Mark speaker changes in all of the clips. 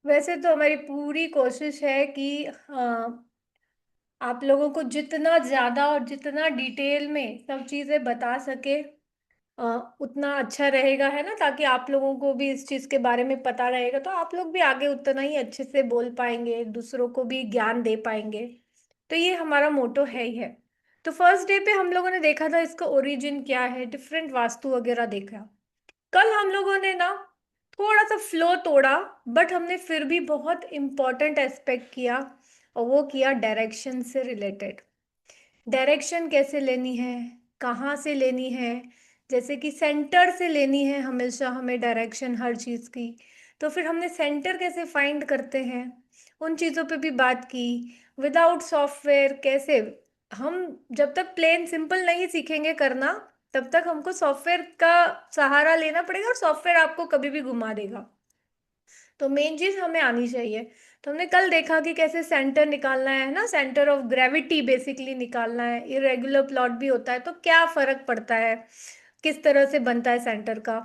Speaker 1: वैसे तो हमारी पूरी कोशिश है कि आप लोगों को जितना ज्यादा और जितना डिटेल में सब चीजें बता सके उतना अच्छा रहेगा, है ना। ताकि आप लोगों को भी इस चीज के बारे में पता रहेगा तो आप लोग भी आगे उतना ही अच्छे से बोल पाएंगे, दूसरों को भी ज्ञान दे पाएंगे। तो ये हमारा मोटो है ही है। तो फर्स्ट डे पे हम लोगों ने देखा था इसका ओरिजिन क्या है, डिफरेंट वास्तु वगैरह देखा। कल हम लोगों ने ना थोड़ा सा फ्लो तोड़ा, बट हमने फिर भी बहुत इंपॉर्टेंट एस्पेक्ट किया, और वो किया डायरेक्शन से रिलेटेड। डायरेक्शन कैसे लेनी है, कहाँ से लेनी है। जैसे कि सेंटर से लेनी है हमेशा हमें डायरेक्शन हर चीज़ की। तो फिर हमने सेंटर कैसे फाइंड करते हैं, उन चीज़ों पे भी बात की। विदाउट सॉफ्टवेयर कैसे, हम जब तक प्लेन सिंपल नहीं सीखेंगे करना, तब तक हमको सॉफ्टवेयर का सहारा लेना पड़ेगा, और सॉफ्टवेयर आपको कभी भी घुमा देगा। तो मेन चीज हमें आनी चाहिए। तो हमने कल देखा कि कैसे सेंटर निकालना है ना, सेंटर ऑफ ग्रेविटी बेसिकली निकालना है। इरेगुलर प्लॉट भी होता है तो क्या फर्क पड़ता है, किस तरह से बनता है सेंटर का।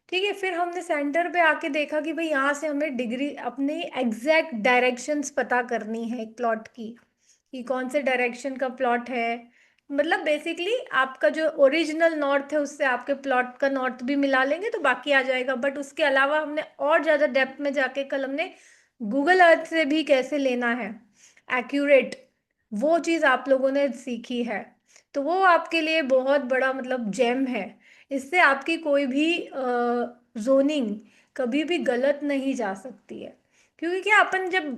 Speaker 1: ठीक है, फिर हमने सेंटर पे आके देखा कि भाई यहाँ से हमें डिग्री अपनी एग्जैक्ट डायरेक्शंस पता करनी है एक प्लॉट की, कि कौन से डायरेक्शन का प्लॉट है। मतलब बेसिकली आपका जो ओरिजिनल नॉर्थ है उससे आपके प्लॉट का नॉर्थ भी मिला लेंगे तो बाकी आ जाएगा। बट उसके अलावा हमने और ज़्यादा डेप्थ में जाके कल हमने गूगल अर्थ से भी कैसे लेना है एक्यूरेट, वो चीज़ आप लोगों ने सीखी है। तो वो आपके लिए बहुत बड़ा मतलब जेम है। इससे आपकी कोई भी जोनिंग कभी भी गलत नहीं जा सकती है। क्योंकि क्या, अपन जब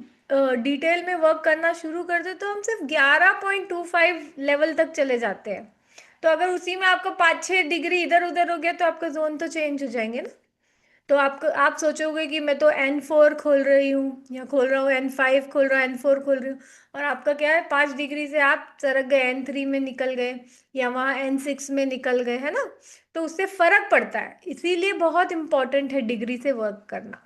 Speaker 1: डिटेल में वर्क करना शुरू करते तो हम सिर्फ 11.25 लेवल तक चले जाते हैं। तो अगर उसी में आपका 5-6 डिग्री इधर उधर हो गया तो आपका जोन तो चेंज हो जाएंगे ना। तो आप सोचोगे कि मैं तो N4 खोल रही हूँ या खोल रहा हूँ, N5 खोल रहा हूँ, N4 खोल रही हूँ, और आपका क्या है 5 डिग्री से आप सरक गए, N3 में निकल गए, या वहाँ N6 में निकल गए, है ना। तो उससे फर्क पड़ता है, इसीलिए बहुत इंपॉर्टेंट है डिग्री से वर्क करना।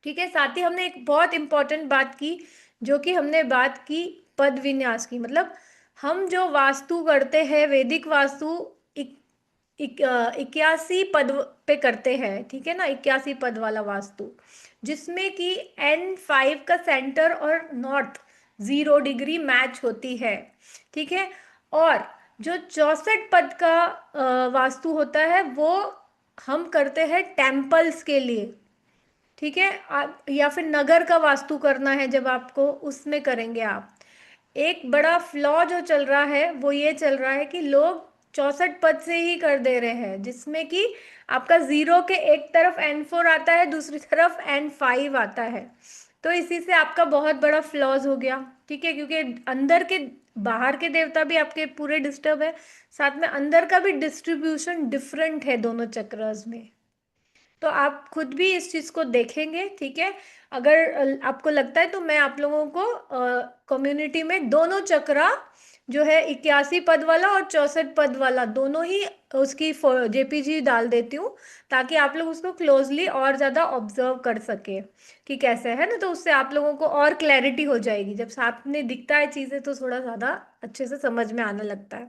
Speaker 1: ठीक है, साथ ही हमने एक बहुत इंपॉर्टेंट बात की, जो कि हमने बात की पद विन्यास की। मतलब हम जो वास्तु करते हैं वैदिक वास्तु 81 पद पे करते हैं, ठीक है ना, 81 पद वाला वास्तु, जिसमें कि N5 का सेंटर और नॉर्थ 0 डिग्री मैच होती है। ठीक है, और जो 64 पद का वास्तु होता है वो हम करते हैं टेम्पल्स के लिए। ठीक है, या फिर नगर का वास्तु करना है जब आपको, उसमें करेंगे आप। एक बड़ा फ्लॉ जो चल रहा है वो ये चल रहा है कि लोग 64 पद से ही कर दे रहे हैं, जिसमें कि आपका जीरो के एक तरफ N4 आता है, दूसरी तरफ N5 आता है। तो इसी से आपका बहुत बड़ा फ्लॉज हो गया। ठीक है, क्योंकि अंदर के बाहर के देवता भी आपके पूरे डिस्टर्ब है, साथ में अंदर का भी डिस्ट्रीब्यूशन डिफरेंट है दोनों चक्रस में। तो आप खुद भी इस चीज को देखेंगे। ठीक है, अगर आपको लगता है तो मैं आप लोगों को कम्युनिटी में दोनों चक्रा जो है 81 पद वाला और 64 पद वाला दोनों ही उसकी जेपीजी डाल देती हूँ, ताकि आप लोग उसको क्लोजली और ज्यादा ऑब्जर्व कर सके कि कैसे है ना। तो उससे आप लोगों को और क्लैरिटी हो जाएगी, जब सामने दिखता है चीजें तो थोड़ा ज्यादा अच्छे से समझ में आने लगता है।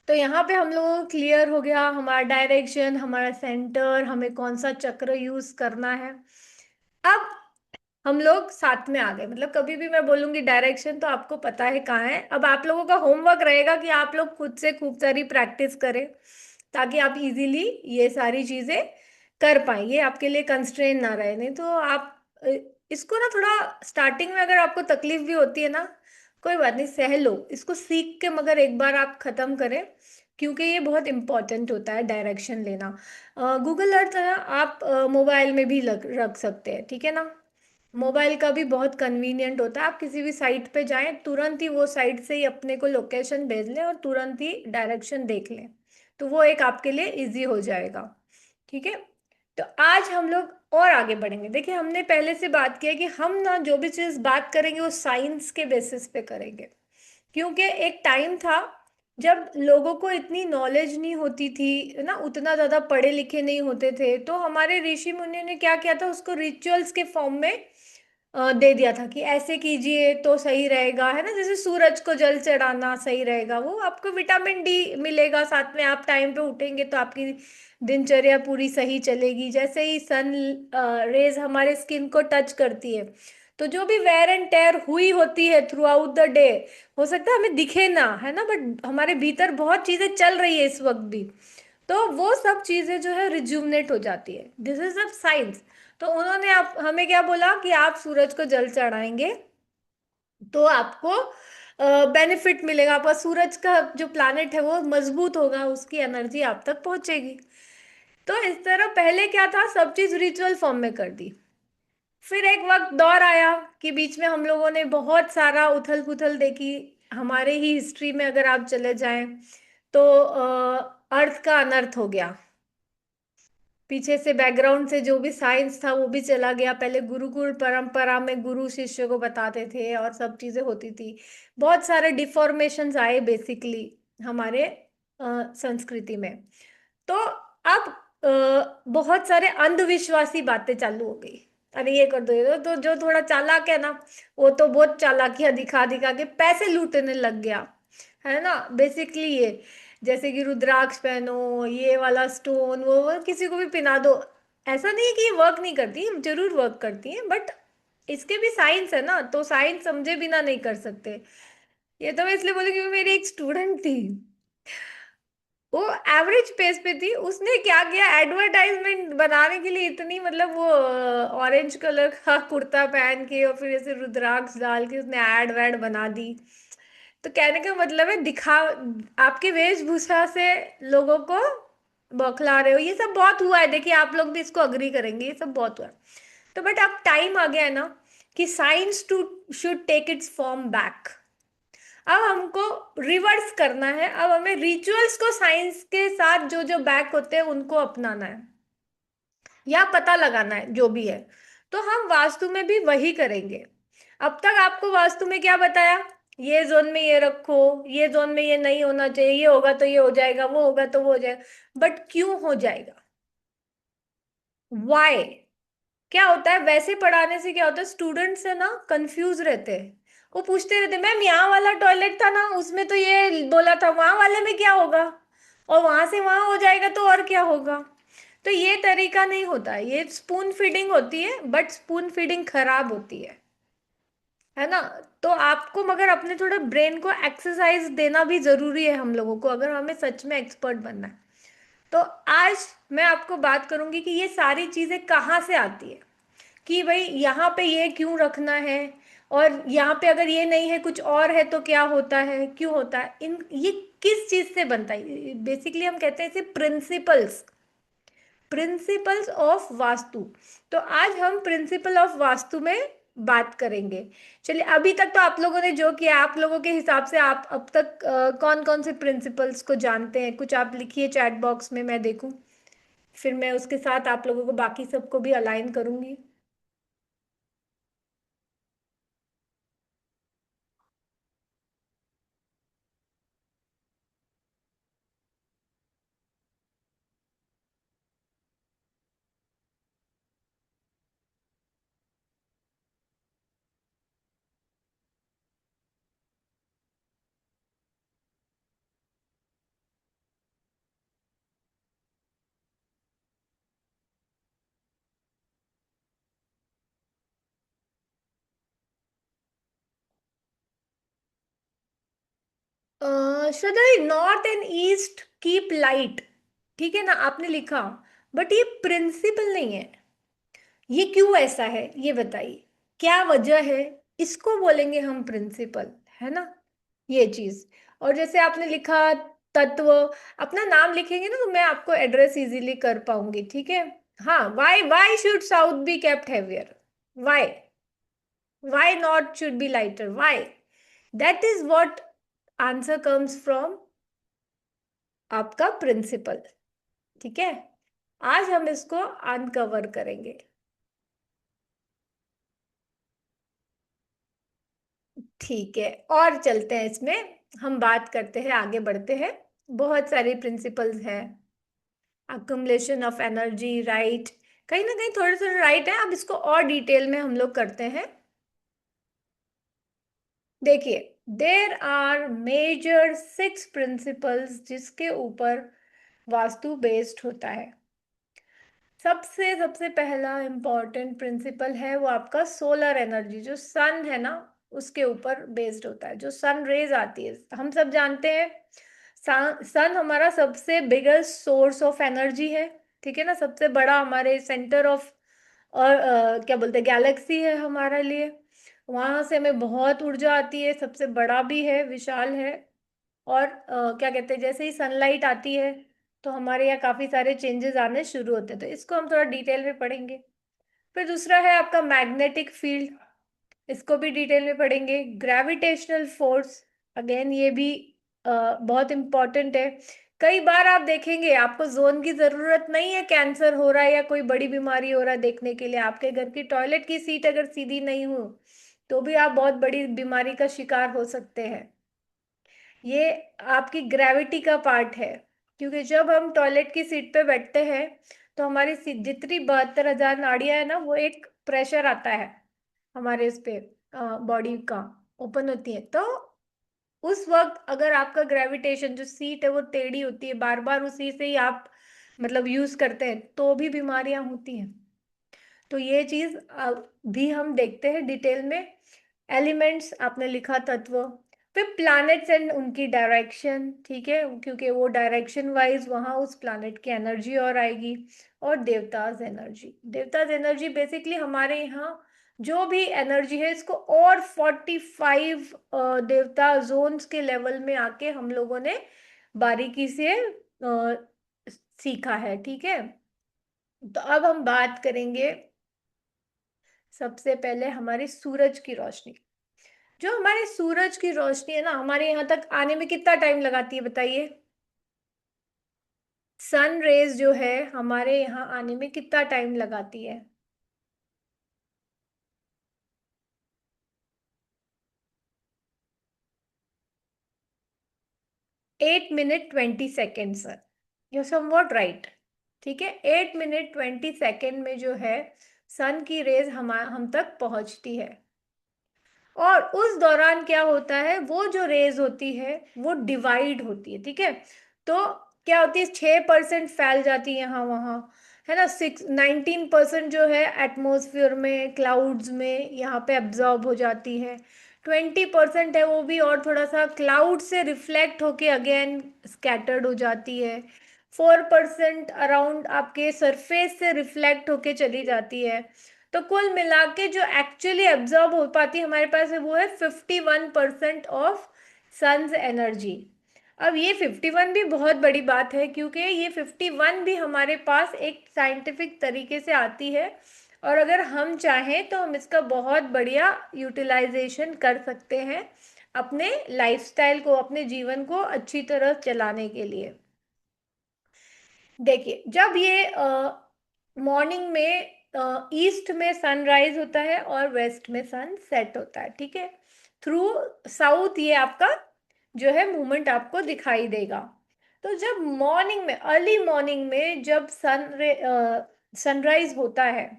Speaker 1: तो यहाँ पे हम लोगों को क्लियर हो गया हमारा डायरेक्शन, हमारा सेंटर, हमें कौन सा चक्र यूज करना है। अब हम लोग साथ में आ गए, मतलब कभी भी मैं बोलूंगी डायरेक्शन तो आपको पता है कहाँ है। अब आप लोगों का होमवर्क रहेगा कि आप लोग खुद से खूब सारी प्रैक्टिस करें, ताकि आप इजीली ये सारी चीजें कर पाए, ये आपके लिए कंस्ट्रेन ना रहे। नहीं तो आप इसको ना थोड़ा स्टार्टिंग में अगर आपको तकलीफ भी होती है ना, कोई बात नहीं, सह लो इसको, सीख के मगर एक बार आप खत्म करें, क्योंकि ये बहुत इंपॉर्टेंट होता है डायरेक्शन लेना। गूगल अर्थ है, आप मोबाइल में भी रख सकते हैं, ठीक है ना। मोबाइल का भी बहुत कन्वीनियंट होता है, आप किसी भी साइट पे जाएं तुरंत ही वो साइट से ही अपने को लोकेशन भेज लें और तुरंत ही डायरेक्शन देख लें। तो वो एक आपके लिए इजी हो जाएगा। ठीक है, तो आज हम लोग और आगे बढ़ेंगे। देखिए, हमने पहले से बात किया कि हम ना जो भी चीज बात करेंगे वो साइंस के बेसिस पे करेंगे। क्योंकि एक टाइम था जब लोगों को इतनी नॉलेज नहीं होती थी ना, उतना ज्यादा पढ़े लिखे नहीं होते थे, तो हमारे ऋषि मुनि ने क्या किया था, उसको रिचुअल्स के फॉर्म में दे दिया था कि ऐसे कीजिए तो सही रहेगा, है ना। जैसे सूरज को जल चढ़ाना सही रहेगा, वो आपको विटामिन डी मिलेगा, साथ में आप टाइम पे उठेंगे तो आपकी दिनचर्या पूरी सही चलेगी। जैसे ही सन रेज हमारे स्किन को टच करती है, तो जो भी वेयर एंड टेयर हुई होती है थ्रू आउट द डे, हो सकता है हमें दिखे ना, है ना, बट हमारे भीतर बहुत चीजें चल रही है इस वक्त भी, तो वो सब चीजें जो है रिज्यूमनेट हो जाती है। This is a science. तो उन्होंने आप हमें क्या बोला कि आप सूरज को जल चढ़ाएंगे तो आपको बेनिफिट मिलेगा, आपका सूरज का जो प्लैनेट है वो मजबूत होगा, उसकी एनर्जी आप तक पहुंचेगी। तो इस तरह पहले क्या था, सब चीज रिचुअल फॉर्म में कर दी। फिर एक वक्त दौर आया कि बीच में हम लोगों ने बहुत सारा उथल पुथल देखी। हमारे ही हिस्ट्री में अगर आप चले जाएं तो अर्थ का अनर्थ हो गया। पीछे से बैकग्राउंड से जो भी साइंस था वो भी चला गया। पहले गुरुकुल परंपरा में गुरु शिष्य को बताते थे और सब चीजें होती थी। बहुत सारे डिफॉर्मेशंस आए बेसिकली हमारे संस्कृति में। तो अब बहुत सारे अंधविश्वासी बातें चालू हो गई। अरे ये कर दो, ये तो जो थोड़ा चालाक है ना, वो तो बहुत चालाकियां दिखा दिखा के पैसे लूटने लग गया, है ना। बेसिकली ये, जैसे कि रुद्राक्ष पहनो, ये वाला स्टोन, वो किसी को भी पिना दो। ऐसा नहीं है कि ये वर्क नहीं करती, जरूर वर्क करती है, बट इसके भी साइंस है ना, तो साइंस समझे बिना नहीं कर सकते। ये तो मैं इसलिए बोली क्योंकि मेरी एक स्टूडेंट थी, वो एवरेज पेस पे थी। उसने क्या किया, एडवर्टाइजमेंट बनाने के लिए इतनी, मतलब वो ऑरेंज कलर का कुर्ता पहन के और फिर ऐसे रुद्राक्ष डाल के उसने एड वैड बना दी। तो कहने का मतलब है दिखा, आपके वेशभूषा से लोगों को बौखला रहे हो। ये सब बहुत हुआ है, देखिए आप लोग भी इसको अग्री करेंगे, ये सब बहुत हुआ है। तो बट अब टाइम आ गया है ना कि science to should take its form back. अब हमको रिवर्स करना है, अब हमें रिचुअल्स को साइंस के साथ जो जो बैक होते हैं उनको अपनाना है या पता लगाना है जो भी है। तो हम वास्तु में भी वही करेंगे। अब तक आपको वास्तु में क्या बताया, ये जोन में ये रखो, ये जोन में ये नहीं होना चाहिए, ये होगा तो ये हो जाएगा, वो होगा तो वो हो जाएगा। बट क्यों हो जाएगा, वाई, क्या होता है, वैसे पढ़ाने से क्या होता है, स्टूडेंट्स है ना कंफ्यूज रहते हैं। वो पूछते रहते, मैम यहाँ वाला टॉयलेट था ना, उसमें तो ये बोला था, वहां वाले में क्या होगा, और वहां से वहां हो जाएगा तो और क्या होगा। तो ये तरीका नहीं होता, ये स्पून फीडिंग होती है, बट स्पून फीडिंग खराब होती है ना। तो आपको मगर अपने थोड़ा ब्रेन को एक्सरसाइज देना भी जरूरी है हम लोगों को, अगर हमें सच में एक्सपर्ट बनना है। तो आज मैं आपको बात करूंगी कि ये सारी चीजें कहाँ से आती है, कि भाई यहाँ पे ये क्यों रखना है, और यहाँ पे अगर ये नहीं है कुछ और है तो क्या होता है, क्यों होता है, इन ये किस चीज से बनता है। बेसिकली हम कहते हैं इसे प्रिंसिपल्स, प्रिंसिपल्स ऑफ वास्तु। तो आज हम प्रिंसिपल ऑफ वास्तु में बात करेंगे। चलिए, अभी तक तो आप लोगों ने जो किया, आप लोगों के हिसाब से आप अब तक कौन कौन से प्रिंसिपल्स को जानते हैं, कुछ आप लिखिए चैट बॉक्स में, मैं देखूं, फिर मैं उसके साथ आप लोगों को बाकी सबको भी अलाइन करूंगी। Shraddha, north and east keep light, ठीक है ना, आपने लिखा, बट ये प्रिंसिपल नहीं है। ये क्यों ऐसा है ये बताइए, क्या वजह है, इसको बोलेंगे हम प्रिंसिपल, है ना, ये चीज। और जैसे आपने लिखा तत्व, अपना नाम लिखेंगे ना तो मैं आपको एड्रेस इजीली कर पाऊंगी, ठीक है। हाँ, why should south be kept heavier, why, why not should be lighter, why, that is what answer comes from आपका प्रिंसिपल, ठीक है। आज हम इसको अनकवर करेंगे। ठीक है, और चलते हैं इसमें, हम बात करते हैं, आगे बढ़ते हैं। बहुत सारी प्रिंसिपल्स हैं, अक्युमुलेशन ऑफ एनर्जी, राइट, कहीं ना कहीं थोड़े थोड़े राइट है। अब इसको और डिटेल में हम लोग करते हैं। देखिए, देर आर मेजर 6 प्रिंसिपल्स जिसके ऊपर वास्तु बेस्ड होता है। सबसे सबसे पहला इम्पॉर्टेंट प्रिंसिपल है वो आपका सोलर एनर्जी, जो सन है ना उसके ऊपर बेस्ड होता है। जो सन रेज आती है, हम सब जानते हैं सन हमारा सबसे बिगेस्ट सोर्स ऑफ एनर्जी है। ठीक है ना, सबसे बड़ा हमारे सेंटर ऑफ, और क्या बोलते हैं, गैलेक्सी है हमारे लिए। वहां से हमें बहुत ऊर्जा आती है, सबसे बड़ा भी है, विशाल है। और क्या कहते हैं, जैसे ही सनलाइट आती है तो हमारे यहाँ काफी सारे चेंजेस आने शुरू होते हैं, तो इसको हम थोड़ा डिटेल में पढ़ेंगे। फिर दूसरा है आपका मैग्नेटिक फील्ड, इसको भी डिटेल में पढ़ेंगे। ग्रेविटेशनल फोर्स, अगेन ये भी बहुत इंपॉर्टेंट है। कई बार आप देखेंगे आपको जोन की जरूरत नहीं है, कैंसर हो रहा है या कोई बड़ी बीमारी हो रहा है देखने के लिए, आपके घर की टॉयलेट की सीट अगर सीधी नहीं हो तो भी आप बहुत बड़ी बीमारी का शिकार हो सकते हैं। ये आपकी ग्रेविटी का पार्ट है, क्योंकि जब हम टॉयलेट की सीट पे बैठते हैं तो हमारी जितनी 72,000 नाड़ियां है ना, वो एक प्रेशर आता है हमारे इस पे, बॉडी का ओपन होती है। तो उस वक्त अगर आपका ग्रेविटेशन, जो सीट है वो टेढ़ी होती है, बार बार उसी से ही आप मतलब यूज करते हैं, तो भी बीमारियां होती हैं। तो ये चीज भी हम देखते हैं डिटेल में। एलिमेंट्स आपने लिखा, तत्व। फिर प्लैनेट्स एंड उनकी डायरेक्शन, ठीक है, क्योंकि वो डायरेक्शन वाइज वहां उस प्लैनेट की एनर्जी और आएगी। और देवताज एनर्जी, देवताज एनर्जी बेसिकली हमारे यहाँ जो भी एनर्जी है इसको और 45 देवता जोन्स के लेवल में आके हम लोगों ने बारीकी से सीखा है। ठीक है, तो अब हम बात करेंगे सबसे पहले हमारे सूरज की रोशनी। जो हमारे सूरज की रोशनी है ना, हमारे यहाँ तक आने में कितना टाइम लगाती है बताइए? सन रेज जो है हमारे यहाँ आने में कितना टाइम लगाती है? 8 minute 20 second sir, you somewhat right. ठीक है, 8 मिनट 20 सेकेंड में जो है सन की रेज हम तक पहुंचती है। और उस दौरान क्या होता है, वो जो रेज होती है वो डिवाइड होती है। ठीक है, तो क्या होती है, 6% फैल जाती है यहाँ वहाँ, है ना। 19% जो है एटमॉस्फेयर में, क्लाउड्स में यहाँ पे एब्जॉर्ब हो जाती है। 20% है वो भी और थोड़ा सा क्लाउड से रिफ्लेक्ट होके अगेन स्कैटर्ड हो जाती है। 4% अराउंड आपके सरफेस से रिफ्लेक्ट होके चली जाती है। तो कुल मिला के जो एक्चुअली एब्जॉर्ब हो पाती है हमारे पास है वो है 51% ऑफ सन्स एनर्जी। अब ये 51 भी बहुत बड़ी बात है, क्योंकि ये 51 भी हमारे पास एक साइंटिफिक तरीके से आती है। और अगर हम चाहें तो हम इसका बहुत बढ़िया यूटिलाइजेशन कर सकते हैं अपने लाइफस्टाइल को, अपने जीवन को अच्छी तरह चलाने के लिए। देखिए, जब ये मॉर्निंग में ईस्ट में सनराइज होता है और वेस्ट में सन सेट होता है, ठीक है, थ्रू साउथ ये आपका जो है मूवमेंट आपको दिखाई देगा। तो जब मॉर्निंग में, अर्ली मॉर्निंग में जब सनराइज होता है,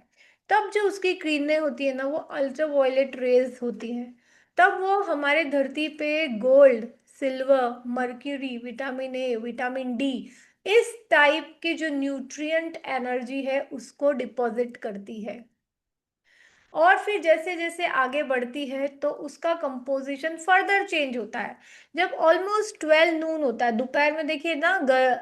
Speaker 1: तब जो उसकी किरणें होती है ना वो अल्ट्रा वायलेट रेज होती हैं। तब वो हमारे धरती पे gold, silver, mercury, vitamin A, vitamin D, इस टाइप की जो न्यूट्रिएंट एनर्जी है उसको डिपॉजिट करती है। और फिर जैसे जैसे आगे बढ़ती है तो उसका कंपोजिशन फर्दर चेंज होता है। जब ऑलमोस्ट 12 नून होता है, दोपहर में देखिए ना,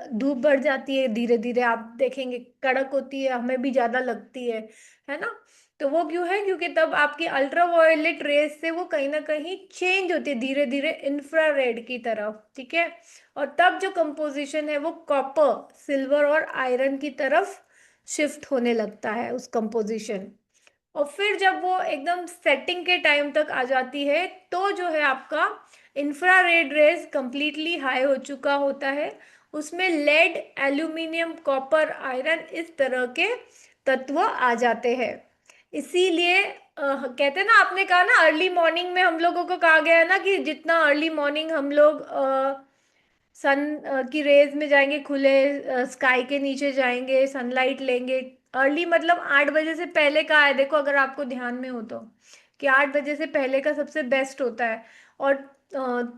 Speaker 1: धूप बढ़ जाती है धीरे धीरे, आप देखेंगे कड़क होती है, हमें भी ज्यादा लगती है ना। तो वो क्यों है, क्योंकि तब आपकी अल्ट्रावायलेट रेज से वो कहीं ना कहीं चेंज होती है धीरे धीरे इंफ्रारेड की तरफ। ठीक है, और तब जो कंपोजिशन है वो कॉपर, सिल्वर और आयरन की तरफ शिफ्ट होने लगता है उस कंपोजिशन। और फिर जब वो एकदम सेटिंग के टाइम तक आ जाती है तो जो है आपका इंफ्रारेड रेज कंप्लीटली हाई हो चुका होता है। उसमें लेड, एल्यूमिनियम, कॉपर, आयरन, इस तरह के तत्व आ जाते हैं। इसीलिए कहते हैं ना, आपने कहा ना अर्ली मॉर्निंग में हम लोगों को कहा गया है ना कि जितना अर्ली मॉर्निंग हम लोग सन की रेज में जाएंगे, खुले स्काई के नीचे जाएंगे, सनलाइट लेंगे। अर्ली मतलब 8 बजे से पहले का है, देखो अगर आपको ध्यान में हो तो, कि 8 बजे से पहले का सबसे बेस्ट होता है। और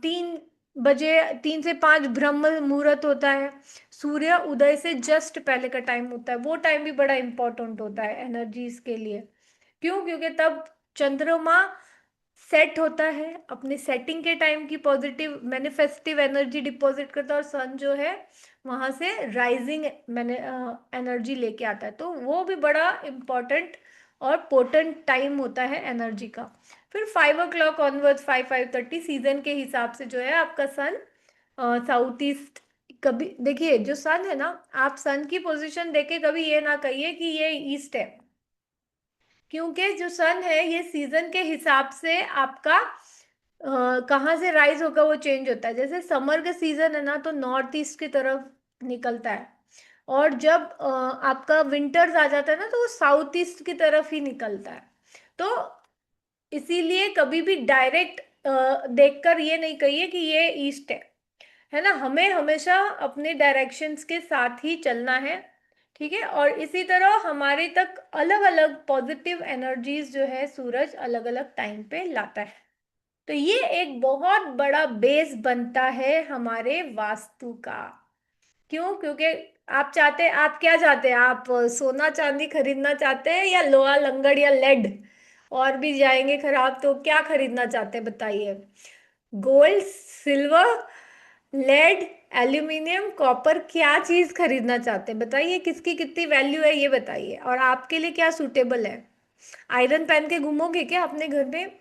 Speaker 1: 3 बजे, 3 से 5 ब्रह्म मुहूर्त होता है। सूर्य उदय से जस्ट पहले का टाइम होता है, वो टाइम भी बड़ा इंपॉर्टेंट होता है एनर्जीज के लिए। क्यों? क्योंकि तब चंद्रमा सेट होता है, अपने सेटिंग के टाइम की पॉजिटिव मैनिफेस्टिव एनर्जी डिपॉजिट करता है, और सन जो है वहां से राइजिंग मैंने एनर्जी लेके आता है। तो वो भी बड़ा इम्पोर्टेंट और पोटेंट टाइम होता है एनर्जी का। फिर 5 o'clock ऑनवर्ड्स, 5-5:30 सीजन के हिसाब से जो है आपका सन साउथ ईस्ट। कभी देखिए जो सन है ना, आप सन की पोजीशन देखे कभी ये ना कहिए कि ये ईस्ट है, क्योंकि जो सन है ये सीजन के हिसाब से आपका कहाँ से राइज होगा वो चेंज होता है। जैसे समर का सीजन है ना, तो नॉर्थ ईस्ट की तरफ निकलता है, और जब आपका विंटर्स आ जाता है ना, तो वो साउथ ईस्ट की तरफ ही निकलता है। तो इसीलिए कभी भी डायरेक्ट देखकर ये नहीं कहिए कि ये ईस्ट है ना। हमें हमेशा अपने डायरेक्शंस के साथ ही चलना है, ठीक है। और इसी तरह हमारे तक अलग अलग पॉजिटिव एनर्जीज जो है सूरज अलग अलग टाइम पे लाता है। तो ये एक बहुत बड़ा बेस बनता है हमारे वास्तु का। क्यों? क्योंकि आप क्या चाहते हैं? आप सोना चांदी खरीदना चाहते हैं, या लोहा लंगड़ या लेड? और भी जाएंगे खराब, तो क्या खरीदना चाहते हैं बताइए? Gold, silver, lead, aluminium, copper, क्या चीज खरीदना चाहते हैं बताइए? किसकी कितनी वैल्यू है ये बताइए, और आपके लिए क्या सूटेबल है? आयरन पहन के घूमोगे क्या अपने घर में?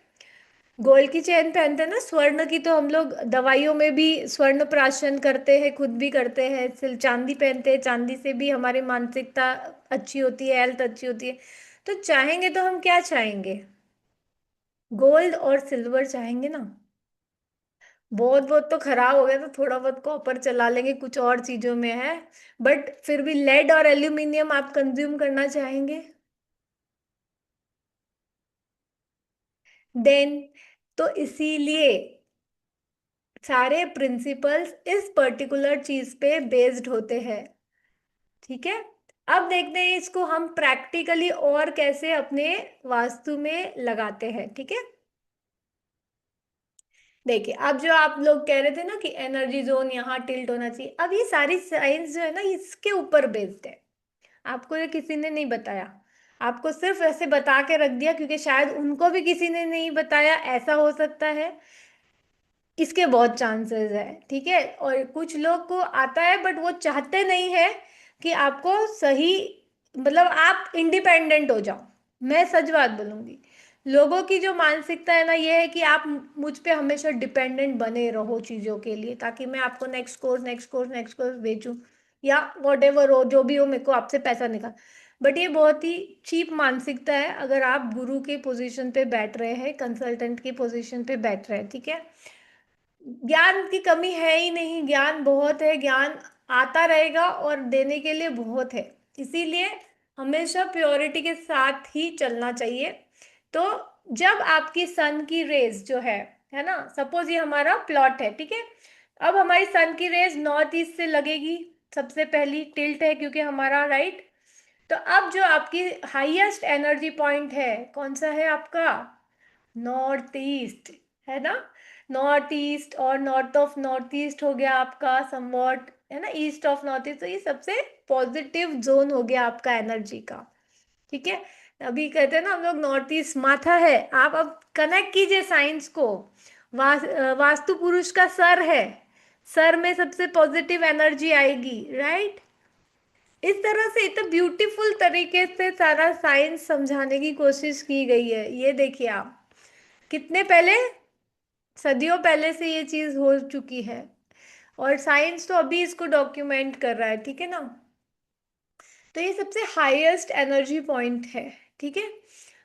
Speaker 1: गोल्ड की चेन पहनते हैं ना। स्वर्ण की तो हम लोग दवाइयों में भी स्वर्ण प्राशन करते हैं, खुद भी करते हैं। सिर्फ चांदी पहनते हैं, चांदी से भी हमारी मानसिकता अच्छी होती है, हेल्थ अच्छी होती है। तो चाहेंगे तो हम क्या चाहेंगे? गोल्ड और सिल्वर चाहेंगे ना। बहुत बहुत तो खराब हो गया तो थोड़ा बहुत कॉपर चला लेंगे, कुछ और चीजों में है। बट फिर भी लेड और एल्यूमिनियम आप कंज्यूम करना चाहेंगे? देन तो इसीलिए सारे प्रिंसिपल्स इस पर्टिकुलर चीज पे बेस्ड होते हैं, ठीक है। अब देखते हैं इसको हम प्रैक्टिकली और कैसे अपने वास्तु में लगाते हैं, ठीक है। देखिए, अब जो आप लोग कह रहे थे ना कि एनर्जी जोन यहाँ टिल्ट होना चाहिए, अब ये सारी साइंस जो है ना इसके ऊपर बेस्ड है। आपको ये किसी ने नहीं बताया, आपको सिर्फ ऐसे बता के रख दिया क्योंकि शायद उनको भी किसी ने नहीं बताया, ऐसा हो सकता है। इसके बहुत चांसेस है, ठीक है। और कुछ लोग को आता है बट वो चाहते नहीं है कि आपको सही, मतलब आप इंडिपेंडेंट हो जाओ। मैं सच बात बोलूंगी, लोगों की जो मानसिकता है ना ये है कि आप मुझ पे हमेशा डिपेंडेंट बने रहो चीजों के लिए, ताकि मैं आपको next course next course next course बेचूं, या वॉट एवर हो जो भी हो, मेरे को आपसे पैसा निकाल। बट ये बहुत ही चीप मानसिकता है अगर आप गुरु के पोजीशन पे बैठ रहे हैं, कंसल्टेंट की पोजीशन पे बैठ रहे हैं, ठीक है। ज्ञान की कमी है ही नहीं, ज्ञान बहुत है, ज्ञान आता रहेगा और देने के लिए बहुत है। इसीलिए हमेशा प्योरिटी के साथ ही चलना चाहिए। तो जब आपकी सन की रेज जो है ना, सपोज ये हमारा प्लॉट है, ठीक है। अब हमारी सन की रेज नॉर्थ ईस्ट से लगेगी, सबसे पहली टिल्ट है क्योंकि हमारा राइट। तो अब जो आपकी हाईएस्ट एनर्जी पॉइंट है कौन सा है आपका? नॉर्थ ईस्ट, है ना। नॉर्थ ईस्ट और नॉर्थ ऑफ नॉर्थ ईस्ट हो गया आपका समवॉट, है ना, ईस्ट ऑफ नॉर्थ ईस्ट। तो ये सबसे पॉजिटिव जोन हो गया आपका एनर्जी का, ठीक है। अभी कहते हैं ना हम लोग नॉर्थ ईस्ट माथा है, आप अब कनेक्ट कीजिए साइंस को। वास्तु पुरुष का सर है, सर में सबसे पॉजिटिव एनर्जी आएगी, राइट। इस तरह से इतना ब्यूटीफुल तरीके से सारा साइंस समझाने की कोशिश की गई है। ये देखिए आप, कितने पहले, सदियों पहले से ये चीज हो चुकी है, और साइंस तो अभी इसको डॉक्यूमेंट कर रहा है, ठीक है ना। तो ये सबसे हाईएस्ट एनर्जी पॉइंट है, ठीक है।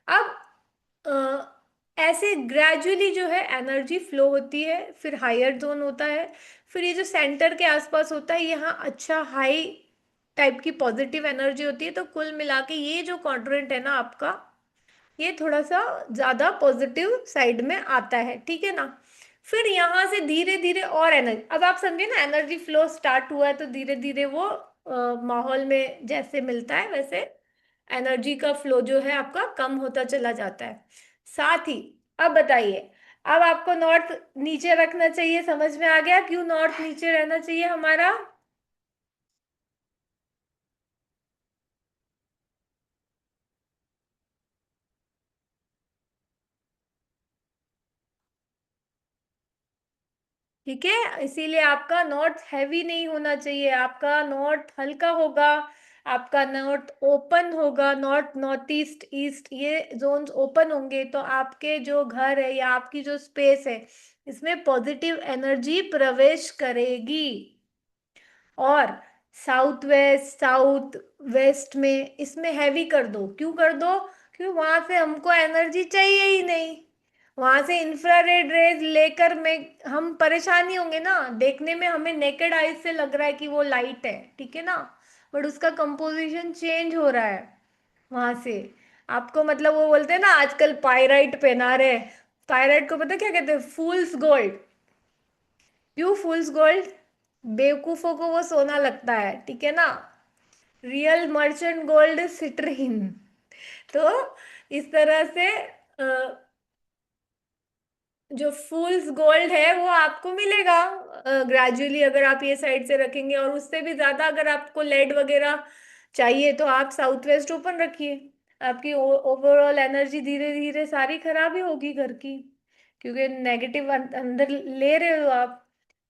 Speaker 1: अब ऐसे ग्रेजुअली जो है एनर्जी फ्लो होती है, फिर हायर जोन होता है, फिर ये जो सेंटर के आसपास होता है यहाँ अच्छा हाई टाइप की पॉजिटिव एनर्जी होती है। तो कुल मिला के ये जो क्वाड्रेंट है ना आपका, ये थोड़ा सा ज्यादा पॉजिटिव साइड में आता है, ठीक है ना। फिर यहाँ से धीरे धीरे और एनर्जी, अब आप समझे ना, एनर्जी फ्लो स्टार्ट हुआ है तो धीरे धीरे वो माहौल में जैसे मिलता है वैसे एनर्जी का फ्लो जो है आपका कम होता चला जाता है। साथ ही अब बताइए, अब आपको नॉर्थ नीचे रखना चाहिए, समझ में आ गया क्यों नॉर्थ नीचे रहना चाहिए हमारा? ठीक है, इसीलिए आपका नॉर्थ हैवी नहीं होना चाहिए, आपका नॉर्थ हल्का होगा, आपका नॉर्थ ओपन होगा। नॉर्थ, नॉर्थ ईस्ट, ईस्ट, ये जोन्स ओपन होंगे तो आपके जो घर है या आपकी जो स्पेस है इसमें पॉजिटिव एनर्जी प्रवेश करेगी। और साउथ वेस्ट, साउथ वेस्ट में इसमें हैवी कर दो, क्यों कर दो? क्योंकि वहां से हमको एनर्जी चाहिए ही नहीं। वहां से इंफ्रारेड रेज लेकर में हम परेशानी होंगे ना, देखने में हमें नेकेड आईज से लग रहा है कि वो लाइट है, ठीक है ना, बट उसका कंपोजिशन चेंज हो रहा है वहां से। आपको मतलब वो बोलते हैं ना आजकल पायराइट पहना रहे, पायराइट को पता क्या कहते हैं? फूल्स गोल्ड। क्यों फूल्स गोल्ड? बेवकूफों को वो सोना लगता है, ठीक है ना। Real merchant gold citrine. तो इस तरह से जो फूल्स गोल्ड है वो आपको मिलेगा ग्रेजुअली, अगर आप ये साइड से रखेंगे। और उससे भी ज्यादा अगर आपको लेड वगैरह चाहिए तो आप साउथ वेस्ट ओपन रखिए। आपकी ओवरऑल एनर्जी धीरे धीरे सारी खराब ही होगी घर की, क्योंकि नेगेटिव अंदर ले रहे हो आप,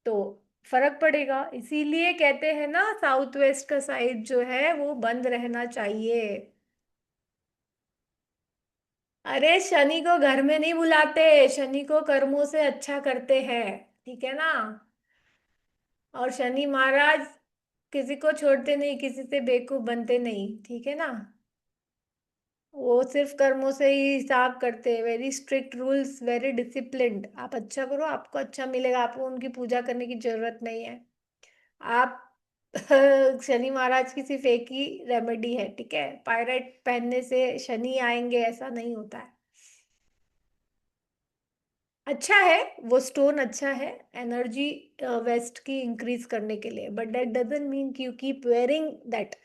Speaker 1: तो फर्क पड़ेगा। इसीलिए कहते हैं ना साउथ वेस्ट का साइड जो है वो बंद रहना चाहिए। अरे शनि को घर में नहीं बुलाते, शनि को कर्मों से अच्छा करते हैं, ठीक है ना। और शनि महाराज किसी को छोड़ते नहीं, किसी से बेवकूफ बनते नहीं, ठीक है ना। वो सिर्फ कर्मों से ही हिसाब करते हैं, very strict rules, very disciplined. आप अच्छा करो आपको अच्छा मिलेगा, आपको उनकी पूजा करने की जरूरत नहीं है। आप शनि महाराज की सिर्फ एक ही रेमेडी है, ठीक है, पायरेट पहनने से शनि आएंगे ऐसा नहीं होता है। अच्छा है, वो स्टोन अच्छा है एनर्जी वेस्ट की इंक्रीज करने के लिए, बट दैट डजंट मीन कि you keep wearing that.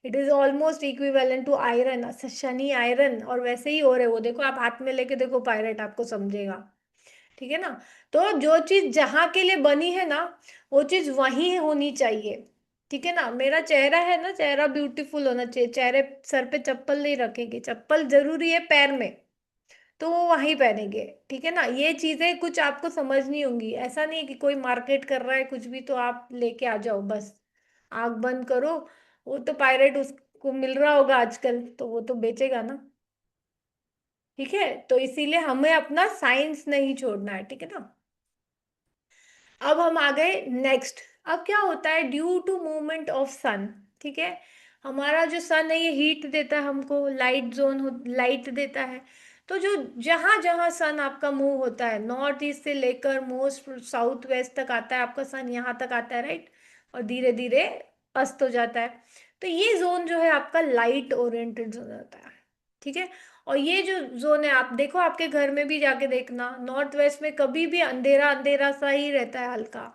Speaker 1: It is almost equivalent to iron, Shani iron, और वैसे ही हो रहे वो देखो, आप हाथ में लेके देखो पायरेट, आपको समझेगा, ठीक है ना। तो जो चीज जहां के लिए बनी है ना वो चीज वहीं होनी चाहिए, ठीक है ना। मेरा चेहरा है ना, चेहरा ब्यूटीफुल होना चाहिए, चेहरे सर पे चप्पल नहीं रखेंगे, चप्पल जरूरी है पैर में, तो वो वहीं पहनेंगे, ठीक है ना। ये चीजें कुछ आपको समझनी होंगी, ऐसा नहीं है कि कोई मार्केट कर रहा है कुछ भी तो आप लेके आ जाओ बस, आंख बंद करो। वो तो पायरेट उसको मिल रहा होगा आजकल तो वो तो बेचेगा ना, ठीक है। तो इसीलिए हमें अपना साइंस नहीं छोड़ना है, ठीक है ना। अब हम आ गए नेक्स्ट। अब क्या होता है ड्यू टू मूवमेंट ऑफ सन, ठीक है, हमारा जो सन है ये हीट देता है हमको, लाइट जोन लाइट देता है। तो जो जहां जहां सन आपका मूव होता है, नॉर्थ ईस्ट से लेकर मोस्ट साउथ वेस्ट तक आता है आपका सन, यहाँ तक आता है, राइट, और धीरे धीरे अस्त हो जाता है। तो ये जोन जो है आपका लाइट ओरिएंटेड जोन होता है, ठीक है। और ये जो जोन है आप देखो आपके घर में भी जाके देखना, नॉर्थ वेस्ट में कभी भी अंधेरा अंधेरा सा ही रहता है हल्का।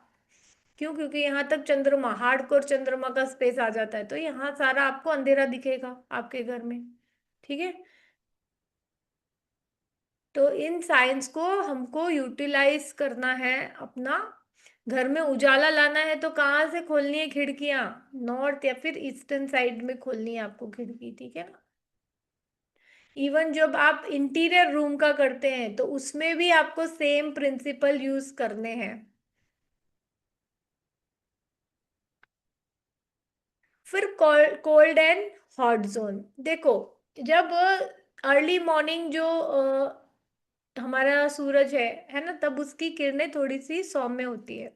Speaker 1: क्यों? क्योंकि यहाँ तक चंद्रमा, हार्डकोर चंद्रमा का स्पेस आ जाता है, तो यहाँ सारा आपको अंधेरा दिखेगा आपके घर में, ठीक है। तो इन साइंस को हमको यूटिलाइज करना है अपना, घर में उजाला लाना है तो कहाँ से खोलनी है खिड़कियां? नॉर्थ या फिर ईस्टर्न साइड में खोलनी है आपको खिड़की, ठीक है ना। इवन जब आप इंटीरियर रूम का करते हैं तो उसमें भी आपको सेम प्रिंसिपल यूज करने हैं। फिर कोल्ड एंड हॉट जोन देखो, जब अर्ली मॉर्निंग जो हमारा सूरज है ना, तब उसकी किरणें थोड़ी सी सौम्य होती है,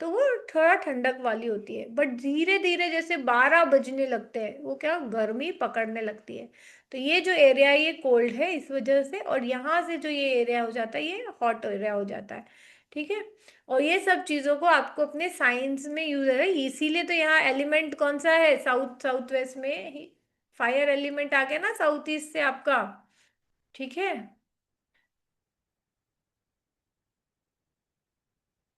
Speaker 1: तो वो थोड़ा ठंडक वाली होती है। बट धीरे धीरे जैसे 12 बजने लगते हैं वो क्या गर्मी पकड़ने लगती है। तो ये जो एरिया है ये कोल्ड है इस वजह से, और यहाँ से जो ये एरिया हो जाता है ये हॉट एरिया हो जाता है, ठीक है। और ये सब चीजों को आपको अपने साइंस में यूज है, इसीलिए तो यहाँ एलिमेंट कौन सा है साउथ साउथ वेस्ट में, फायर एलिमेंट आ गया ना साउथ ईस्ट से आपका, ठीक है।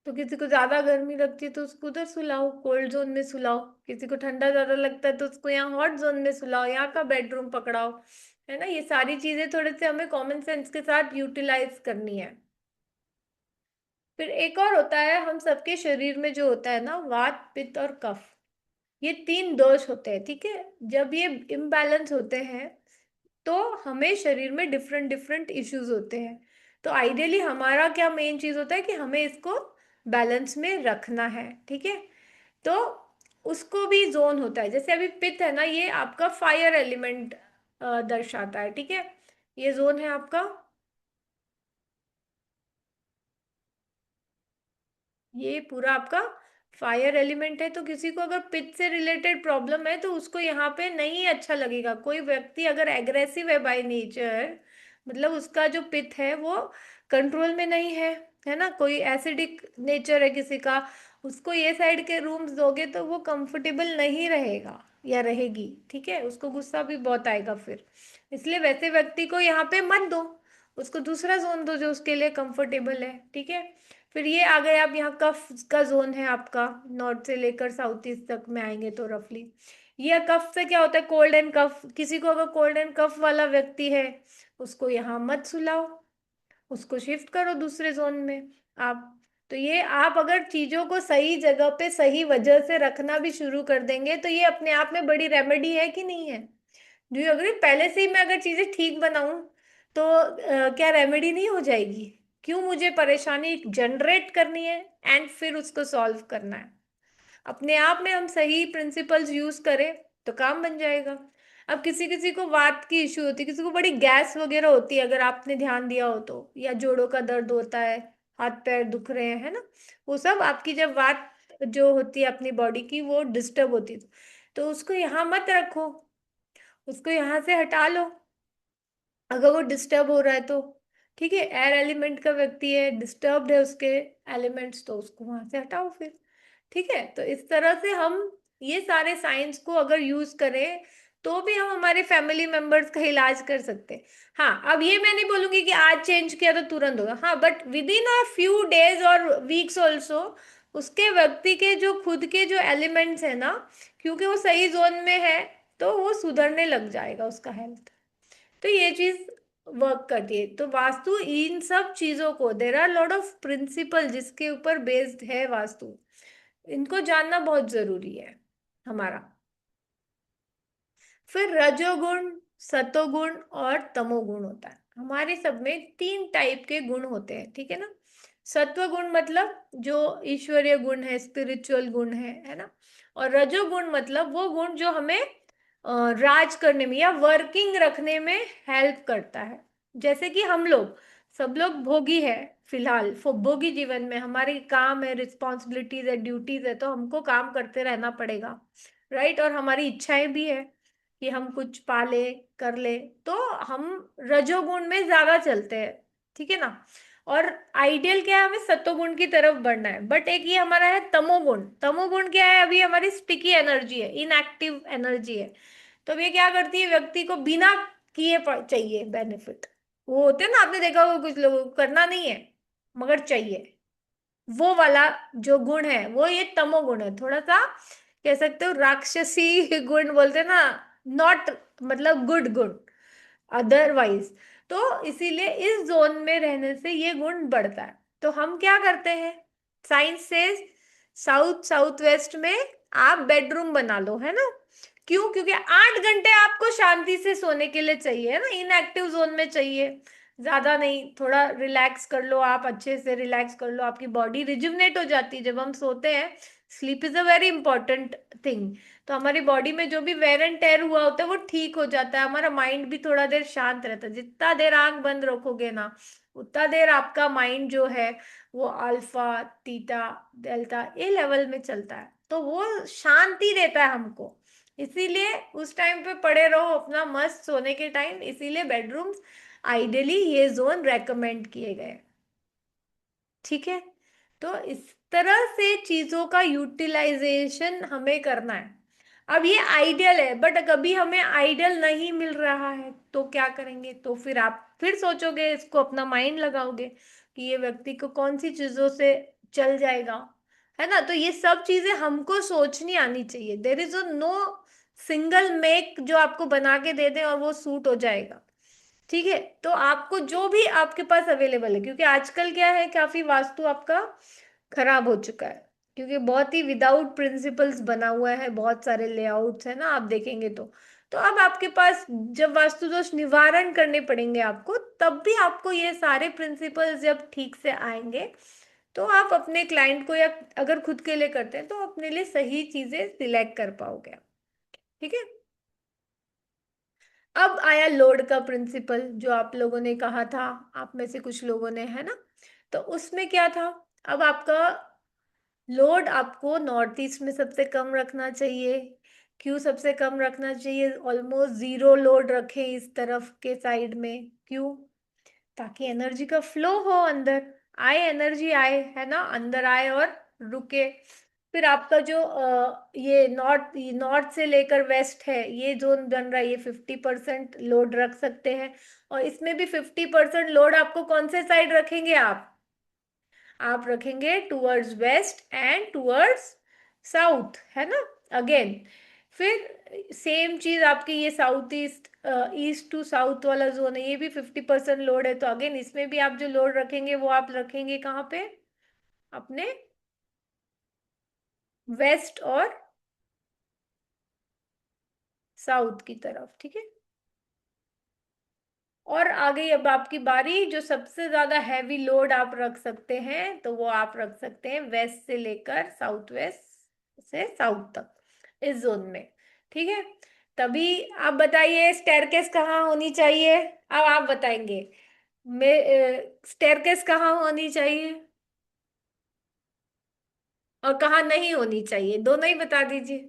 Speaker 1: तो किसी को ज्यादा गर्मी लगती है तो उसको उधर सुलाओ, कोल्ड जोन में सुलाओ। किसी को ठंडा ज्यादा लगता है तो उसको यहाँ हॉट जोन में सुलाओ, यहाँ का बेडरूम पकड़ाओ, है ना। ये सारी चीजें थोड़े से हमें कॉमन सेंस के साथ यूटिलाइज करनी है। फिर एक और होता है, हम सबके शरीर में जो होता है ना, वात पित्त और कफ, ये तीन दोष होते हैं, ठीक है। जब ये इम्बैलेंस होते हैं तो हमें शरीर में डिफरेंट डिफरेंट इश्यूज होते हैं। तो आइडियली हमारा क्या मेन चीज होता है कि हमें इसको बैलेंस में रखना है, ठीक है। तो उसको भी जोन होता है, जैसे अभी पित्त है ना, ये आपका फायर एलिमेंट दर्शाता है, ठीक है। ये जोन है आपका, ये पूरा आपका फायर एलिमेंट है। तो किसी को अगर पित्त से रिलेटेड प्रॉब्लम है तो उसको यहाँ पे नहीं अच्छा लगेगा। कोई व्यक्ति अगर एग्रेसिव है बाय नेचर, मतलब उसका जो पित्त है वो कंट्रोल में नहीं है ना, कोई एसिडिक नेचर है किसी का, उसको ये साइड के रूम्स दोगे तो वो कंफर्टेबल नहीं रहेगा या रहेगी, ठीक है। उसको गुस्सा भी बहुत आएगा फिर, इसलिए वैसे व्यक्ति को यहाँ पे मत दो, उसको दूसरा जोन दो जो उसके लिए कंफर्टेबल है, ठीक है। फिर ये आ गए, आप यहाँ कफ का जोन है आपका, नॉर्थ से लेकर साउथ ईस्ट तक में आएंगे तो रफली। ये कफ से क्या होता है, कोल्ड एंड कफ, किसी को अगर कोल्ड एंड कफ वाला व्यक्ति है उसको यहाँ मत सुलाओ, उसको शिफ्ट करो दूसरे जोन में आप। तो ये आप अगर चीजों को सही जगह पे सही वजह से रखना भी शुरू कर देंगे तो ये अपने आप में बड़ी रेमेडी है कि नहीं है। Do you agree? पहले से ही मैं अगर चीजें ठीक बनाऊं तो क्या रेमेडी नहीं हो जाएगी? क्यों मुझे परेशानी जनरेट करनी है एंड फिर उसको सॉल्व करना है? अपने आप में हम सही प्रिंसिपल्स यूज करें तो काम बन जाएगा। अब किसी किसी को वात की इश्यू होती है, किसी को बड़ी गैस वगैरह होती है, अगर आपने ध्यान दिया हो तो, या जोड़ों का दर्द होता है, हाथ पैर दुख रहे हैं, है ना, वो सब आपकी जब वात जो होती है अपनी बॉडी की वो डिस्टर्ब होती है, तो उसको यहाँ मत रखो, उसको यहाँ से हटा लो अगर वो डिस्टर्ब हो रहा है तो, ठीक है। एयर एलिमेंट का व्यक्ति है, डिस्टर्ब्ड है उसके एलिमेंट्स, तो उसको वहां से हटाओ फिर, ठीक है। तो इस तरह से हम ये सारे साइंस को अगर यूज करें तो भी हम हमारे फैमिली मेंबर्स का इलाज कर सकते हैं। हाँ, अब ये मैं नहीं बोलूंगी कि आज चेंज किया तो तुरंत होगा, हाँ, but with in a few days और वीक्स ऑल्सो उसके व्यक्ति के जो खुद के जो एलिमेंट्स है ना, क्योंकि वो सही जोन में है, तो वो सुधरने लग जाएगा उसका हेल्थ। तो ये चीज वर्क करती है। तो वास्तु इन सब चीजों को, there are lot of principle जिसके ऊपर बेस्ड है वास्तु, इनको जानना बहुत जरूरी है हमारा। फिर रजोगुण, सतोगुण और तमोगुण होता है। हमारे सब में तीन टाइप के गुण होते हैं, ठीक है ना। सत्व गुण मतलब जो ईश्वरीय गुण है, स्पिरिचुअल गुण है ना। और रजोगुण मतलब वो गुण जो हमें राज करने में या वर्किंग रखने में हेल्प करता है। जैसे कि हम लोग सब लोग भोगी है, फिलहाल भोगी जीवन में हमारे काम है, रिस्पॉन्सिबिलिटीज है, ड्यूटीज है, तो हमको काम करते रहना पड़ेगा, राइट। और हमारी इच्छाएं भी है कि हम कुछ पाले, कर ले, तो हम रजोगुण में ज्यादा चलते हैं, ठीक है ना। और आइडियल क्या है, हमें सत्वगुण की तरफ बढ़ना है। बट एक ये हमारा है तमोगुण। तमोगुण क्या है, अभी हमारी स्टिकी एनर्जी है, इनएक्टिव एनर्जी है। तो अब ये क्या करती है, व्यक्ति को बिना किए चाहिए बेनिफिट। वो होते हैं ना, आपने देखा होगा कुछ लोगों को करना नहीं है मगर चाहिए, वो वाला जो गुण है वो ये तमोगुण है। थोड़ा सा कह सकते हो राक्षसी गुण बोलते हैं ना, नॉट मतलब गुड गुण अदरवाइज। तो इसीलिए इस जोन में रहने से ये गुण बढ़ता है। तो हम क्या करते हैं, साइंस से साउथ साउथ वेस्ट में आप बेडरूम बना लो, है ना। क्यों? क्योंकि 8 घंटे आपको शांति से सोने के लिए चाहिए, है ना, इनएक्टिव जोन में चाहिए, ज्यादा नहीं। थोड़ा रिलैक्स कर लो आप, अच्छे से रिलैक्स कर लो, आपकी बॉडी रिजुवनेट हो जाती है जब हम सोते हैं। Sleep is a very important thing. तो हमारी बॉडी में जो भी वेर एंड टेयर हुआ होता है वो ठीक हो जाता है, हमारा माइंड भी थोड़ा देर शांत रहता है। जितना देर आंख बंद रखोगे ना उतना देर आपका माइंड जो है वो अल्फा, थीटा, डेल्टा ये लेवल में चलता है, तो वो शांति देता है हमको। इसीलिए उस टाइम पे पड़े रहो अपना मस्त सोने के टाइम, इसीलिए बेडरूम्स आइडियली ये जोन रेकमेंड किए गए, ठीक है। तो इस तरह से चीजों का यूटिलाइजेशन हमें करना है। अब ये आइडियल है, बट कभी हमें आइडियल नहीं मिल रहा है तो क्या करेंगे? तो फिर आप फिर सोचोगे, इसको अपना माइंड लगाओगे कि ये व्यक्ति को कौन सी चीजों से चल जाएगा, है ना। तो ये सब चीजें हमको सोचनी आनी चाहिए। There is no single make जो आपको बना के दे दे और वो सूट हो जाएगा, ठीक है। तो आपको जो भी आपके पास अवेलेबल है, क्योंकि आजकल क्या है, काफी वास्तु आपका खराब हो चुका है, क्योंकि बहुत ही विदाउट प्रिंसिपल्स बना हुआ है, बहुत सारे लेआउट्स है ना, आप देखेंगे तो अब आपके पास जब वास्तु दोष निवारण करने पड़ेंगे आपको, तब भी आपको ये सारे प्रिंसिपल्स जब ठीक से आएंगे, तो आप अपने क्लाइंट को, या अगर खुद के लिए करते हैं तो अपने लिए सही चीजें सिलेक्ट कर पाओगे। ठीक है। अब आया लोड का प्रिंसिपल, जो आप लोगों ने कहा था, आप में से कुछ लोगों ने, है ना। तो उसमें क्या था, अब आपका लोड आपको नॉर्थ ईस्ट में सबसे कम रखना चाहिए। क्यों सबसे कम रखना चाहिए, ऑलमोस्ट जीरो लोड रखें इस तरफ के साइड में, क्यों, ताकि एनर्जी का फ्लो हो, अंदर आए, एनर्जी आए, है ना, अंदर आए और रुके। फिर आपका जो ये नॉर्थ नॉर्थ से लेकर वेस्ट है, ये जोन बन रहा है, ये 50% लोड रख सकते हैं। और इसमें भी 50% लोड आपको कौन से साइड रखेंगे, आप रखेंगे towards west end towards south, है ना, अगेन। फिर सेम चीज आपकी ये south east, east to south वाला जोन है, ये भी 50% लोड है, तो अगेन इसमें भी आप जो लोड रखेंगे वो आप रखेंगे कहाँ पे, अपने वेस्ट और साउथ की तरफ। ठीक है। और आ गई अब आपकी बारी, जो सबसे ज्यादा हैवी लोड आप रख सकते हैं, तो वो आप रख सकते हैं वेस्ट से लेकर साउथ वेस्ट से साउथ तक, इस जोन में। ठीक है। तभी आप बताइए स्टेयरकेस कहाँ होनी चाहिए, अब आप बताएंगे, मैं स्टेयरकेस कहाँ होनी चाहिए और कहाँ नहीं होनी चाहिए, दोनों ही बता दीजिए।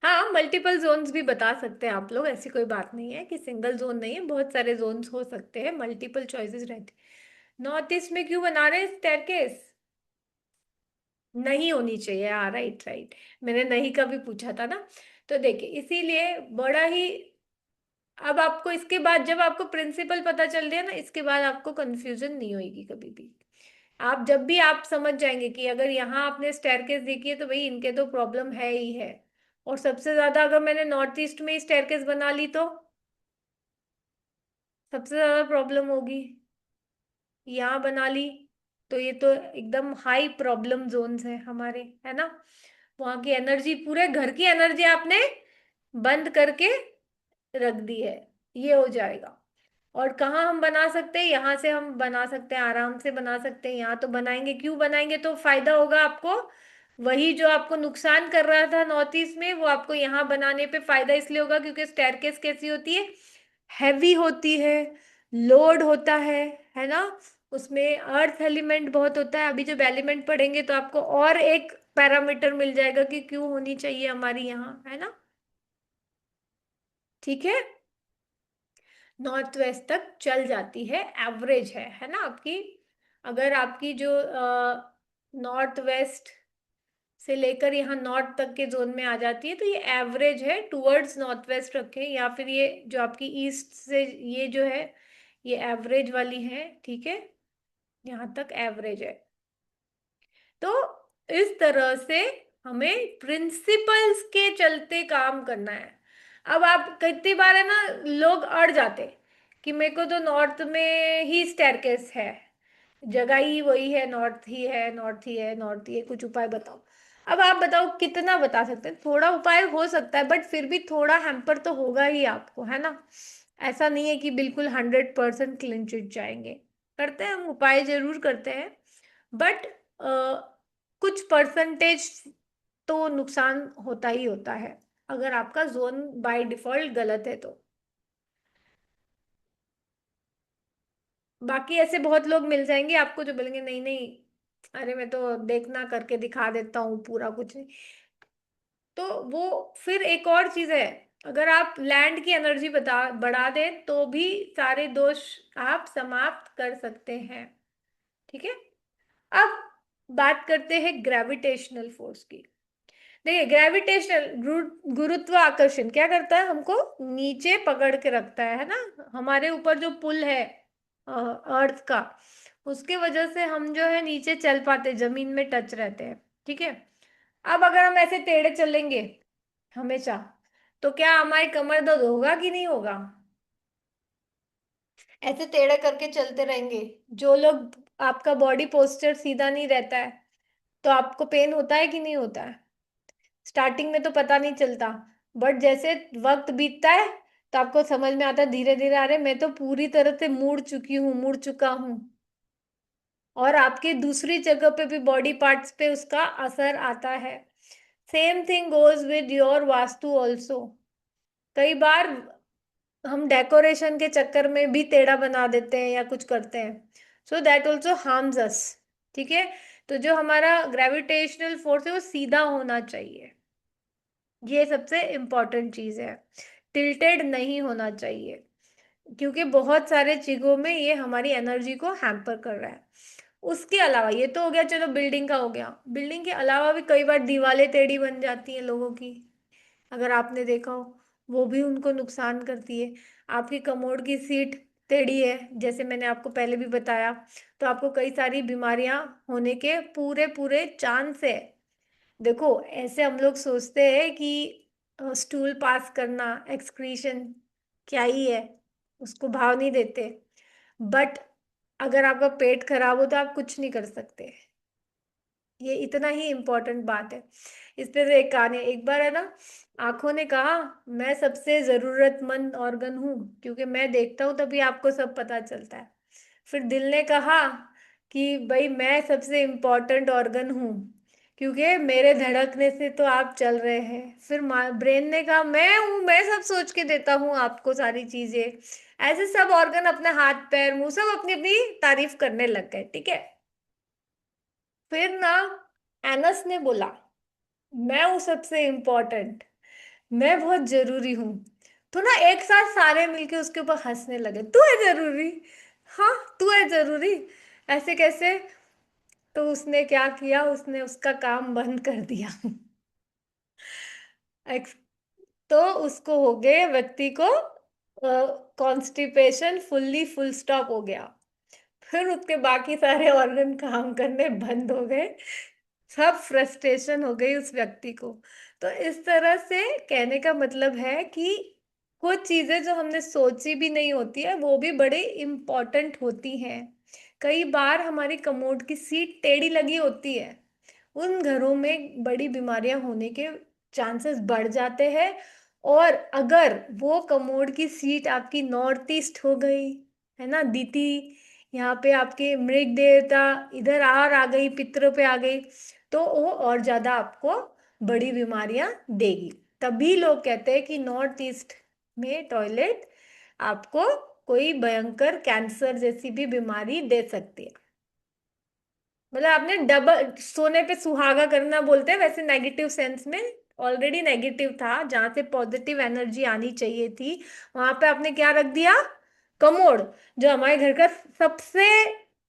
Speaker 1: हाँ, मल्टीपल जोन्स भी बता सकते हैं आप लोग, ऐसी कोई बात नहीं है कि सिंगल जोन नहीं है, बहुत सारे जोन्स हो सकते हैं, मल्टीपल चॉइसेस रहती। नॉर्थ ईस्ट में क्यों बना रहे हैं स्टेयरकेस, नहीं होनी चाहिए, हाँ, राइट राइट, मैंने नहीं का भी पूछा था ना। तो देखिए, इसीलिए बड़ा ही, अब आपको इसके बाद जब आपको प्रिंसिपल पता चल गया ना, इसके बाद आपको कंफ्यूजन नहीं होगी कभी भी। आप जब भी आप समझ जाएंगे कि अगर यहाँ आपने स्टेयरकेस देखी है, तो भाई इनके तो प्रॉब्लम है ही है। और सबसे ज्यादा अगर मैंने नॉर्थ ईस्ट में स्टेयरकेस बना ली, तो सबसे ज्यादा प्रॉब्लम होगी। यहाँ बना ली तो ये तो एकदम हाई प्रॉब्लम जोन्स है हमारे, है ना। वहां की एनर्जी, पूरे घर की एनर्जी आपने बंद करके रख दी है, ये हो जाएगा। और कहाँ हम बना सकते हैं, यहाँ से हम बना सकते हैं, आराम से बना सकते हैं, यहाँ तो बनाएंगे, क्यों बनाएंगे, तो फायदा होगा आपको। वही जो आपको नुकसान कर रहा था नॉर्थ ईस्ट में, वो आपको यहाँ बनाने पे फायदा इसलिए होगा, क्योंकि स्टेयरकेस कैसी होती है, हैवी होती है, लोड होता है ना। उसमें अर्थ एलिमेंट बहुत होता है, अभी जब एलिमेंट पढ़ेंगे तो आपको और एक पैरामीटर मिल जाएगा कि क्यों होनी चाहिए हमारी यहाँ, है ना। ठीक है। नॉर्थ वेस्ट तक चल जाती है, एवरेज है ना आपकी। अगर आपकी जो नॉर्थ वेस्ट से लेकर यहाँ नॉर्थ तक के जोन में आ जाती है, तो ये एवरेज है, टुवर्ड्स नॉर्थ वेस्ट रखें, या फिर ये जो आपकी ईस्ट से, ये जो है, ये एवरेज वाली है। ठीक है। यहाँ तक एवरेज है। तो इस तरह से हमें प्रिंसिपल्स के चलते काम करना है। अब आप कितनी बार है ना, लोग अड़ जाते कि मेरे को तो नॉर्थ में ही स्टेयरकेस है, जगह ही वही है, नॉर्थ ही है, नॉर्थ ही है, नॉर्थ ही है, कुछ उपाय बताओ। अब आप बताओ कितना बता सकते हैं, थोड़ा उपाय हो सकता है, बट फिर भी थोड़ा हैम्पर तो होगा ही आपको, है ना। ऐसा नहीं है कि बिल्कुल 100% क्लीन चिट जाएंगे, करते हैं हम उपाय, जरूर करते हैं, बट कुछ परसेंटेज तो नुकसान होता ही होता है, अगर आपका जोन बाय डिफॉल्ट गलत है तो। बाकी ऐसे बहुत लोग मिल जाएंगे आपको जो बोलेंगे नहीं नहीं, अरे मैं तो देखना करके दिखा देता हूँ, पूरा कुछ नहीं। तो वो फिर एक और चीज है, अगर आप लैंड की एनर्जी बता बढ़ा दें, तो भी सारे दोष आप समाप्त कर सकते हैं। ठीक है। अब बात करते हैं ग्रेविटेशनल फोर्स की। देखिए, ग्रेविटेशनल गुरुत्वाकर्षण क्या करता है, हमको नीचे पकड़ के रखता है ना। हमारे ऊपर जो पुल है अर्थ का, उसके वजह से हम जो है नीचे चल पाते, जमीन में टच रहते हैं। ठीक है। अब अगर हम ऐसे टेढ़े चलेंगे हमेशा, तो क्या हमारी कमर दर्द होगा कि नहीं होगा? ऐसे टेढ़े करके चलते रहेंगे, जो लोग, आपका बॉडी पोस्चर सीधा नहीं रहता है, तो आपको पेन होता है कि नहीं होता है? स्टार्टिंग में तो पता नहीं चलता, बट जैसे वक्त बीतता है तो आपको समझ में आता है धीरे धीरे, अरे मैं तो पूरी तरह से मुड़ चुकी हूँ, मुड़ चुका हूँ। और आपके दूसरी जगह पे भी बॉडी पार्ट्स पे उसका असर आता है। Same thing goes with your vastu also. कई बार हम डेकोरेशन के चक्कर में भी टेढ़ा बना देते हैं या कुछ करते हैं, सो दैट ऑल्सो हार्म्स अस। ठीक है, तो जो हमारा ग्रेविटेशनल फोर्स है वो सीधा होना चाहिए, ये सबसे इम्पोर्टेंट चीज है। टिल्टेड नहीं होना चाहिए, क्योंकि बहुत सारे चीजों में ये हमारी एनर्जी को हैम्पर कर रहा है। उसके अलावा ये तो हो गया, चलो बिल्डिंग का हो गया, बिल्डिंग के अलावा भी कई बार दीवारें टेढ़ी बन जाती हैं लोगों की, अगर आपने देखा हो, वो भी उनको नुकसान करती है। आपकी कमोड की सीट टेढ़ी है, जैसे मैंने आपको पहले भी बताया, तो आपको कई सारी बीमारियां होने के पूरे पूरे चांस है। देखो, ऐसे हम लोग सोचते हैं कि स्टूल पास करना, एक्सक्रीशन क्या ही है, उसको भाव नहीं देते, बट अगर आपका पेट खराब हो तो आप कुछ नहीं कर सकते। ये इतना ही इम्पोर्टेंट बात है। इस पे से एक कहानी, एक बार है ना, आंखों ने कहा मैं सबसे जरूरतमंद ऑर्गन हूँ, क्योंकि मैं देखता हूँ तभी आपको सब पता चलता है। फिर दिल ने कहा कि भाई मैं सबसे इम्पोर्टेंट ऑर्गन हूँ, क्योंकि मेरे धड़कने से तो आप चल रहे हैं। फिर ब्रेन ने कहा मैं हूँ, मैं सब सोच के देता हूँ आपको सारी चीजें। ऐसे सब ऑर्गन अपने हाथ पैर मुंह सब अपनी अपनी तारीफ करने लग गए। ठीक है, फिर ना एनस ने बोला मैं हूं सबसे इम्पोर्टेंट, मैं बहुत जरूरी हूं। तो ना एक साथ सारे मिलके उसके ऊपर हंसने लगे, तू है जरूरी, हाँ तू है जरूरी, ऐसे कैसे? तो उसने क्या किया, उसने उसका काम बंद कर दिया। एक्स- तो उसको हो गए, व्यक्ति को कॉन्स्टिपेशन फुल्ली फुल स्टॉप हो गया। फिर उसके बाकी सारे ऑर्गन काम करने बंद हो गए, सब फ्रस्ट्रेशन हो गई उस व्यक्ति को। तो इस तरह से कहने का मतलब है कि कुछ चीजें जो हमने सोची भी नहीं होती है वो भी बड़े इम्पोर्टेंट होती हैं। कई बार हमारी कमोड की सीट टेढ़ी लगी होती है, उन घरों में बड़ी बीमारियां होने के चांसेस बढ़ जाते हैं। और अगर वो कमोड की सीट आपकी नॉर्थ ईस्ट हो गई, है ना दीति, यहाँ पे आपके मृग देवता इधर आ गई, पितरों पे आ गई, तो वो और ज्यादा आपको बड़ी बीमारियां देगी। तभी लोग कहते हैं कि नॉर्थ ईस्ट में टॉयलेट आपको कोई भयंकर कैंसर जैसी भी बीमारी दे सकती है। मतलब आपने डबल सोने पे सुहागा करना बोलते हैं, वैसे नेगेटिव सेंस में, ऑलरेडी नेगेटिव था, जहां से पॉजिटिव एनर्जी आनी चाहिए थी वहां पे आपने क्या रख दिया, कमोड, जो हमारे घर का सबसे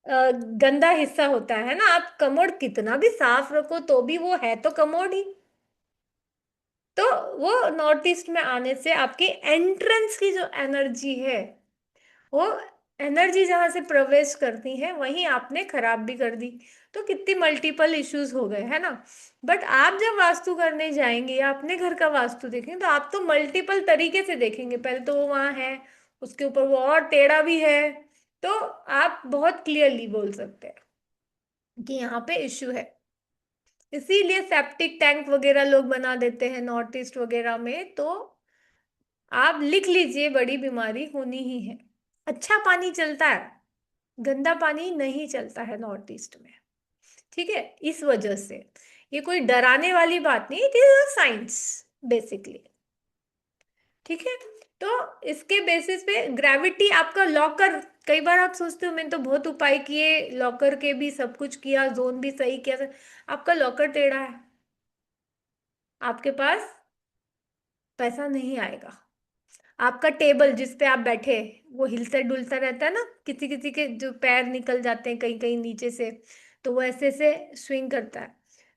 Speaker 1: गंदा हिस्सा होता है ना। आप कमोड कितना भी साफ रखो तो भी वो है तो कमोड ही। तो वो नॉर्थ ईस्ट में आने से आपकी एंट्रेंस की जो एनर्जी है, वो एनर्जी जहां से प्रवेश करती है वहीं आपने खराब भी कर दी। तो कितनी मल्टीपल इश्यूज हो गए, है ना। बट आप जब वास्तु करने जाएंगे या अपने घर का वास्तु देखेंगे तो आप तो मल्टीपल तरीके से देखेंगे, पहले तो वो वहां है, उसके ऊपर वो और टेढ़ा भी है, तो आप बहुत क्लियरली बोल सकते हैं कि यहाँ पे इश्यू है। इसीलिए सेप्टिक टैंक वगैरह लोग बना देते हैं नॉर्थ ईस्ट वगैरह में, तो आप लिख लीजिए बड़ी बीमारी होनी ही है। अच्छा पानी चलता है, गंदा पानी नहीं चलता है नॉर्थ ईस्ट में। ठीक है, इस वजह से ये कोई डराने वाली बात नहीं, इट इज साइंस बेसिकली। ठीक है, तो इसके बेसिस पे ग्रेविटी आपका लॉकर, कई बार आप सोचते हो मैंने तो बहुत उपाय किए, लॉकर के भी सब कुछ किया, जोन भी सही किया, आपका लॉकर टेढ़ा है, आपके पास पैसा नहीं आएगा। आपका टेबल जिस पे आप बैठे, वो हिलता डुलता रहता है ना, किसी किसी के जो पैर निकल जाते हैं कहीं कहीं नीचे से, तो वो ऐसे से स्विंग करता है,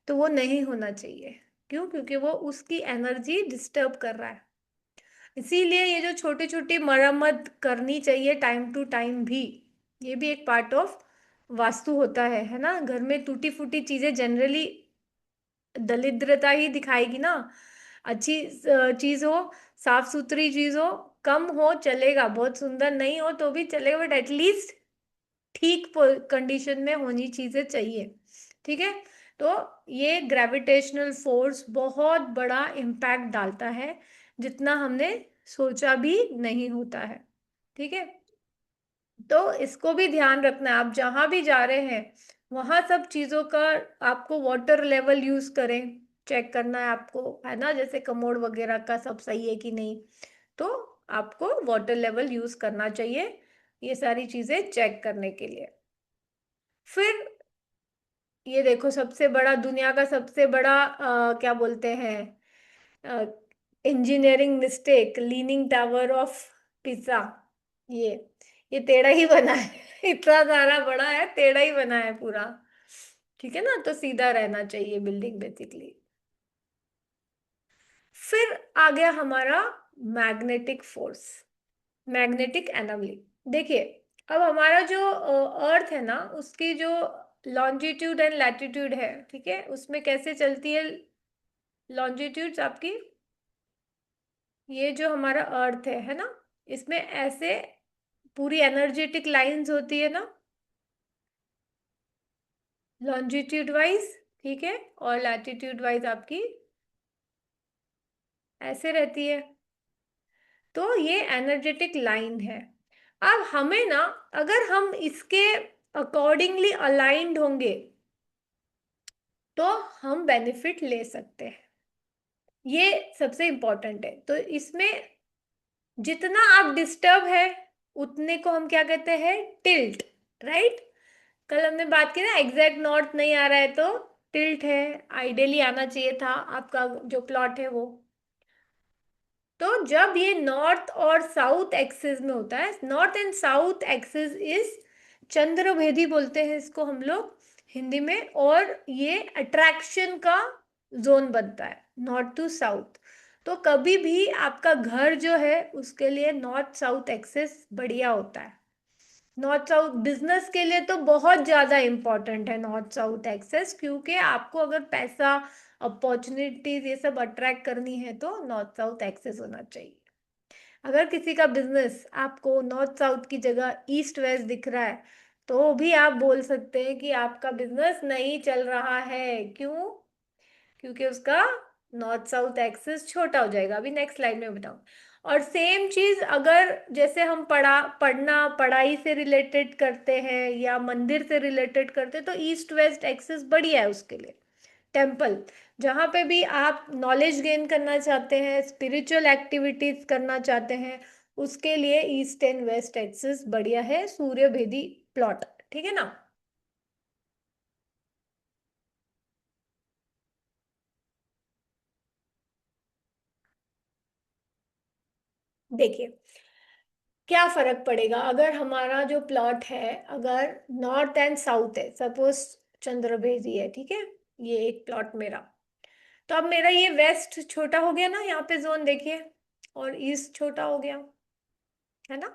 Speaker 1: तो वो नहीं होना चाहिए। क्यों? क्योंकि वो उसकी एनर्जी डिस्टर्ब कर रहा है। इसीलिए ये जो छोटी छोटी मरम्मत करनी चाहिए टाइम टू टाइम भी, ये भी एक पार्ट ऑफ वास्तु होता है ना। घर में टूटी फूटी चीजें जनरली दरिद्रता ही दिखाएगी ना। अच्छी चीज हो, साफ सुथरी चीज हो, कम हो चलेगा, बहुत सुंदर नहीं हो तो भी चलेगा, बट एटलीस्ट ठीक कंडीशन में होनी चीजें चाहिए। ठीक है। तो ये ग्रेविटेशनल फोर्स बहुत बड़ा इम्पैक्ट डालता है, जितना हमने सोचा भी नहीं होता है। ठीक है। तो इसको भी ध्यान रखना है, आप जहां भी जा रहे हैं वहां सब चीजों का आपको वाटर लेवल यूज करें, चेक करना है आपको, है ना, जैसे कमोड वगैरह का सब सही है कि नहीं। तो आपको वाटर लेवल यूज करना चाहिए ये सारी चीजें चेक करने के लिए। फिर ये देखो, सबसे बड़ा, दुनिया का सबसे बड़ा क्या बोलते हैं, engineering mistake, leaning tower of pizza. ये ये टेढ़ा ही बना है इतना सारा बड़ा है, टेढ़ा ही बना है पूरा। ठीक है ना, तो सीधा रहना चाहिए बिल्डिंग बेसिकली। फिर आ गया हमारा मैग्नेटिक फोर्स, मैग्नेटिक एनोमली। देखिए, अब हमारा जो अर्थ है ना, उसकी जो लॉन्जिट्यूड एंड लैटिट्यूड है, ठीक है, उसमें कैसे चलती है लॉन्जिट्यूड्स आपकी, ये जो हमारा अर्थ है ना, इसमें ऐसे पूरी एनर्जेटिक लाइंस होती है ना, लॉन्जिट्यूड वाइज। ठीक है। और लैटिट्यूड वाइज आपकी ऐसे रहती है। तो ये एनर्जेटिक लाइन है। अब हमें ना, अगर हम इसके अकॉर्डिंगली अलाइंड होंगे तो हम बेनिफिट ले सकते हैं। ये सबसे इंपॉर्टेंट है। तो इसमें जितना आप डिस्टर्ब है उतने को हम क्या कहते हैं, टिल्ट। राइट। कल हमने बात की ना, एग्जैक्ट नॉर्थ नहीं आ रहा है तो टिल्ट है, आइडियली आना चाहिए था आपका जो प्लॉट है वो। तो जब ये नॉर्थ और साउथ एक्सिस में होता है, north and south axis is चंद्रभेदी बोलते हैं इसको हम लोग हिंदी में, और ये अट्रैक्शन का जोन बनता है नॉर्थ टू साउथ। तो कभी भी आपका घर जो है उसके लिए नॉर्थ साउथ एक्सिस बढ़िया होता है। नॉर्थ साउथ बिजनेस के लिए तो बहुत ज्यादा इंपॉर्टेंट है नॉर्थ साउथ एक्सेस, क्योंकि आपको अगर पैसा, अपॉर्चुनिटीज ये सब अट्रैक्ट करनी है तो नॉर्थ साउथ एक्सेस होना चाहिए। अगर किसी का बिजनेस आपको नॉर्थ साउथ की जगह ईस्ट वेस्ट दिख रहा है तो भी आप बोल सकते हैं कि आपका बिजनेस नहीं चल रहा है। क्यों? क्योंकि उसका नॉर्थ साउथ एक्सिस छोटा हो जाएगा, अभी नेक्स्ट स्लाइड में बताऊं। और सेम चीज अगर जैसे हम पढ़ना पढ़ाई से रिलेटेड करते हैं या मंदिर से रिलेटेड करते हैं तो ईस्ट वेस्ट एक्सिस बढ़िया है उसके लिए। टेम्पल, जहाँ पे भी आप नॉलेज गेन करना चाहते हैं, स्पिरिचुअल एक्टिविटीज करना चाहते हैं, उसके लिए ईस्ट एंड वेस्ट एक्सिस बढ़िया है, सूर्य भेदी प्लॉट। ठीक है ना। देखिए, क्या फर्क पड़ेगा अगर हमारा जो प्लॉट है, अगर नॉर्थ एंड साउथ है, सपोज चंद्र भेदी है, ठीक है, ये एक प्लॉट मेरा। तो अब मेरा ये वेस्ट छोटा हो गया ना, यहाँ पे जोन देखिए, और ईस्ट छोटा हो गया, है ना।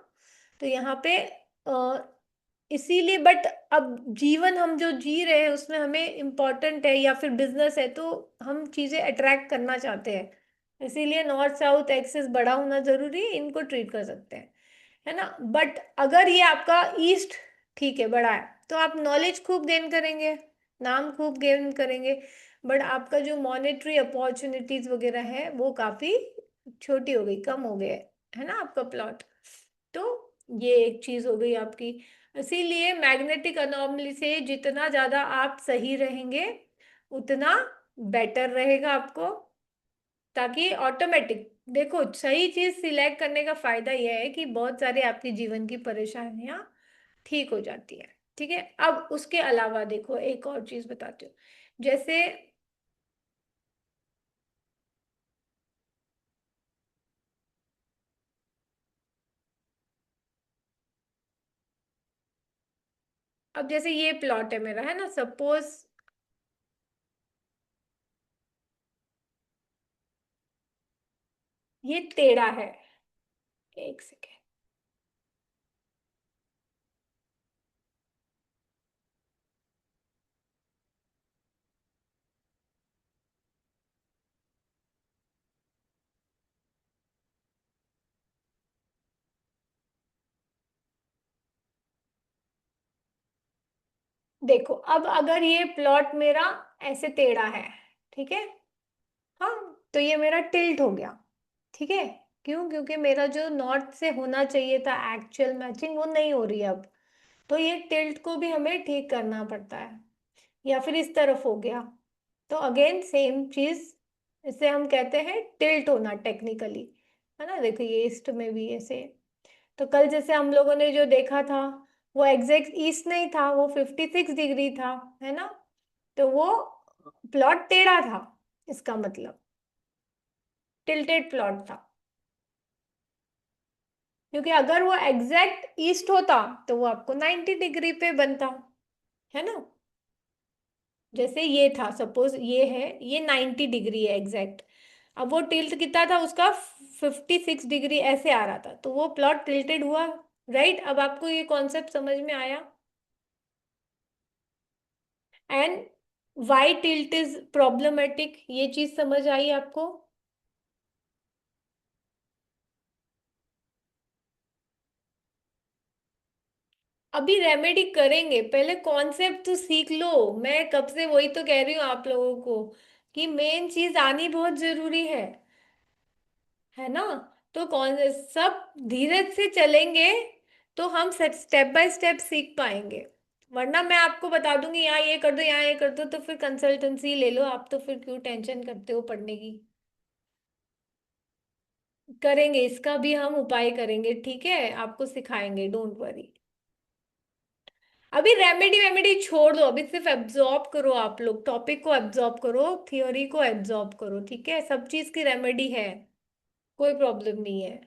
Speaker 1: तो यहाँ पे इसीलिए, बट अब जीवन हम जो जी रहे हैं उसमें हमें इम्पोर्टेंट है, या फिर बिजनेस है तो हम चीजें अट्रैक्ट करना चाहते हैं, इसीलिए नॉर्थ साउथ एक्सिस बड़ा होना जरूरी है, इनको ट्रीट कर सकते हैं, है ना। बट अगर ये आपका ईस्ट, ठीक है, बड़ा है, तो आप नॉलेज खूब गेन करेंगे, नाम खूब गेन करेंगे, बट आपका जो मॉनेटरी अपॉर्चुनिटीज वगैरह है वो काफी छोटी हो गई, कम हो गए, है ना आपका प्लॉट। तो ये एक चीज हो गई आपकी। इसीलिए मैग्नेटिक अनोमली से जितना ज्यादा आप सही रहेंगे उतना बेटर रहेगा आपको, ताकि ऑटोमेटिक, देखो, सही चीज सिलेक्ट करने का फायदा यह है कि बहुत सारे आपकी जीवन की परेशानियां ठीक हो जाती है। ठीक है। अब उसके अलावा देखो, एक और चीज बताती हूँ। जैसे, अब जैसे ये प्लॉट है मेरा, है ना, सपोज ये टेढ़ा है, एक सेकेंड, देखो अब अगर ये प्लॉट मेरा ऐसे टेढ़ा है, ठीक है, हाँ, तो ये मेरा टिल्ट हो गया, ठीक है। क्यों? क्योंकि मेरा जो नॉर्थ से होना चाहिए था एक्चुअल मैचिंग वो नहीं हो रही है अब। तो ये टिल्ट को भी हमें ठीक करना पड़ता है। या फिर इस तरफ हो गया, तो अगेन सेम चीज, इसे हम कहते हैं टिल्ट होना टेक्निकली, है ना। देखो ये ईस्ट में भी ऐसे। तो कल जैसे हम लोगों ने जो देखा था, वो एग्जैक्ट ईस्ट नहीं था, वो 56 डिग्री था, है ना। तो वो प्लॉट टेढ़ा था, इसका मतलब टिल्टेड प्लॉट था। क्योंकि अगर वो एग्जैक्ट ईस्ट होता तो वो आपको 90 डिग्री पे बनता, है ना। जैसे ये था, सपोज ये है, ये 90 डिग्री है एग्जैक्ट। अब वो टिल्ट कितना था उसका, 56 डिग्री ऐसे आ रहा था, तो वो प्लॉट टिल्टेड हुआ। राइट, अब आपको ये कॉन्सेप्ट समझ में आया। And why tilt is problematic, ये चीज समझ आई आपको। अभी रेमेडी करेंगे, पहले कॉन्सेप्ट तो सीख लो। मैं कब से वही तो कह रही हूँ आप लोगों को, कि मेन चीज आनी बहुत जरूरी है ना। तो कौन सब धीरज से चलेंगे तो हम स्टेप बाय स्टेप सीख पाएंगे। वरना मैं आपको बता दूंगी यहाँ ये कर दो, यहाँ ये कर दो, तो फिर कंसल्टेंसी ले लो आप, तो फिर क्यों टेंशन करते हो पढ़ने की। करेंगे, इसका भी हम उपाय करेंगे, ठीक है, आपको सिखाएंगे, डोंट वरी। अभी रेमेडी वेमेडी छोड़ दो, अभी सिर्फ एब्जॉर्ब करो, आप लोग टॉपिक को एब्जॉर्ब करो, थियोरी को एब्जॉर्ब करो, ठीक है, सब चीज की रेमेडी है, कोई प्रॉब्लम नहीं है।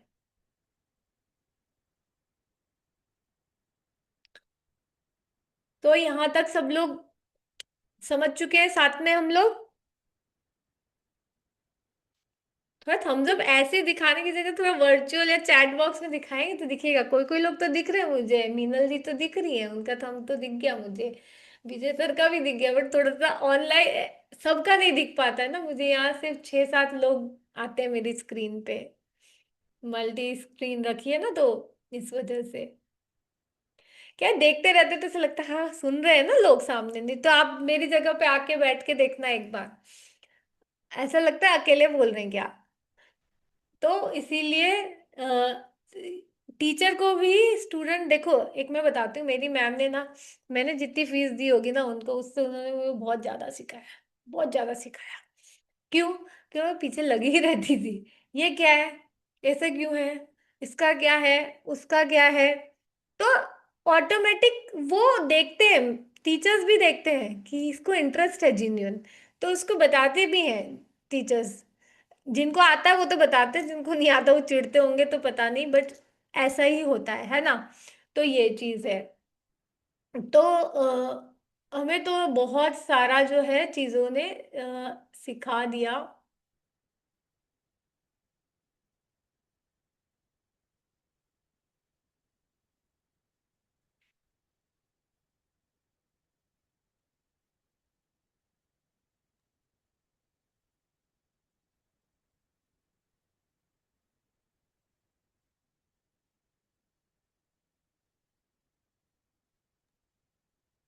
Speaker 1: तो यहाँ तक सब लोग समझ चुके हैं साथ में हम लोग। थोड़ा थम्स अप ऐसे दिखाने की जगह थोड़ा वर्चुअल या चैट बॉक्स में दिखाएंगे तो दिखेगा। कोई कोई लोग तो दिख रहे हैं मुझे, मीनल जी तो दिख रही है, उनका थंब तो दिख गया मुझे, विजय सर का भी दिख गया, बट थोड़ा सा ऑनलाइन सबका नहीं दिख पाता है ना मुझे, यहाँ सिर्फ 6-7 लोग आते हैं मेरी स्क्रीन पे, मल्टी स्क्रीन रखी है ना, तो इस वजह से क्या देखते रहते तो ऐसा लगता है हाँ सुन रहे हैं ना लोग सामने, नहीं तो आप मेरी जगह पे आके बैठ के देखना एक बार, ऐसा लगता है अकेले बोल रहे हैं क्या। तो इसीलिए टीचर को भी स्टूडेंट, देखो एक मैं बताती हूँ, मेरी मैम ने ना, मैंने जितनी फीस दी होगी ना उनको, उससे उन्होंने मुझे बहुत ज्यादा सिखाया, बहुत ज्यादा सिखाया। क्यों? क्यों? मैं पीछे लगी ही रहती थी, ये क्या है, ऐसा क्यों है, इसका क्या है, उसका क्या है। तो ऑटोमेटिक वो देखते हैं, टीचर्स भी देखते हैं कि इसको इंटरेस्ट है जेन्युइन, तो उसको बताते भी हैं टीचर्स। जिनको आता है वो तो बताते हैं, जिनको नहीं आता वो चिढ़ते होंगे, तो पता नहीं, बट ऐसा ही होता है ना। तो ये चीज है। तो हमें तो बहुत सारा जो है चीजों ने सिखा दिया।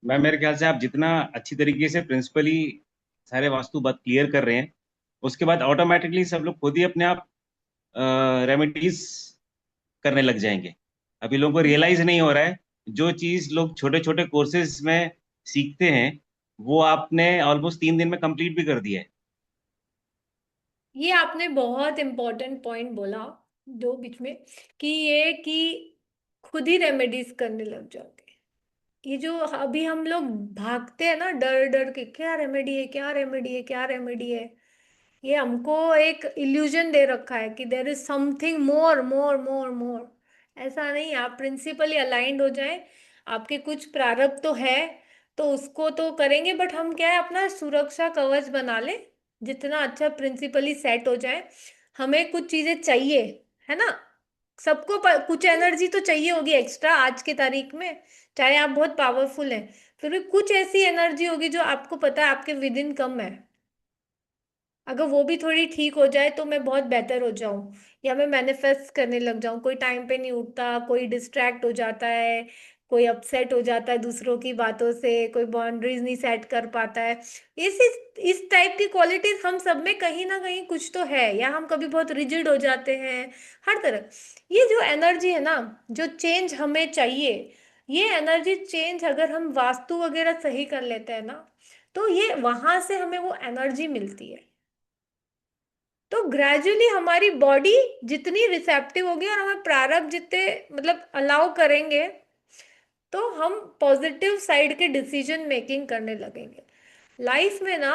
Speaker 2: मैं मेरे ख्याल से आप जितना अच्छी तरीके से प्रिंसिपली सारे वास्तु बात क्लियर कर रहे हैं, उसके बाद ऑटोमेटिकली सब लोग खुद ही अपने आप रेमेडीज करने लग जाएंगे। अभी लोगों को रियलाइज नहीं हो रहा है, जो चीज लोग छोटे छोटे कोर्सेज में सीखते हैं वो आपने ऑलमोस्ट 3 दिन में कंप्लीट भी कर दिया है।
Speaker 1: ये आपने बहुत इम्पोर्टेंट पॉइंट बोला दो बीच में, कि ये कि खुद ही रेमेडीज करने लग जाओगे। ये जो अभी हम लोग भागते हैं ना डर डर के, क्या रेमेडी है, क्या रेमेडी है, क्या रेमेडी है, ये हमको एक इल्यूजन दे रखा है कि देर इज समथिंग मोर मोर मोर मोर। ऐसा नहीं, आप प्रिंसिपली अलाइंड हो जाएं, आपके कुछ प्रारब्ध तो है, तो उसको तो करेंगे, बट हम क्या है अपना सुरक्षा कवच बना ले, जितना अच्छा प्रिंसिपली सेट हो जाए। हमें कुछ चीजें चाहिए, है ना, सबको कुछ एनर्जी तो चाहिए होगी एक्स्ट्रा आज की तारीख में, चाहे आप बहुत पावरफुल हैं, फिर भी कुछ ऐसी एनर्जी होगी जो आपको पता है आपके विद इन कम है। अगर वो भी थोड़ी ठीक हो जाए तो मैं बहुत बेहतर हो जाऊं, या मैं मैनिफेस्ट करने लग जाऊं, कोई टाइम पे नहीं उठता, कोई डिस्ट्रैक्ट हो जाता है, कोई अपसेट हो जाता है दूसरों की बातों से, कोई बाउंड्रीज नहीं सेट कर पाता है। इस टाइप की क्वालिटीज हम सब में कहीं ना कहीं कुछ तो है, या हम कभी बहुत रिजिड हो जाते हैं हर तरह। ये जो एनर्जी है ना, जो चेंज हमें चाहिए, ये एनर्जी चेंज अगर हम वास्तु वगैरह सही कर लेते हैं ना, तो ये वहां से हमें वो एनर्जी मिलती है। तो ग्रेजुअली हमारी बॉडी जितनी रिसेप्टिव होगी और हमें प्रारब्ध जितने मतलब अलाउ करेंगे, तो हम पॉजिटिव साइड के डिसीजन मेकिंग करने लगेंगे लाइफ में ना।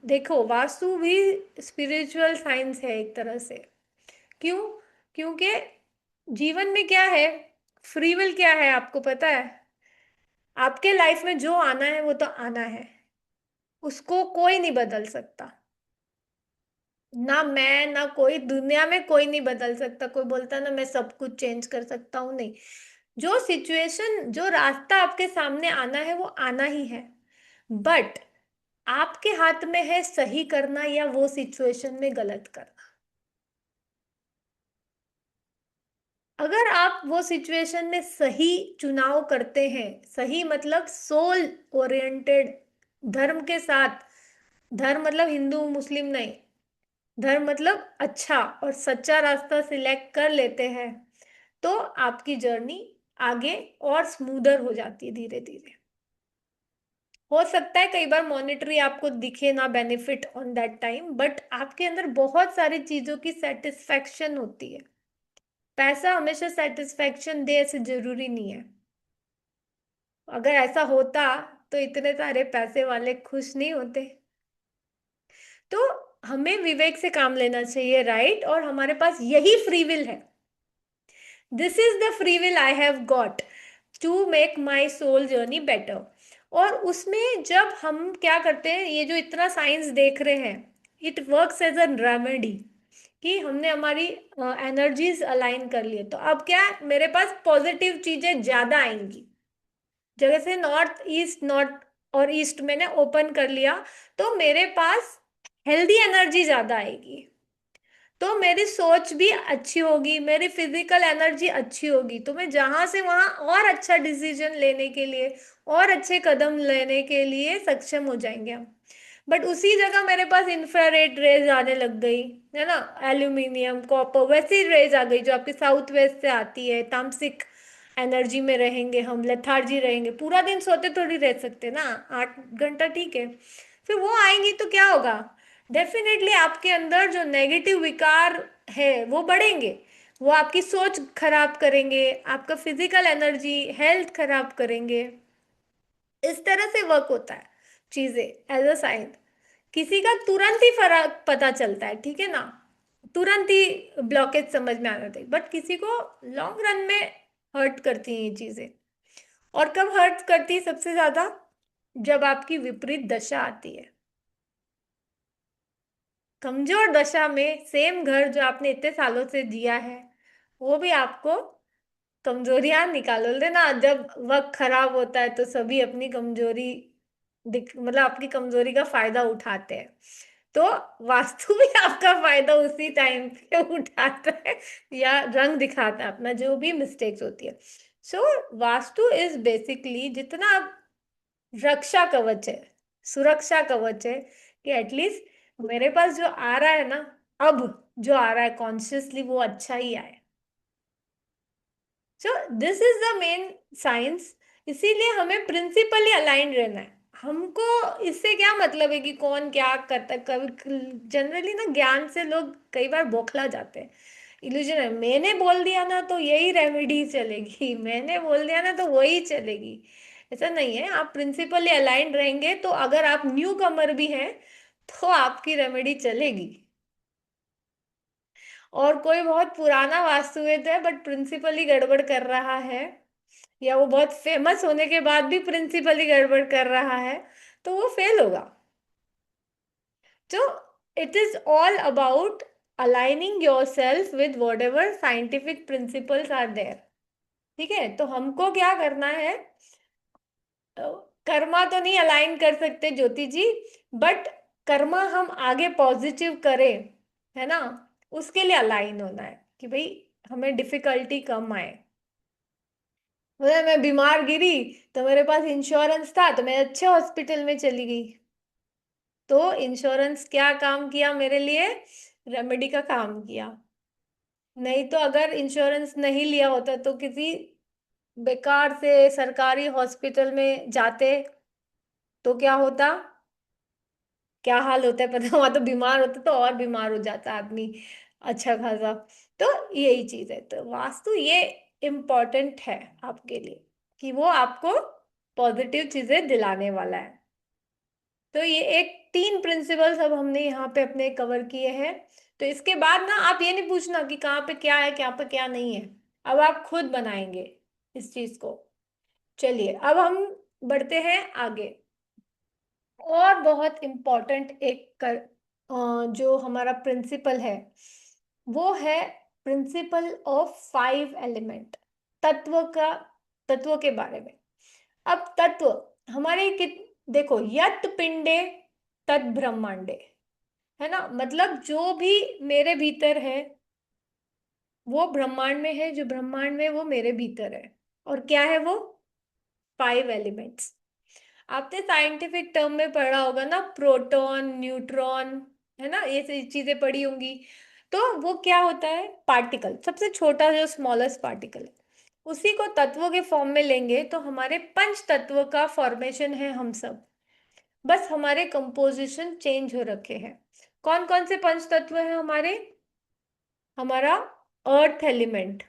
Speaker 1: देखो, वास्तु भी स्पिरिचुअल साइंस है एक तरह से। क्यों? क्योंकि जीवन में क्या है, फ्री विल क्या है आपको पता है? आपके लाइफ में जो आना है वो तो आना है, उसको कोई नहीं बदल सकता। ना मैं, ना कोई, दुनिया में कोई नहीं बदल सकता। कोई बोलता है ना मैं सब कुछ चेंज कर सकता हूँ, नहीं। जो सिचुएशन, जो रास्ता आपके सामने आना है वो आना ही है। बट आपके हाथ में है सही करना या वो सिचुएशन में गलत करना। अगर आप वो सिचुएशन में सही चुनाव करते हैं, सही मतलब सोल ओरिएंटेड, धर्म के साथ, धर्म मतलब हिंदू मुस्लिम नहीं, धर्म मतलब अच्छा और सच्चा रास्ता सिलेक्ट कर लेते हैं, तो आपकी जर्नी आगे और स्मूदर हो जाती है धीरे धीरे। हो सकता है कई बार मॉनेटरी आपको दिखे ना benefit on that time, but आपके अंदर बहुत सारी चीजों की सेटिस्फेक्शन होती है। पैसा हमेशा सेटिस्फेक्शन दे ऐसे जरूरी नहीं है। अगर ऐसा होता तो इतने सारे पैसे वाले खुश नहीं होते। तो हमें विवेक से काम लेना चाहिए, राइट? और हमारे पास यही फ्री विल है। This is the free will I have got to make my soul journey better. और उसमें जब हम क्या करते हैं, ये जो इतना साइंस देख रहे हैं, it works as a remedy, कि हमने हमारी एनर्जीज अलाइन कर लिए, तो अब क्या है, मेरे पास पॉजिटिव चीजें ज्यादा आएंगी। जगह से नॉर्थ ईस्ट, नॉर्थ और ईस्ट मैंने ओपन कर लिया, तो मेरे पास हेल्दी एनर्जी ज्यादा आएगी। तो मेरी सोच भी अच्छी होगी, मेरी फिजिकल एनर्जी अच्छी होगी, तो मैं जहां से वहां और अच्छा डिसीजन लेने के लिए, और अच्छे कदम लेने के लिए सक्षम हो जाएंगे हम। बट उसी जगह मेरे पास इंफ्रारेड रेज आने लग गई, है ना, एल्यूमिनियम कॉपर वैसी रेज आ गई जो आपके साउथ वेस्ट से आती है, तामसिक एनर्जी में रहेंगे हम, लेथार्जी रहेंगे, पूरा दिन सोते थोड़ी रह सकते ना, 8 घंटा ठीक है। फिर वो आएंगी तो क्या होगा? डेफिनेटली आपके अंदर जो नेगेटिव विकार है वो बढ़ेंगे, वो आपकी सोच खराब करेंगे, आपका फिजिकल एनर्जी हेल्थ खराब करेंगे। इस तरह से वर्क होता है चीजें एज अ साइंस। किसी का तुरंत ही फर्क पता चलता है, ठीक है ना, तुरंत ही ब्लॉकेज समझ में आ जाती है, बट किसी को लॉन्ग रन में हर्ट करती हैं ये चीजें। और कब हर्ट करती है सबसे ज्यादा? जब आपकी विपरीत दशा आती है। कमजोर दशा में सेम घर जो आपने इतने सालों से जिया है, वो भी आपको कमजोरियां निकालो देना। जब वक्त खराब होता है तो सभी अपनी कमजोरी मतलब आपकी कमजोरी का फायदा उठाते हैं। तो वास्तु भी आपका फायदा उसी टाइम पे उठाता है, या रंग दिखाता है अपना, जो भी मिस्टेक्स होती है। सो वास्तु इज बेसिकली जितना आप रक्षा कवच है, सुरक्षा कवच है, कि एटलीस्ट मेरे पास जो आ रहा है ना, अब जो आ रहा है कॉन्शियसली वो अच्छा ही आए। So this is the main science. इसीलिए हमें प्रिंसिपली अलाइंड रहना है। हमको इससे क्या मतलब है कि कौन क्या करता है? कभी जनरली ना ज्ञान से लोग कई बार बौखला जाते हैं। इल्यूजन है, मैंने बोल दिया ना तो यही रेमेडी चलेगी, मैंने बोल दिया ना तो वही चलेगी। ऐसा नहीं है। आप प्रिंसिपली अलाइंड रहेंगे तो अगर आप न्यू कमर भी हैं तो आपकी रेमेडी चलेगी। और कोई बहुत पुराना वास्तुविद है बट प्रिंसिपली गड़बड़ कर रहा है, या वो बहुत फेमस होने के बाद भी प्रिंसिपली गड़बड़ कर रहा है, तो वो फेल होगा। तो it is all about aligning yourself with whatever scientific principles are there. ठीक है, तो हमको क्या करना है? कर्मा तो नहीं अलाइन कर सकते ज्योति जी, बट कर्मा हम आगे पॉजिटिव करें, है ना, उसके लिए अलाइन होना है कि भाई हमें डिफिकल्टी कम आए। बोला मैं बीमार गिरी तो मेरे पास इंश्योरेंस था तो मैं अच्छे हॉस्पिटल में चली गई। तो इंश्योरेंस क्या काम किया मेरे लिए? रेमेडी का काम किया। नहीं तो अगर इंश्योरेंस नहीं लिया होता तो किसी बेकार से सरकारी हॉस्पिटल में जाते तो क्या होता? क्या हाल होता है पता? वहां तो बीमार होता तो और बीमार हो जाता आदमी अच्छा खासा। तो यही चीज है, तो वास्तु ये इम्पोर्टेंट है आपके लिए कि वो आपको पॉजिटिव चीजें दिलाने वाला है। तो ये एक तीन प्रिंसिपल्स अब हमने यहाँ पे अपने कवर किए हैं। तो इसके बाद ना आप ये नहीं पूछना कि कहाँ पे क्या है, कहाँ पे क्या नहीं है। अब आप खुद बनाएंगे इस चीज को। चलिए अब हम बढ़ते हैं आगे। और बहुत इम्पोर्टेंट एक जो हमारा प्रिंसिपल है वो है प्रिंसिपल ऑफ 5 एलिमेंट। तत्व का, तत्व के बारे में। अब तत्व हमारे देखो, यत पिंडे तत् ब्रह्मांडे, है ना? मतलब जो भी मेरे भीतर है वो ब्रह्मांड में है, जो ब्रह्मांड में वो मेरे भीतर है। और क्या है वो? 5 एलिमेंट्स। आपने साइंटिफिक टर्म में पढ़ा होगा ना, प्रोटॉन न्यूट्रॉन, है ना? ये सारी चीजें पढ़ी होंगी। तो वो क्या होता है? पार्टिकल, सबसे छोटा जो स्मॉलेस्ट पार्टिकल है, उसी को तत्वों के फॉर्म में लेंगे तो हमारे पंच तत्व का फॉर्मेशन है हम सब। बस हमारे कंपोजिशन चेंज हो रखे हैं। कौन कौन से पंच तत्व हैं हमारे? हमारा अर्थ एलिमेंट,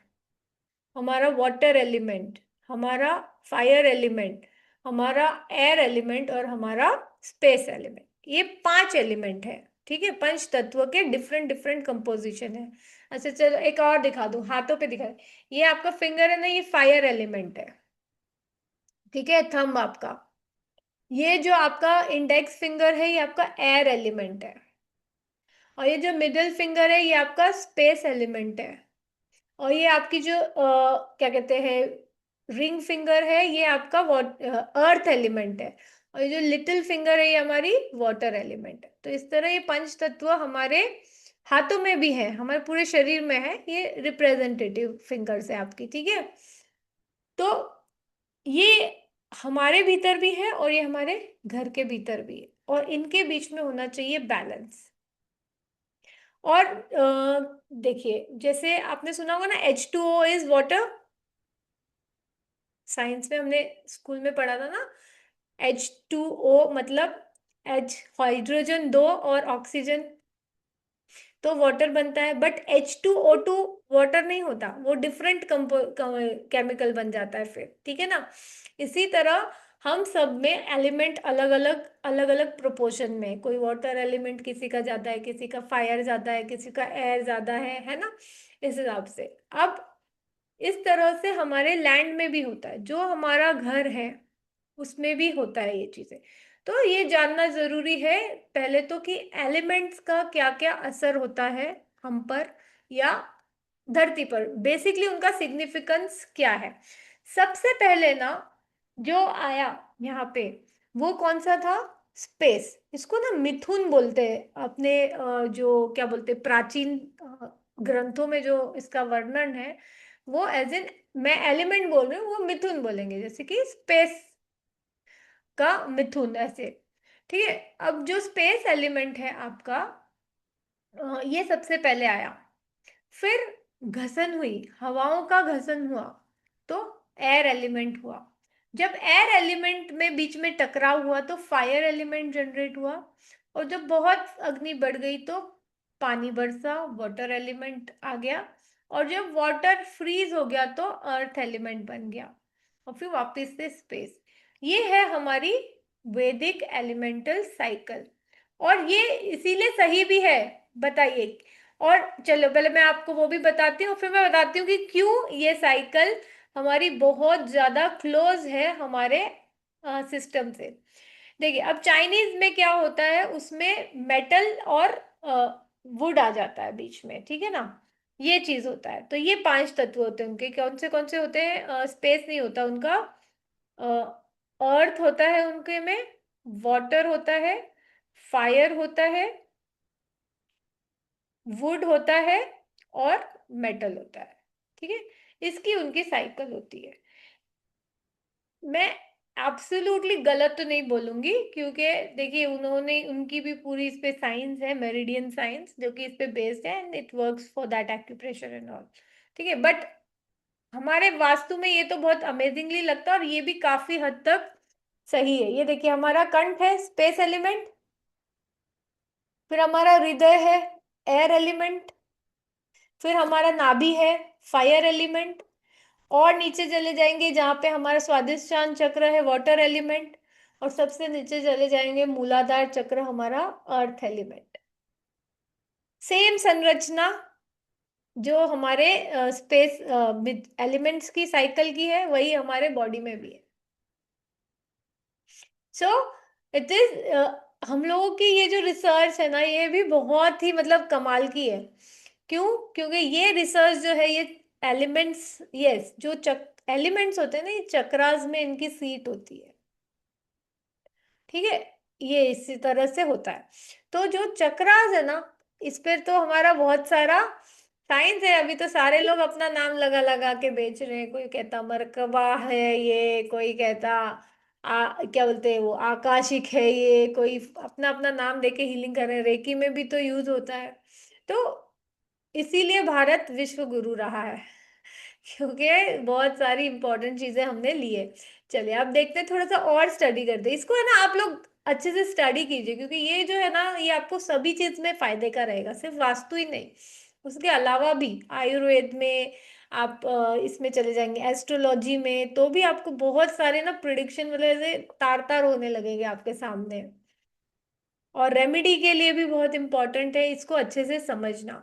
Speaker 1: हमारा वाटर एलिमेंट, हमारा फायर एलिमेंट, हमारा एयर एलिमेंट और हमारा स्पेस एलिमेंट। ये 5 एलिमेंट है। ठीक है, पंच तत्व के डिफरेंट डिफरेंट कंपोजिशन है। अच्छा चलो एक और दिखा दूं, हाथों पे दिखा। ये आपका फिंगर है ना, ये फायर एलिमेंट है। ठीक है, थंब आपका, ये जो आपका इंडेक्स फिंगर है ये आपका एयर एलिमेंट है। और ये जो मिडिल फिंगर है ये आपका स्पेस एलिमेंट है। और ये आपकी जो क्या कहते हैं, रिंग फिंगर है, ये आपका अर्थ एलिमेंट है। और ये जो लिटिल फिंगर है ये हमारी वाटर एलिमेंट है। तो इस तरह ये पंच तत्व हमारे हाथों में भी है, हमारे पूरे शरीर में है, ये रिप्रेजेंटेटिव फिंगर्स है आपकी। ठीक है, तो ये हमारे भीतर भी है और ये हमारे घर के भीतर भी है, और इनके बीच में होना चाहिए बैलेंस। और देखिए, जैसे आपने सुना होगा ना, H2O इज वाटर। साइंस में हमने स्कूल में पढ़ा था ना, H2O मतलब H हाइड्रोजन दो और ऑक्सीजन, तो वाटर बनता है। बट H2O2 वाटर नहीं होता, वो डिफरेंट केमिकल बन जाता है फिर। ठीक है ना? इसी तरह हम सब में एलिमेंट अलग अलग, अलग अलग प्रोपोर्शन में, कोई वाटर एलिमेंट किसी का ज्यादा है, किसी का फायर ज्यादा है, किसी का एयर ज्यादा है ना? इस हिसाब से। अब इस तरह से हमारे लैंड में भी होता है, जो हमारा घर है उसमें भी होता है ये चीजें। तो ये जानना जरूरी है पहले तो कि एलिमेंट्स का क्या क्या असर होता है हम पर या धरती पर, बेसिकली उनका सिग्निफिकेंस क्या है। सबसे पहले ना जो आया यहाँ पे वो कौन सा था? स्पेस। इसको ना मिथुन बोलते हैं अपने जो क्या बोलते हैं, प्राचीन ग्रंथों में जो इसका वर्णन है वो एज इन, मैं एलिमेंट बोल रही हूँ, वो मिथुन बोलेंगे, जैसे कि स्पेस का मिथुन ऐसे। ठीक है, अब जो स्पेस एलिमेंट है आपका, ये सबसे पहले आया। फिर घसन हुई, हवाओं का घसन हुआ, तो एयर एलिमेंट हुआ। जब एयर एलिमेंट में बीच में टकराव हुआ तो फायर एलिमेंट जनरेट हुआ। और जब बहुत अग्नि बढ़ गई तो पानी बरसा, वाटर एलिमेंट आ गया। और जब वाटर फ्रीज हो गया तो अर्थ एलिमेंट बन गया। और फिर वापस से स्पेस। ये है हमारी वैदिक एलिमेंटल साइकिल। और ये इसीलिए सही भी है। बताइए। और चलो पहले मैं आपको वो भी बताती हूँ, फिर मैं बताती हूँ कि क्यों ये साइकिल हमारी बहुत ज्यादा क्लोज है हमारे सिस्टम से। देखिए, अब चाइनीज में क्या होता है, उसमें मेटल और वुड आ जाता है बीच में। ठीक है ना? ये चीज होता है। तो ये 5 तत्व होते हैं उनके। कौन से होते हैं? स्पेस नहीं होता उनका, अर्थ होता है उनके में, वाटर होता है, फायर होता है, वुड होता है और मेटल होता है। ठीक है, इसकी उनकी साइकिल होती है। मैं एब्सोल्युटली गलत तो नहीं बोलूंगी, क्योंकि देखिए उन्होंने, उनकी भी पूरी इस पे साइंस है, मेरिडियन साइंस, जो कि इस पे बेस्ड है and it works for that acupressure and all. ठीक है, बट हमारे वास्तु में ये तो बहुत अमेजिंगली लगता है, और ये भी काफी हद तक सही है। ये देखिए, हमारा कंठ है स्पेस एलिमेंट, फिर हमारा हृदय है एयर एलिमेंट, फिर हमारा नाभि है फायर एलिमेंट, और नीचे चले जाएंगे जहां पे हमारा स्वादिष्टान चक्र है वाटर एलिमेंट, और सबसे नीचे चले जाएंगे मूलाधार चक्र हमारा अर्थ एलिमेंट। सेम संरचना जो हमारे स्पेस एलिमेंट्स की साइकिल की है, वही हमारे बॉडी में भी है। सो इट इज, हम लोगों की ये जो रिसर्च है ना, ये भी बहुत ही मतलब कमाल की है। क्यों? क्योंकि ये रिसर्च जो है, ये एलिमेंट्स, यस, जो चक एलिमेंट्स होते हैं ना, ये चक्रास में इनकी सीट होती है। ठीक है, ये इसी तरह से होता है। तो जो चक्रास है ना, इस पर तो हमारा बहुत सारा साइंस है। अभी तो सारे लोग अपना नाम लगा लगा के बेच रहे हैं। कोई कहता मरकबा है, ये कोई कहता क्या बोलते हैं वो आकाशिक है, ये कोई अपना अपना नाम देके हीलिंग कर रहे हैं। रेकी में भी तो यूज होता है। तो इसीलिए भारत विश्व गुरु रहा है, क्योंकि बहुत सारी इंपॉर्टेंट चीजें हमने ली है। चलिए अब देखते हैं, थोड़ा सा और स्टडी करते हैं इसको, है ना। आप लोग अच्छे से स्टडी कीजिए, क्योंकि ये जो है ना, ये आपको सभी चीज में फायदे का रहेगा, सिर्फ वास्तु ही नहीं, उसके अलावा भी आयुर्वेद में आप इसमें चले जाएंगे, एस्ट्रोलॉजी में, तो भी आपको बहुत सारे ना प्रिडिक्शन मतलब ऐसे तार तार होने लगेंगे आपके सामने। और रेमेडी के लिए भी बहुत इंपॉर्टेंट है इसको अच्छे से समझना।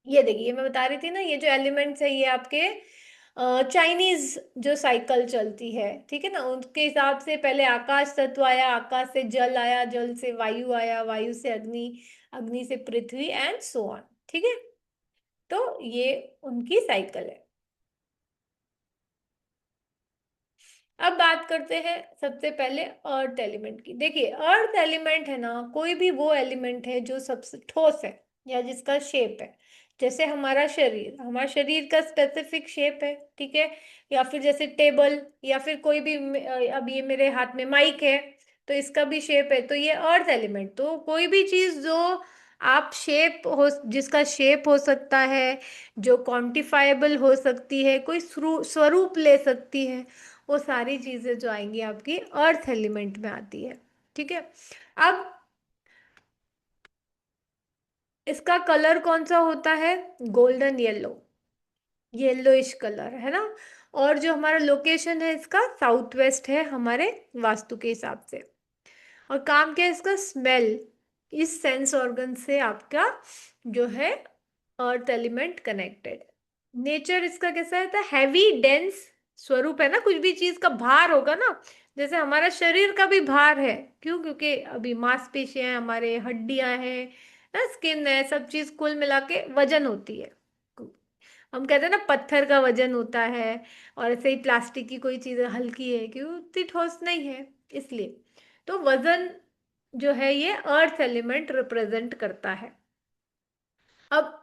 Speaker 1: ये देखिए, मैं बता रही थी ना, ये जो एलिमेंट्स है, ये आपके चाइनीज जो साइकिल चलती है, ठीक है ना, उनके हिसाब से पहले आकाश तत्व आया, आकाश से जल आया, जल से वायु आया, वायु से अग्नि, अग्नि से पृथ्वी एंड सो ऑन। ठीक है, तो ये उनकी साइकिल है। अब बात करते हैं सबसे पहले अर्थ एलिमेंट की। देखिए, अर्थ एलिमेंट है ना, कोई भी वो एलिमेंट है जो सबसे ठोस है, या जिसका शेप है। जैसे हमारा शरीर का स्पेसिफिक शेप है, ठीक है। या फिर जैसे टेबल, या फिर कोई भी अब ये मेरे हाथ में माइक है, तो इसका भी शेप है। तो ये अर्थ एलिमेंट, तो कोई भी चीज जो आप शेप हो, जिसका शेप हो सकता है, जो क्वांटिफाइबल हो सकती है, कोई स्वरूप ले सकती है, वो सारी चीजें जो आएंगी आपकी अर्थ एलिमेंट में आती है। ठीक है, अब इसका कलर कौन सा होता है? गोल्डन येलो, येलोइश कलर, है ना। और जो हमारा लोकेशन है इसका साउथ वेस्ट है हमारे वास्तु के हिसाब से। और काम क्या है इसका? स्मेल। इस सेंस ऑर्गन से आपका जो है अर्थ एलिमेंट कनेक्टेड। नेचर इसका कैसा रहता है? हैवी डेंस स्वरूप है ना, कुछ भी चीज का भार होगा ना, जैसे हमारा शरीर का भी भार है। क्यों? क्योंकि अभी मांसपेशियां हैं, हमारे हड्डियां हैं ना, स्किन है, सब चीज कुल मिला के वजन होती है। हम कहते हैं ना पत्थर का वजन होता है, और ऐसे ही प्लास्टिक की कोई चीज हल्की है, क्यों? उतनी ठोस नहीं है, इसलिए। तो वजन जो है ये अर्थ एलिमेंट रिप्रेजेंट करता है। अब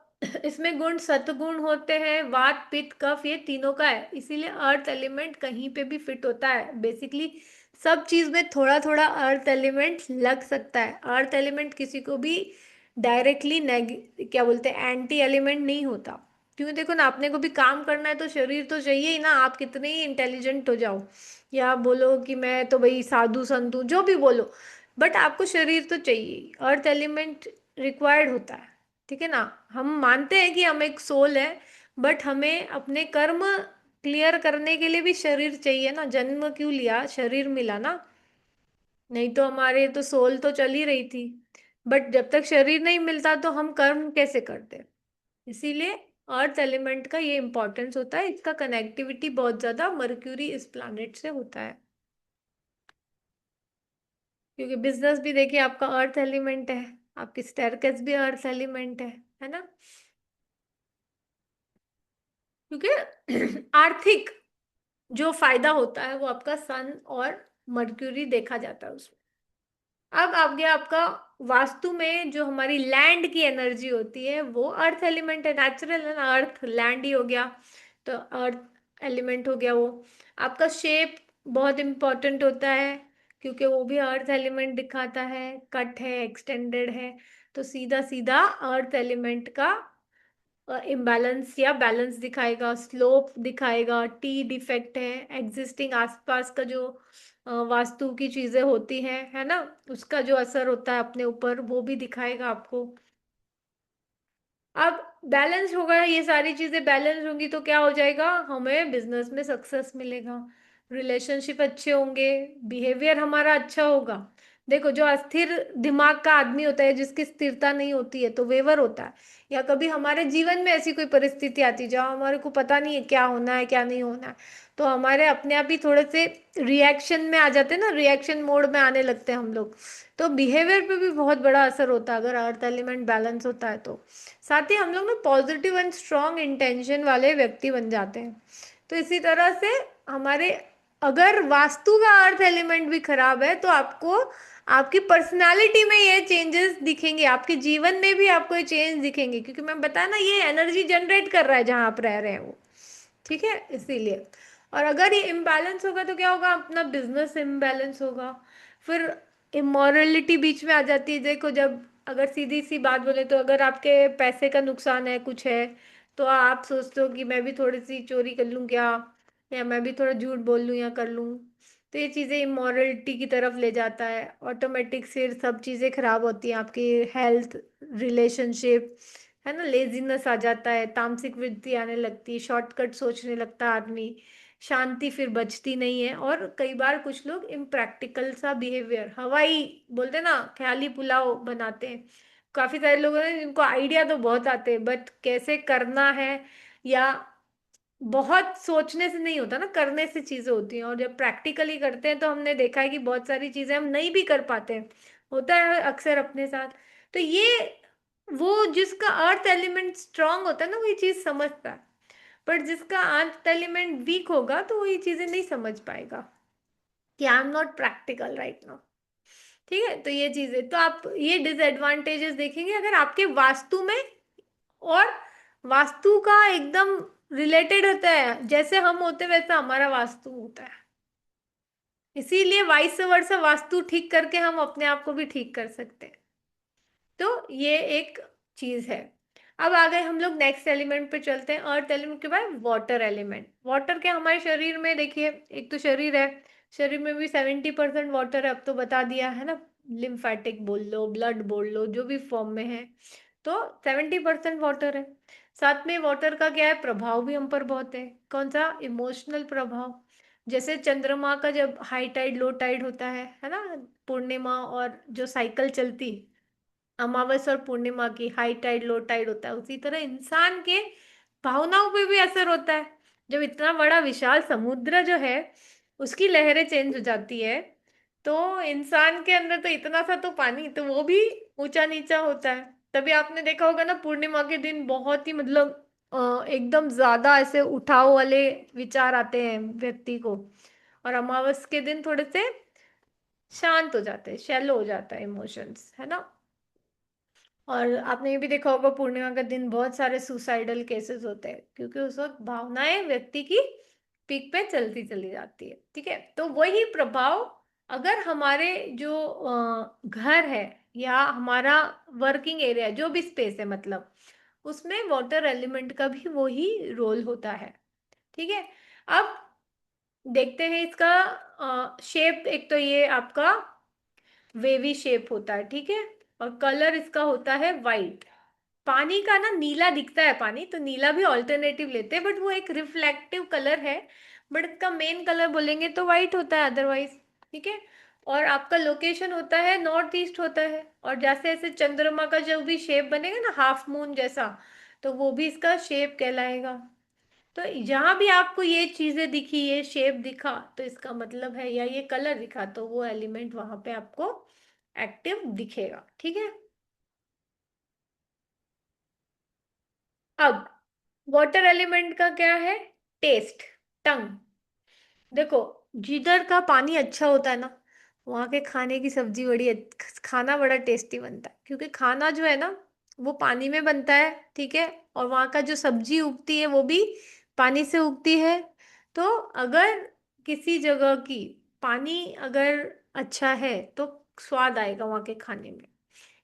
Speaker 1: इसमें गुण सतगुण होते हैं, वात पित्त कफ, ये तीनों का है, इसीलिए अर्थ एलिमेंट कहीं पे भी फिट होता है बेसिकली। सब चीज में थोड़ा थोड़ा अर्थ एलिमेंट लग सकता है। अर्थ एलिमेंट किसी को भी डायरेक्टली क्या बोलते हैं, एंटी एलिमेंट नहीं होता। क्योंकि देखो ना, अपने को भी काम करना है तो शरीर तो चाहिए ही ना, आप कितने ही इंटेलिजेंट हो जाओ, या आप बोलो कि मैं तो भाई साधु संत हूँ, जो भी बोलो, बट आपको शरीर तो चाहिए। अर्थ एलिमेंट रिक्वायर्ड होता है, ठीक है ना। हम मानते हैं कि हम एक सोल है, बट हमें अपने कर्म क्लियर करने के लिए भी शरीर चाहिए ना। जन्म क्यों लिया? शरीर मिला ना, नहीं तो हमारे तो सोल तो चल ही रही थी। बट जब तक शरीर नहीं मिलता तो हम कर्म कैसे करते? इसीलिए अर्थ एलिमेंट का ये इंपॉर्टेंस होता है, इसका कनेक्टिविटी बहुत ज्यादा मर्क्यूरी इस प्लैनेट से होता है। क्योंकि बिजनेस भी देखिए आपका अर्थ एलिमेंट है, आपकी स्टेरकेस भी अर्थ एलिमेंट है ना। क्योंकि आर्थिक जो फायदा होता है वो आपका सन और मर्क्यूरी देखा जाता है उसमें। अब आ गया आपका वास्तु में जो हमारी लैंड की एनर्जी होती है, वो अर्थ एलिमेंट है, नेचुरल है ना, अर्थ लैंड ही हो गया, तो अर्थ एलिमेंट हो गया वो। आपका शेप बहुत इम्पोर्टेंट होता है, क्योंकि वो भी अर्थ एलिमेंट दिखाता है, कट है, एक्सटेंडेड है। तो सीधा सीधा अर्थ एलिमेंट का इम्बैलेंस या बैलेंस दिखाएगा, स्लोप दिखाएगा, टी डिफेक्ट है, एग्जिस्टिंग आसपास का जो वास्तु की चीजें होती हैं, है ना, उसका जो असर होता है अपने ऊपर, वो भी दिखाएगा आपको। अब बैलेंस होगा, ये सारी चीजें बैलेंस होंगी तो क्या हो जाएगा, हमें बिजनेस में सक्सेस मिलेगा, रिलेशनशिप अच्छे होंगे, बिहेवियर हमारा अच्छा होगा। देखो, जो अस्थिर दिमाग का आदमी होता है, जिसकी स्थिरता नहीं होती है, तो वेवर होता है। या कभी हमारे जीवन में ऐसी कोई परिस्थिति आती है जहाँ हमारे को पता नहीं है क्या होना है क्या नहीं होना है, तो हमारे अपने आप ही थोड़े से रिएक्शन में आ जाते हैं ना, रिएक्शन मोड में आने लगते हैं हम लोग। तो बिहेवियर पे भी बहुत बड़ा असर होता है अगर अर्थ एलिमेंट बैलेंस होता है तो। साथ ही हम लोग ना पॉजिटिव एंड स्ट्रॉन्ग इंटेंशन वाले व्यक्ति बन जाते हैं। तो इसी तरह से हमारे, अगर वास्तु का अर्थ एलिमेंट भी खराब है तो आपको आपकी पर्सनालिटी में ये चेंजेस दिखेंगे, आपके जीवन में भी आपको ये चेंज दिखेंगे, क्योंकि मैं बताया ना, ये एनर्जी जनरेट कर रहा है जहां आप रह रहे हैं वो। ठीक है, इसीलिए। और अगर ये इम्बैलेंस होगा तो क्या होगा, अपना बिजनेस इम्बैलेंस होगा। फिर इमोरलिटी बीच में आ जाती है। देखो, जब अगर सीधी सी बात बोले तो अगर आपके पैसे का नुकसान है, कुछ है, तो आप सोचते हो कि मैं भी थोड़ी सी चोरी कर लूं क्या, या मैं भी थोड़ा झूठ बोल लूं या कर लूं। तो ये चीज़ें इमोरलिटी की तरफ ले जाता है, ऑटोमेटिक फिर सब चीज़ें खराब होती हैं, आपकी हेल्थ, रिलेशनशिप, है ना, लेजीनेस आ जाता है, तामसिक वृत्ति आने लगती है, शॉर्टकट सोचने लगता है आदमी, शांति फिर बचती नहीं है। और कई बार कुछ लोग इम्प्रैक्टिकल सा बिहेवियर, हवाई बोलते हैं ना, ख्याली पुलाव बनाते हैं। काफी सारे लोग हैं जिनको आइडिया तो बहुत आते हैं, बट कैसे करना है, या बहुत सोचने से नहीं होता ना, करने से चीजें होती हैं। और जब प्रैक्टिकली करते हैं तो हमने देखा है कि बहुत सारी चीजें हम नहीं भी कर पाते हैं, होता है अक्सर अपने साथ। तो ये, वो जिसका अर्थ एलिमेंट स्ट्रांग होता है ना, वो ये चीज समझता है। पर जिसका अर्थ एलिमेंट वीक होगा तो वो ये चीजें नहीं समझ पाएगा कि I am not practical right now. ठीक है, तो ये चीजें तो आप ये डिसएडवांटेजेस देखेंगे अगर आपके वास्तु में। और वास्तु का एकदम रिलेटेड होता है, जैसे हम होते हैं वैसा हमारा वास्तु होता है। इसीलिए वाइस वर्सा वास्तु ठीक करके हम अपने आप को भी ठीक कर सकते हैं। तो ये एक चीज है। अब आ गए हम लोग नेक्स्ट एलिमेंट पे चलते हैं, अर्थ एलिमेंट के बाद वाटर एलिमेंट। वाटर क्या, हमारे शरीर में देखिए, एक तो शरीर है, शरीर में भी 70% वाटर है, अब तो बता दिया है ना, लिम्फेटिक बोल लो, ब्लड बोल लो, जो भी फॉर्म में है, तो 70% वाटर है। साथ में वाटर का क्या है, प्रभाव भी हम पर बहुत है। कौन सा, इमोशनल प्रभाव। जैसे चंद्रमा का जब हाई टाइड लो टाइड होता है ना, पूर्णिमा और जो साइकिल चलती, अमावस और पूर्णिमा की हाई टाइड लो टाइड होता है, उसी तरह इंसान के भावनाओं पे भी असर होता है। जब इतना बड़ा विशाल समुद्र जो है, उसकी लहरें चेंज हो जाती है, तो इंसान के अंदर तो इतना सा तो पानी, तो वो भी ऊंचा नीचा होता है। तभी आपने देखा होगा ना, पूर्णिमा के दिन बहुत ही मतलब एकदम ज्यादा ऐसे उठाव वाले विचार आते हैं व्यक्ति को, और अमावस के दिन थोड़े से शांत हो जाते हैं, शैलो हो जाता है इमोशंस, है ना। और आपने ये भी देखा होगा, पूर्णिमा का दिन बहुत सारे सुसाइडल केसेस होते हैं, क्योंकि उस वक्त भावनाएं व्यक्ति की पीक पे चलती चली जाती है। ठीक है, तो वही प्रभाव अगर हमारे जो घर है, या हमारा वर्किंग एरिया, जो भी स्पेस है मतलब, उसमें वाटर एलिमेंट का भी वही रोल होता है। ठीक है, अब देखते हैं इसका शेप। एक तो ये आपका वेवी शेप होता है, ठीक है, और कलर इसका होता है वाइट। पानी का ना नीला दिखता है पानी, तो नीला भी ऑल्टरनेटिव लेते हैं, बट वो एक रिफ्लेक्टिव कलर है। बट इसका मेन कलर बोलेंगे तो वाइट होता है अदरवाइज। ठीक है, और आपका लोकेशन होता है नॉर्थ ईस्ट होता है। और जैसे ऐसे चंद्रमा का जो भी शेप बनेगा ना, हाफ मून जैसा, तो वो भी इसका शेप कहलाएगा। तो जहां भी आपको ये चीजें दिखी, ये शेप दिखा, तो इसका मतलब है, या ये कलर दिखा, तो वो एलिमेंट वहां पे आपको एक्टिव दिखेगा। ठीक है, अब वाटर एलिमेंट का क्या है, टेस्ट, टंग। देखो, जिधर का पानी अच्छा होता है ना, वहाँ के खाने की सब्जी बड़ी खाना बड़ा टेस्टी बनता है, क्योंकि खाना जो है ना, वो पानी में बनता है। ठीक है, और वहाँ का जो सब्जी उगती है वो भी पानी से उगती है। तो अगर किसी जगह की पानी अगर अच्छा है तो स्वाद आएगा वहाँ के खाने में।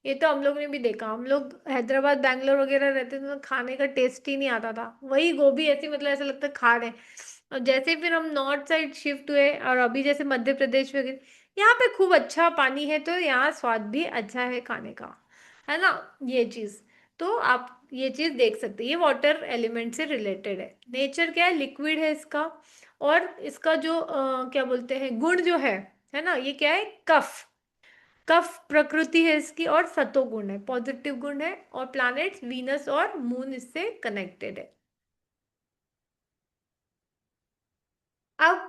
Speaker 1: ये तो हम लोग ने भी देखा, हम लोग हैदराबाद बैंगलोर वगैरह रहते थे तो खाने का टेस्ट ही नहीं आता था, वही गोभी ऐसी मतलब ऐसा लगता है खा रहे हैं। और जैसे ही फिर हम नॉर्थ साइड शिफ्ट हुए और अभी जैसे मध्य प्रदेश वगैरह, यहाँ पे खूब अच्छा पानी है तो यहाँ स्वाद भी अच्छा है खाने का, है ना। ये चीज, तो आप ये चीज देख सकते हैं, ये वाटर एलिमेंट से रिलेटेड है। नेचर क्या है, लिक्विड है इसका। और इसका जो क्या बोलते हैं गुण जो है ना, ये क्या है, कफ। कफ प्रकृति है इसकी, और सतो गुण है, पॉजिटिव गुण है, और प्लैनेट्स वीनस और मून इससे कनेक्टेड है। अब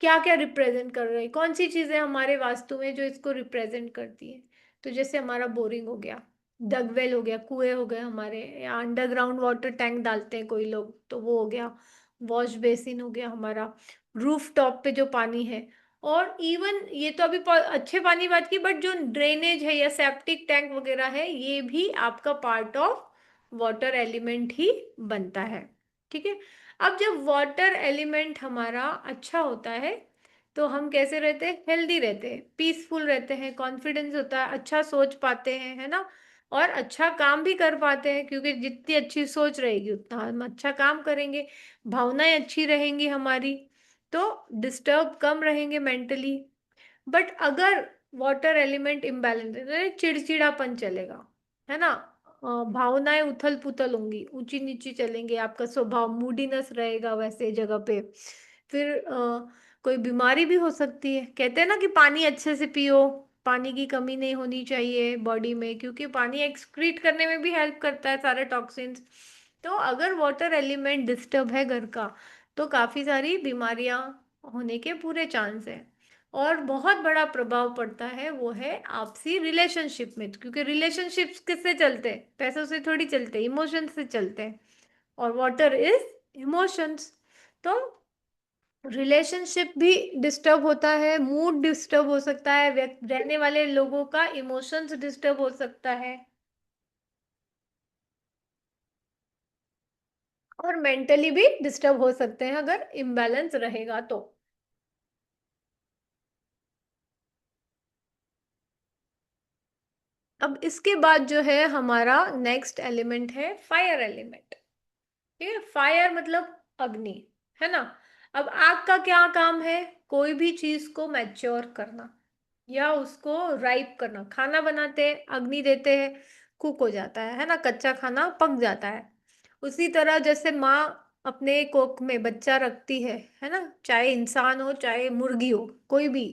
Speaker 1: क्या क्या रिप्रेजेंट कर रहे हैं, कौन सी चीजें हमारे वास्तु में जो इसको रिप्रेजेंट करती है। तो जैसे हमारा बोरिंग हो गया, डगवेल हो गया, कुएं हो गए हमारे, या अंडरग्राउंड वाटर टैंक डालते हैं कोई लोग तो वो हो गया। वॉश बेसिन हो गया हमारा, रूफ टॉप पे जो पानी है। और इवन ये तो अभी अच्छे पानी बात की, बट जो ड्रेनेज है या सेप्टिक टैंक वगैरह है, ये भी आपका पार्ट ऑफ वाटर एलिमेंट ही बनता है। ठीक है। अब जब वाटर एलिमेंट हमारा अच्छा होता है तो हम कैसे रहते हैं, हेल्दी रहते हैं, पीसफुल रहते हैं, कॉन्फिडेंस होता है, अच्छा सोच पाते हैं, है ना। और अच्छा काम भी कर पाते हैं, क्योंकि जितनी अच्छी सोच रहेगी उतना हम अच्छा काम करेंगे। भावनाएं अच्छी रहेंगी हमारी, तो डिस्टर्ब कम रहेंगे मेंटली। बट अगर वाटर एलिमेंट इम्बैलेंस है तो चिड़चिड़ापन चलेगा, है ना। भावनाएं उथल पुथल होंगी, ऊंची नीची चलेंगे, आपका स्वभाव मूडीनेस रहेगा वैसे जगह पे। फिर कोई बीमारी भी हो सकती है। कहते हैं ना कि पानी अच्छे से पियो, पानी की कमी नहीं होनी चाहिए बॉडी में, क्योंकि पानी एक्सक्रीट करने में भी हेल्प करता है सारे टॉक्सिन्स। तो अगर वाटर एलिमेंट डिस्टर्ब है घर का, तो काफी सारी बीमारियां होने के पूरे चांस है। और बहुत बड़ा प्रभाव पड़ता है वो है आपसी रिलेशनशिप में, क्योंकि रिलेशनशिप्स किससे चलते हैं, पैसों से थोड़ी चलते, इमोशन से चलते हैं। और वाटर इज इमोशंस। तो रिलेशनशिप भी डिस्टर्ब होता है, मूड डिस्टर्ब हो सकता है, रहने वाले लोगों का इमोशंस डिस्टर्ब हो सकता है, और मेंटली भी डिस्टर्ब हो सकते हैं अगर इम्बैलेंस रहेगा तो। अब इसके बाद जो है हमारा नेक्स्ट एलिमेंट है फायर एलिमेंट। ठीक है, फायर मतलब अग्नि, है ना। अब आग का क्या काम है, कोई भी चीज को मैच्योर करना या उसको राइप करना। खाना बनाते हैं, अग्नि देते हैं, कुक हो जाता है ना, कच्चा खाना पक जाता है। उसी तरह जैसे माँ अपने कोख में बच्चा रखती है ना, चाहे इंसान हो चाहे मुर्गी हो, कोई भी।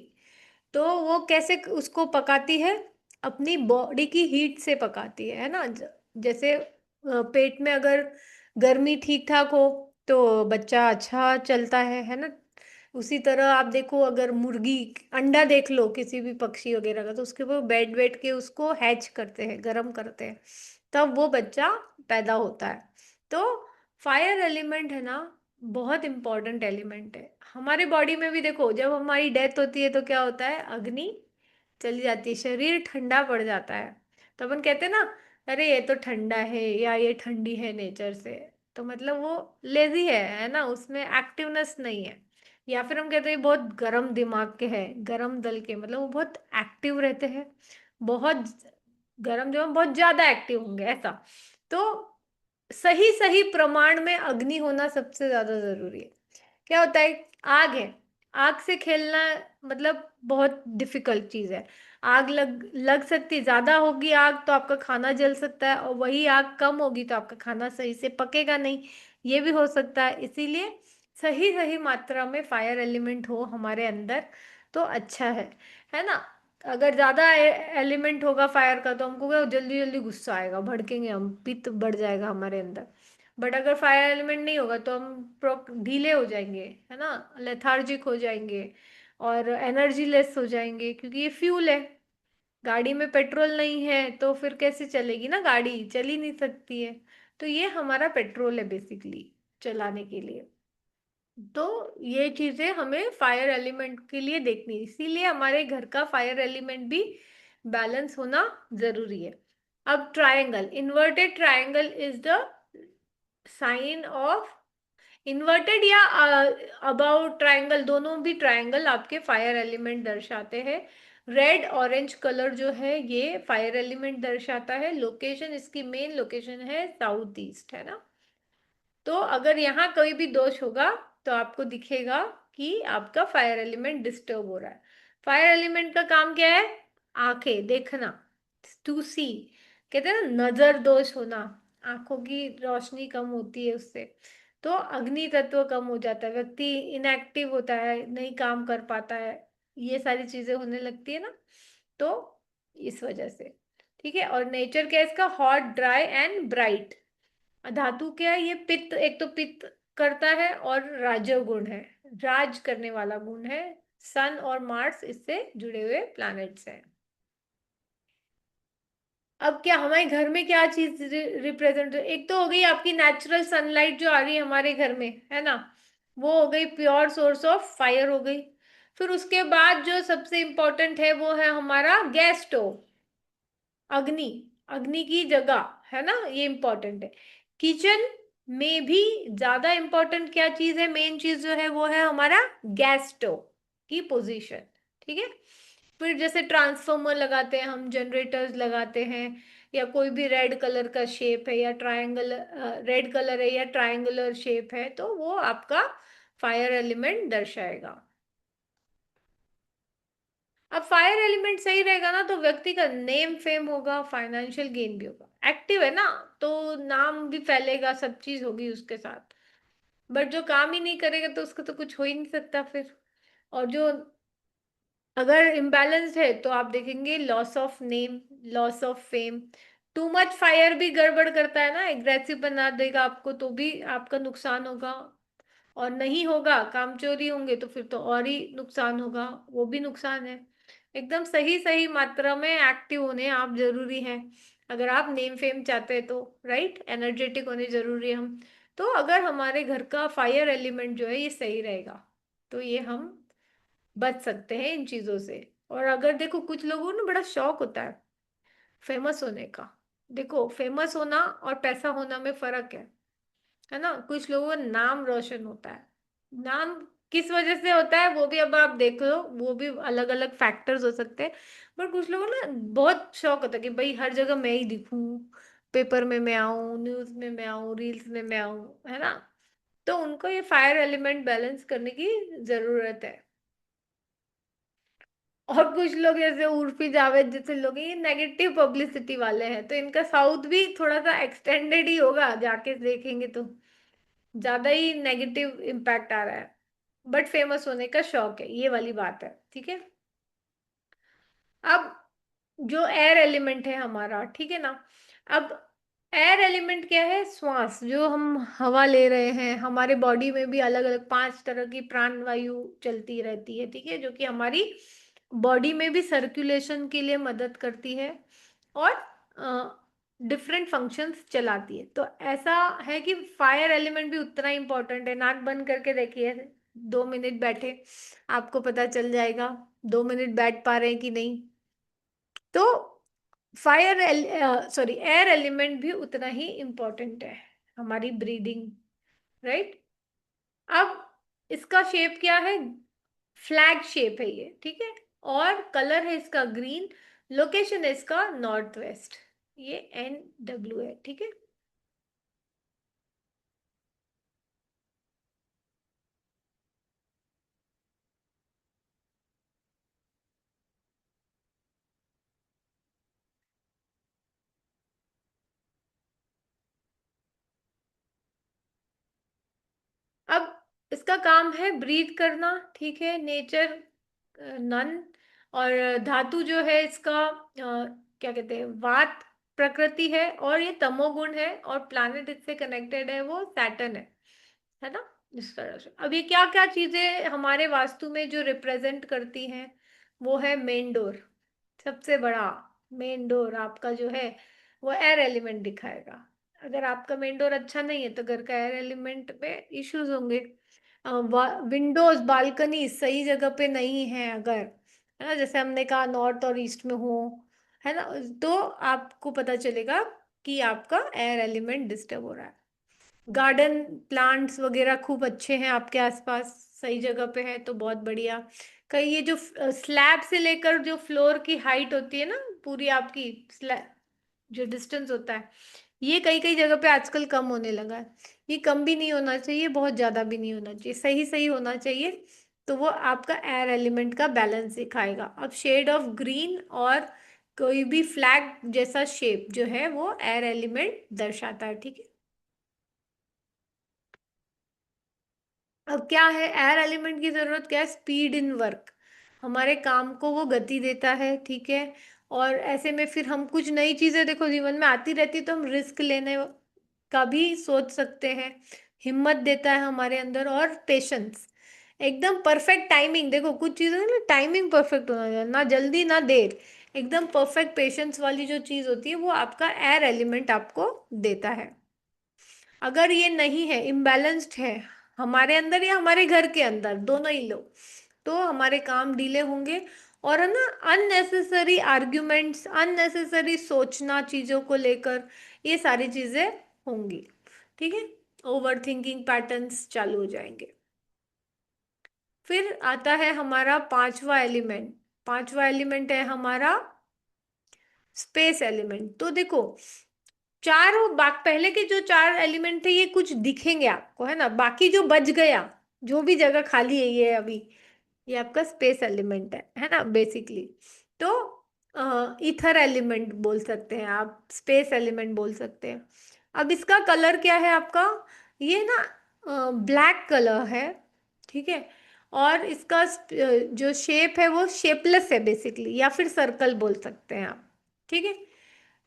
Speaker 1: तो वो कैसे उसको पकाती है, अपनी बॉडी की हीट से पकाती है ना। जैसे पेट में अगर गर्मी ठीक ठाक हो तो बच्चा अच्छा चलता है ना। उसी तरह आप देखो, अगर मुर्गी अंडा देख लो किसी भी पक्षी वगैरह का, तो उसके ऊपर बैठ बैठ के उसको हैच करते हैं, गर्म करते हैं, तब वो बच्चा पैदा होता है। तो फायर एलिमेंट है ना, बहुत इंपॉर्टेंट एलिमेंट है हमारे बॉडी में भी। देखो जब हमारी डेथ होती है तो क्या होता है, अग्नि चली जाती है, शरीर ठंडा पड़ जाता है। तो अपन कहते हैं ना, अरे ये तो ठंडा है या ये ठंडी है नेचर से, तो मतलब वो लेजी है ना, उसमें एक्टिवनेस नहीं है। या फिर हम कहते हैं बहुत गर्म दिमाग के हैं, गर्म दल के, मतलब वो बहुत एक्टिव रहते हैं, बहुत गर्म जो बहुत ज्यादा एक्टिव होंगे ऐसा। तो सही सही प्रमाण में अग्नि होना सबसे ज्यादा जरूरी है। क्या होता है, आग है, आग से खेलना मतलब बहुत डिफिकल्ट चीज है। आग लग लग सकती, ज्यादा होगी आग तो आपका खाना जल सकता है, और वही आग कम होगी तो आपका खाना सही से पकेगा नहीं, ये भी हो सकता है। इसीलिए सही सही मात्रा में फायर एलिमेंट हो हमारे अंदर तो अच्छा है ना। अगर ज्यादा एलिमेंट होगा फायर का तो हमको क्या, जल्दी जल्दी गुस्सा आएगा, भड़केंगे हम, पित्त बढ़ जाएगा हमारे अंदर। बट अगर फायर एलिमेंट नहीं होगा तो हम ढीले हो जाएंगे, है ना, लेथार्जिक हो जाएंगे, और एनर्जी लेस हो जाएंगे, क्योंकि ये फ्यूल है। गाड़ी में पेट्रोल नहीं है तो फिर कैसे चलेगी ना, गाड़ी चल ही नहीं सकती है। तो ये हमारा पेट्रोल है बेसिकली चलाने के लिए। तो ये चीजें हमें फायर एलिमेंट के लिए देखनी है, इसीलिए हमारे घर का फायर एलिमेंट भी बैलेंस होना जरूरी है। अब triangle, inverted triangle is the sign of inverted या अबाउट ट्रायंगल, दोनों भी ट्रायंगल आपके फायर एलिमेंट दर्शाते हैं। रेड ऑरेंज कलर जो है ये फायर एलिमेंट दर्शाता है। लोकेशन, इसकी मेन लोकेशन है साउथ ईस्ट, है ना। तो अगर यहाँ कोई भी दोष होगा तो आपको दिखेगा कि आपका फायर एलिमेंट डिस्टर्ब हो रहा है। फायर एलिमेंट का काम क्या है? आंखें, देखना, टू सी। कहते हैं ना, नजर दोष होना, आंखों की रोशनी कम होती है उससे। तो अग्नि तत्व कम हो जाता है, व्यक्ति इनएक्टिव होता है, नहीं काम कर पाता है, ये सारी चीजें होने लगती है ना। तो इस वजह से, ठीक है। और नेचर क्या है इसका? Hot, dry and bright. धातु क्या है? ये पित्त, एक तो पित्त करता है और राजव गुण है, राज करने वाला गुण है। सन और मार्स इससे जुड़े हुए प्लैनेट्स हैं। अब क्या हमारे घर में क्या चीज रिप्रेजेंट, एक तो हो गई आपकी नेचुरल सनलाइट जो आ रही है हमारे घर में, है ना, वो हो गई प्योर सोर्स ऑफ फायर हो गई। फिर उसके बाद जो सबसे इंपॉर्टेंट है वो है हमारा गैस स्टोव, अग्नि, अग्नि की जगह, है ना, ये इंपॉर्टेंट है। किचन में भी ज्यादा इंपॉर्टेंट क्या चीज है? मेन चीज जो है वो है हमारा गैस स्टोव की पोजीशन, ठीक है। फिर जैसे ट्रांसफॉर्मर लगाते हैं हम, जनरेटर्स लगाते हैं, या कोई भी रेड कलर का शेप है या ट्रायंगल, रेड कलर है या ट्रायंगुलर शेप है, तो वो आपका फायर एलिमेंट दर्शाएगा। अब फायर एलिमेंट सही रहेगा ना, तो व्यक्ति का नेम फेम होगा, फाइनेंशियल गेन भी होगा। एक्टिव है ना, तो नाम भी फैलेगा, सब चीज होगी उसके साथ। बट जो काम ही नहीं करेगा तो उसका तो कुछ हो ही नहीं सकता फिर। और जो, अगर इम्बैलेंस्ड है तो आप देखेंगे loss of name, loss of fame. Too much fire भी गड़बड़ करता है ना, एग्रेसिव बना देगा आपको, तो भी आपका नुकसान होगा। और नहीं होगा, कामचोरी होंगे तो फिर तो और ही नुकसान होगा, वो भी नुकसान है। एकदम सही सही मात्रा में एक्टिव होने आप जरूरी हैं, अगर आप नेम फेम चाहते हैं तो। राइट, एनर्जेटिक होने जरूरी है हम। तो अगर हमारे घर का फायर एलिमेंट जो है ये सही रहेगा, तो ये हम बच सकते हैं इन चीजों से। और अगर देखो, कुछ लोगों को ना बड़ा शौक होता है फेमस होने का। देखो, फेमस होना और पैसा होना में फर्क है ना। कुछ लोगों का नाम रोशन होता है, नाम किस वजह से होता है वो भी अब आप देख लो, वो भी अलग अलग फैक्टर्स हो सकते हैं। पर कुछ लोगों ना बहुत शौक होता है कि भाई हर जगह मैं ही दिखूं, पेपर में मैं आऊं, न्यूज में मैं आऊं, रील्स में मैं आऊं, है ना। तो उनको ये फायर एलिमेंट बैलेंस करने की जरूरत है। और कुछ लोग जैसे उर्फी जावेद जैसे लोग हैं, ये नेगेटिव पब्लिसिटी वाले हैं, तो इनका साउथ भी थोड़ा सा एक्सटेंडेड ही होगा, जाके देखेंगे तो ज्यादा ही नेगेटिव इम्पैक्ट आ रहा है। बट फेमस होने का शौक है, ये वाली बात है, ठीक है। अब जो एयर एलिमेंट है हमारा, ठीक है ना। अब एयर एलिमेंट क्या है? श्वास, जो हम हवा ले रहे हैं, हमारे बॉडी में भी अलग अलग 5 तरह की प्राण वायु चलती रहती है, ठीक है, जो कि हमारी बॉडी में भी सर्कुलेशन के लिए मदद करती है और डिफरेंट फंक्शंस चलाती है। तो ऐसा है कि फायर एलिमेंट भी उतना इंपॉर्टेंट है। नाक बंद करके देखिए, 2 मिनट बैठे, आपको पता चल जाएगा 2 मिनट बैठ पा रहे हैं कि नहीं। तो फायर, सॉरी, एयर एलिमेंट भी उतना ही इंपॉर्टेंट है हमारी ब्रीदिंग। राइट। अब इसका शेप क्या है? फ्लैग शेप है ये, ठीक है। और कलर है इसका ग्रीन। लोकेशन है इसका नॉर्थ वेस्ट। ये NW है, ठीक है। अब इसका काम है ब्रीथ करना, ठीक है, नेचर नन। और धातु जो है इसका क्या कहते हैं, वात प्रकृति है, और ये तमोगुण है। और प्लैनेट इससे कनेक्टेड है वो सैटर्न है ना। इस तरह से अब ये क्या क्या चीजें हमारे वास्तु में जो रिप्रेजेंट करती हैं, वो है मेन डोर। सबसे बड़ा मेन डोर आपका जो है वो एयर एलिमेंट दिखाएगा। अगर आपका मेन डोर अच्छा नहीं है तो घर का एयर एलिमेंट में इश्यूज होंगे। विंडोज, बालकनी सही जगह पे नहीं है अगर, है ना, जैसे हमने कहा नॉर्थ और ईस्ट में हो, है ना, तो आपको पता चलेगा कि आपका एयर एलिमेंट डिस्टर्ब हो रहा है। गार्डन प्लांट्स वगैरह खूब अच्छे हैं आपके आसपास, सही जगह पे है तो बहुत बढ़िया। कहीं ये जो स्लैब से लेकर जो फ्लोर की हाइट होती है ना, पूरी आपकी स्लैब जो डिस्टेंस होता है, ये कई कई जगह पे आजकल कम होने लगा है। ये कम भी नहीं होना चाहिए, बहुत ज्यादा भी नहीं होना चाहिए, सही सही होना चाहिए। तो वो आपका एयर एलिमेंट का बैलेंस दिखाएगा। अब शेड ऑफ ग्रीन और कोई भी फ्लैग जैसा शेप जो है वो एयर एलिमेंट दर्शाता है, ठीक है। अब क्या है, एयर एलिमेंट की जरूरत क्या है, स्पीड इन वर्क, हमारे काम को वो गति देता है, ठीक है। और ऐसे में फिर हम कुछ नई चीजें देखो जीवन में आती रहती तो हम रिस्क लेने का भी सोच सकते हैं। हिम्मत देता है हमारे अंदर, और पेशेंस, एकदम परफेक्ट टाइमिंग, देखो कुछ चीजें ना टाइमिंग परफेक्ट होना चाहिए, ना जल्दी ना देर, एकदम परफेक्ट पेशेंस वाली जो चीज होती है वो आपका एयर एलिमेंट आपको देता है। अगर ये नहीं है, इम्बैलेंस्ड है हमारे अंदर या हमारे घर के अंदर, दोनों ही लोग, तो हमारे काम डिले होंगे। और है ना, अननेसेसरी आर्ग्यूमेंट्स, अननेसेसरी सोचना चीजों को लेकर, ये सारी चीजें होंगी, ठीक है। ओवर थिंकिंग पैटर्न्स चालू हो जाएंगे। फिर आता है हमारा पांचवा एलिमेंट। पांचवा एलिमेंट है हमारा स्पेस एलिमेंट। तो देखो, चारों पहले के जो चार एलिमेंट थे ये कुछ दिखेंगे आपको, है ना, बाकी जो बच गया, जो भी जगह खाली है ये अभी, ये आपका स्पेस एलिमेंट है ना बेसिकली। तो ईथर एलिमेंट बोल सकते हैं आप, स्पेस एलिमेंट बोल सकते हैं। अब इसका कलर क्या है आपका, ये ना ब्लैक कलर है, ठीक है। और इसका जो शेप है वो शेपलेस है बेसिकली, या फिर सर्कल बोल सकते हैं आप, ठीक है।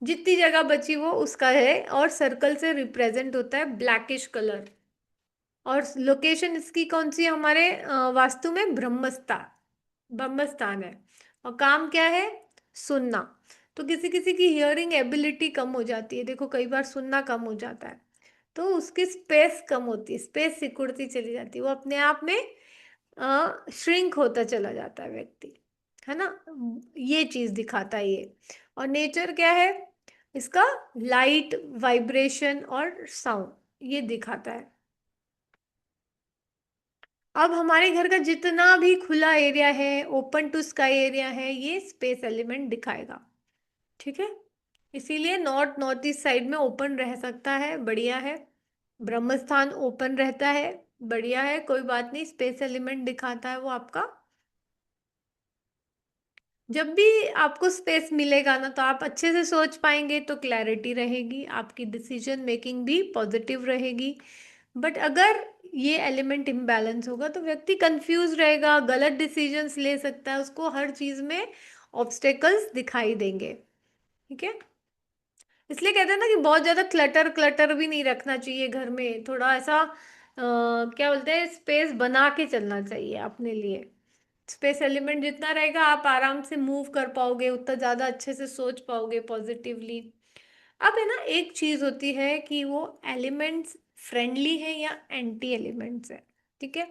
Speaker 1: जितनी जगह बची वो उसका है, और सर्कल से रिप्रेजेंट होता है ब्लैकिश कलर। और लोकेशन इसकी कौन सी है हमारे वास्तु में, ब्रह्मस्थान, ब्रह्मस्थान है। और काम क्या है, सुनना। तो किसी किसी की हियरिंग एबिलिटी कम हो जाती है, देखो कई बार सुनना कम हो जाता है, तो उसकी स्पेस कम होती है, स्पेस सिकुड़ती चली जाती है, वो अपने आप में श्रिंक होता चला जाता है व्यक्ति, है ना। ये चीज दिखाता है ये। और नेचर क्या है इसका, लाइट, वाइब्रेशन और साउंड, ये दिखाता है। अब हमारे घर का जितना भी खुला एरिया है, ओपन टू स्काई एरिया है, ये स्पेस एलिमेंट दिखाएगा, ठीक है। इसीलिए नॉर्थ नॉर्थ ईस्ट साइड में ओपन रह सकता है, बढ़िया है। ब्रह्म स्थान ओपन रहता है, बढ़िया है, कोई बात नहीं, स्पेस एलिमेंट दिखाता है वो आपका। जब भी आपको स्पेस मिलेगा ना तो आप अच्छे से सोच पाएंगे, तो क्लैरिटी रहेगी, आपकी डिसीजन मेकिंग भी पॉजिटिव रहेगी। बट अगर ये एलिमेंट इम्बैलेंस होगा तो व्यक्ति कंफ्यूज रहेगा, गलत डिसीजंस ले सकता है, उसको हर चीज में ऑब्स्टेकल्स दिखाई देंगे, ठीक है। इसलिए कहते हैं ना कि बहुत ज्यादा क्लटर क्लटर भी नहीं रखना चाहिए घर में, थोड़ा ऐसा क्या बोलते हैं, स्पेस बना के चलना चाहिए अपने लिए। स्पेस एलिमेंट जितना रहेगा आप आराम से मूव कर पाओगे, उतना ज्यादा अच्छे से सोच पाओगे पॉजिटिवली। अब है ना, एक चीज होती है कि वो एलिमेंट्स फ्रेंडली है या एंटी एलिमेंट्स है, ठीक है।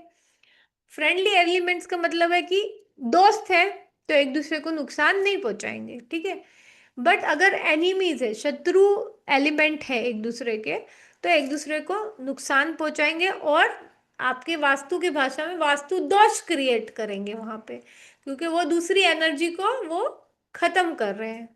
Speaker 1: फ्रेंडली एलिमेंट्स का मतलब है कि दोस्त है तो एक दूसरे को नुकसान नहीं पहुंचाएंगे, ठीक है। बट अगर एनिमीज है, शत्रु एलिमेंट है एक दूसरे के, तो एक दूसरे को नुकसान पहुंचाएंगे, और आपके वास्तु की भाषा में वास्तु दोष क्रिएट करेंगे वहां पे, क्योंकि वो दूसरी एनर्जी को वो खत्म कर रहे हैं।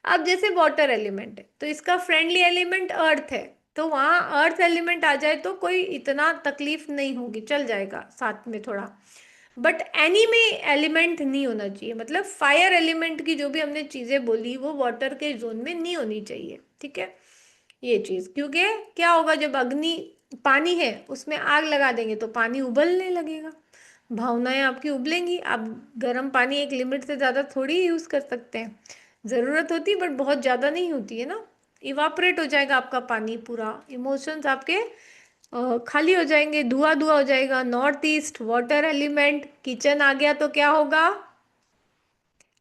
Speaker 1: अब जैसे वाटर एलिमेंट है तो इसका फ्रेंडली एलिमेंट अर्थ है, तो वहां अर्थ एलिमेंट आ जाए तो कोई इतना तकलीफ नहीं होगी, चल जाएगा साथ में थोड़ा। बट एनीमे एलिमेंट नहीं होना चाहिए, मतलब फायर एलिमेंट की जो भी हमने चीजें बोली वो वाटर के जोन में नहीं होनी चाहिए, ठीक है। ये चीज, क्योंकि क्या होगा जब अग्नि, पानी है उसमें आग लगा देंगे तो पानी उबलने लगेगा, भावनाएं आपकी उबलेंगी। आप गर्म पानी एक लिमिट से ज्यादा थोड़ी यूज कर सकते हैं, जरूरत होती है बट बहुत ज्यादा नहीं होती है ना। इवापोरेट हो जाएगा आपका पानी पूरा, इमोशंस आपके खाली हो जाएंगे, धुआं धुआं हो जाएगा। North east water element kitchen आ गया तो क्या होगा,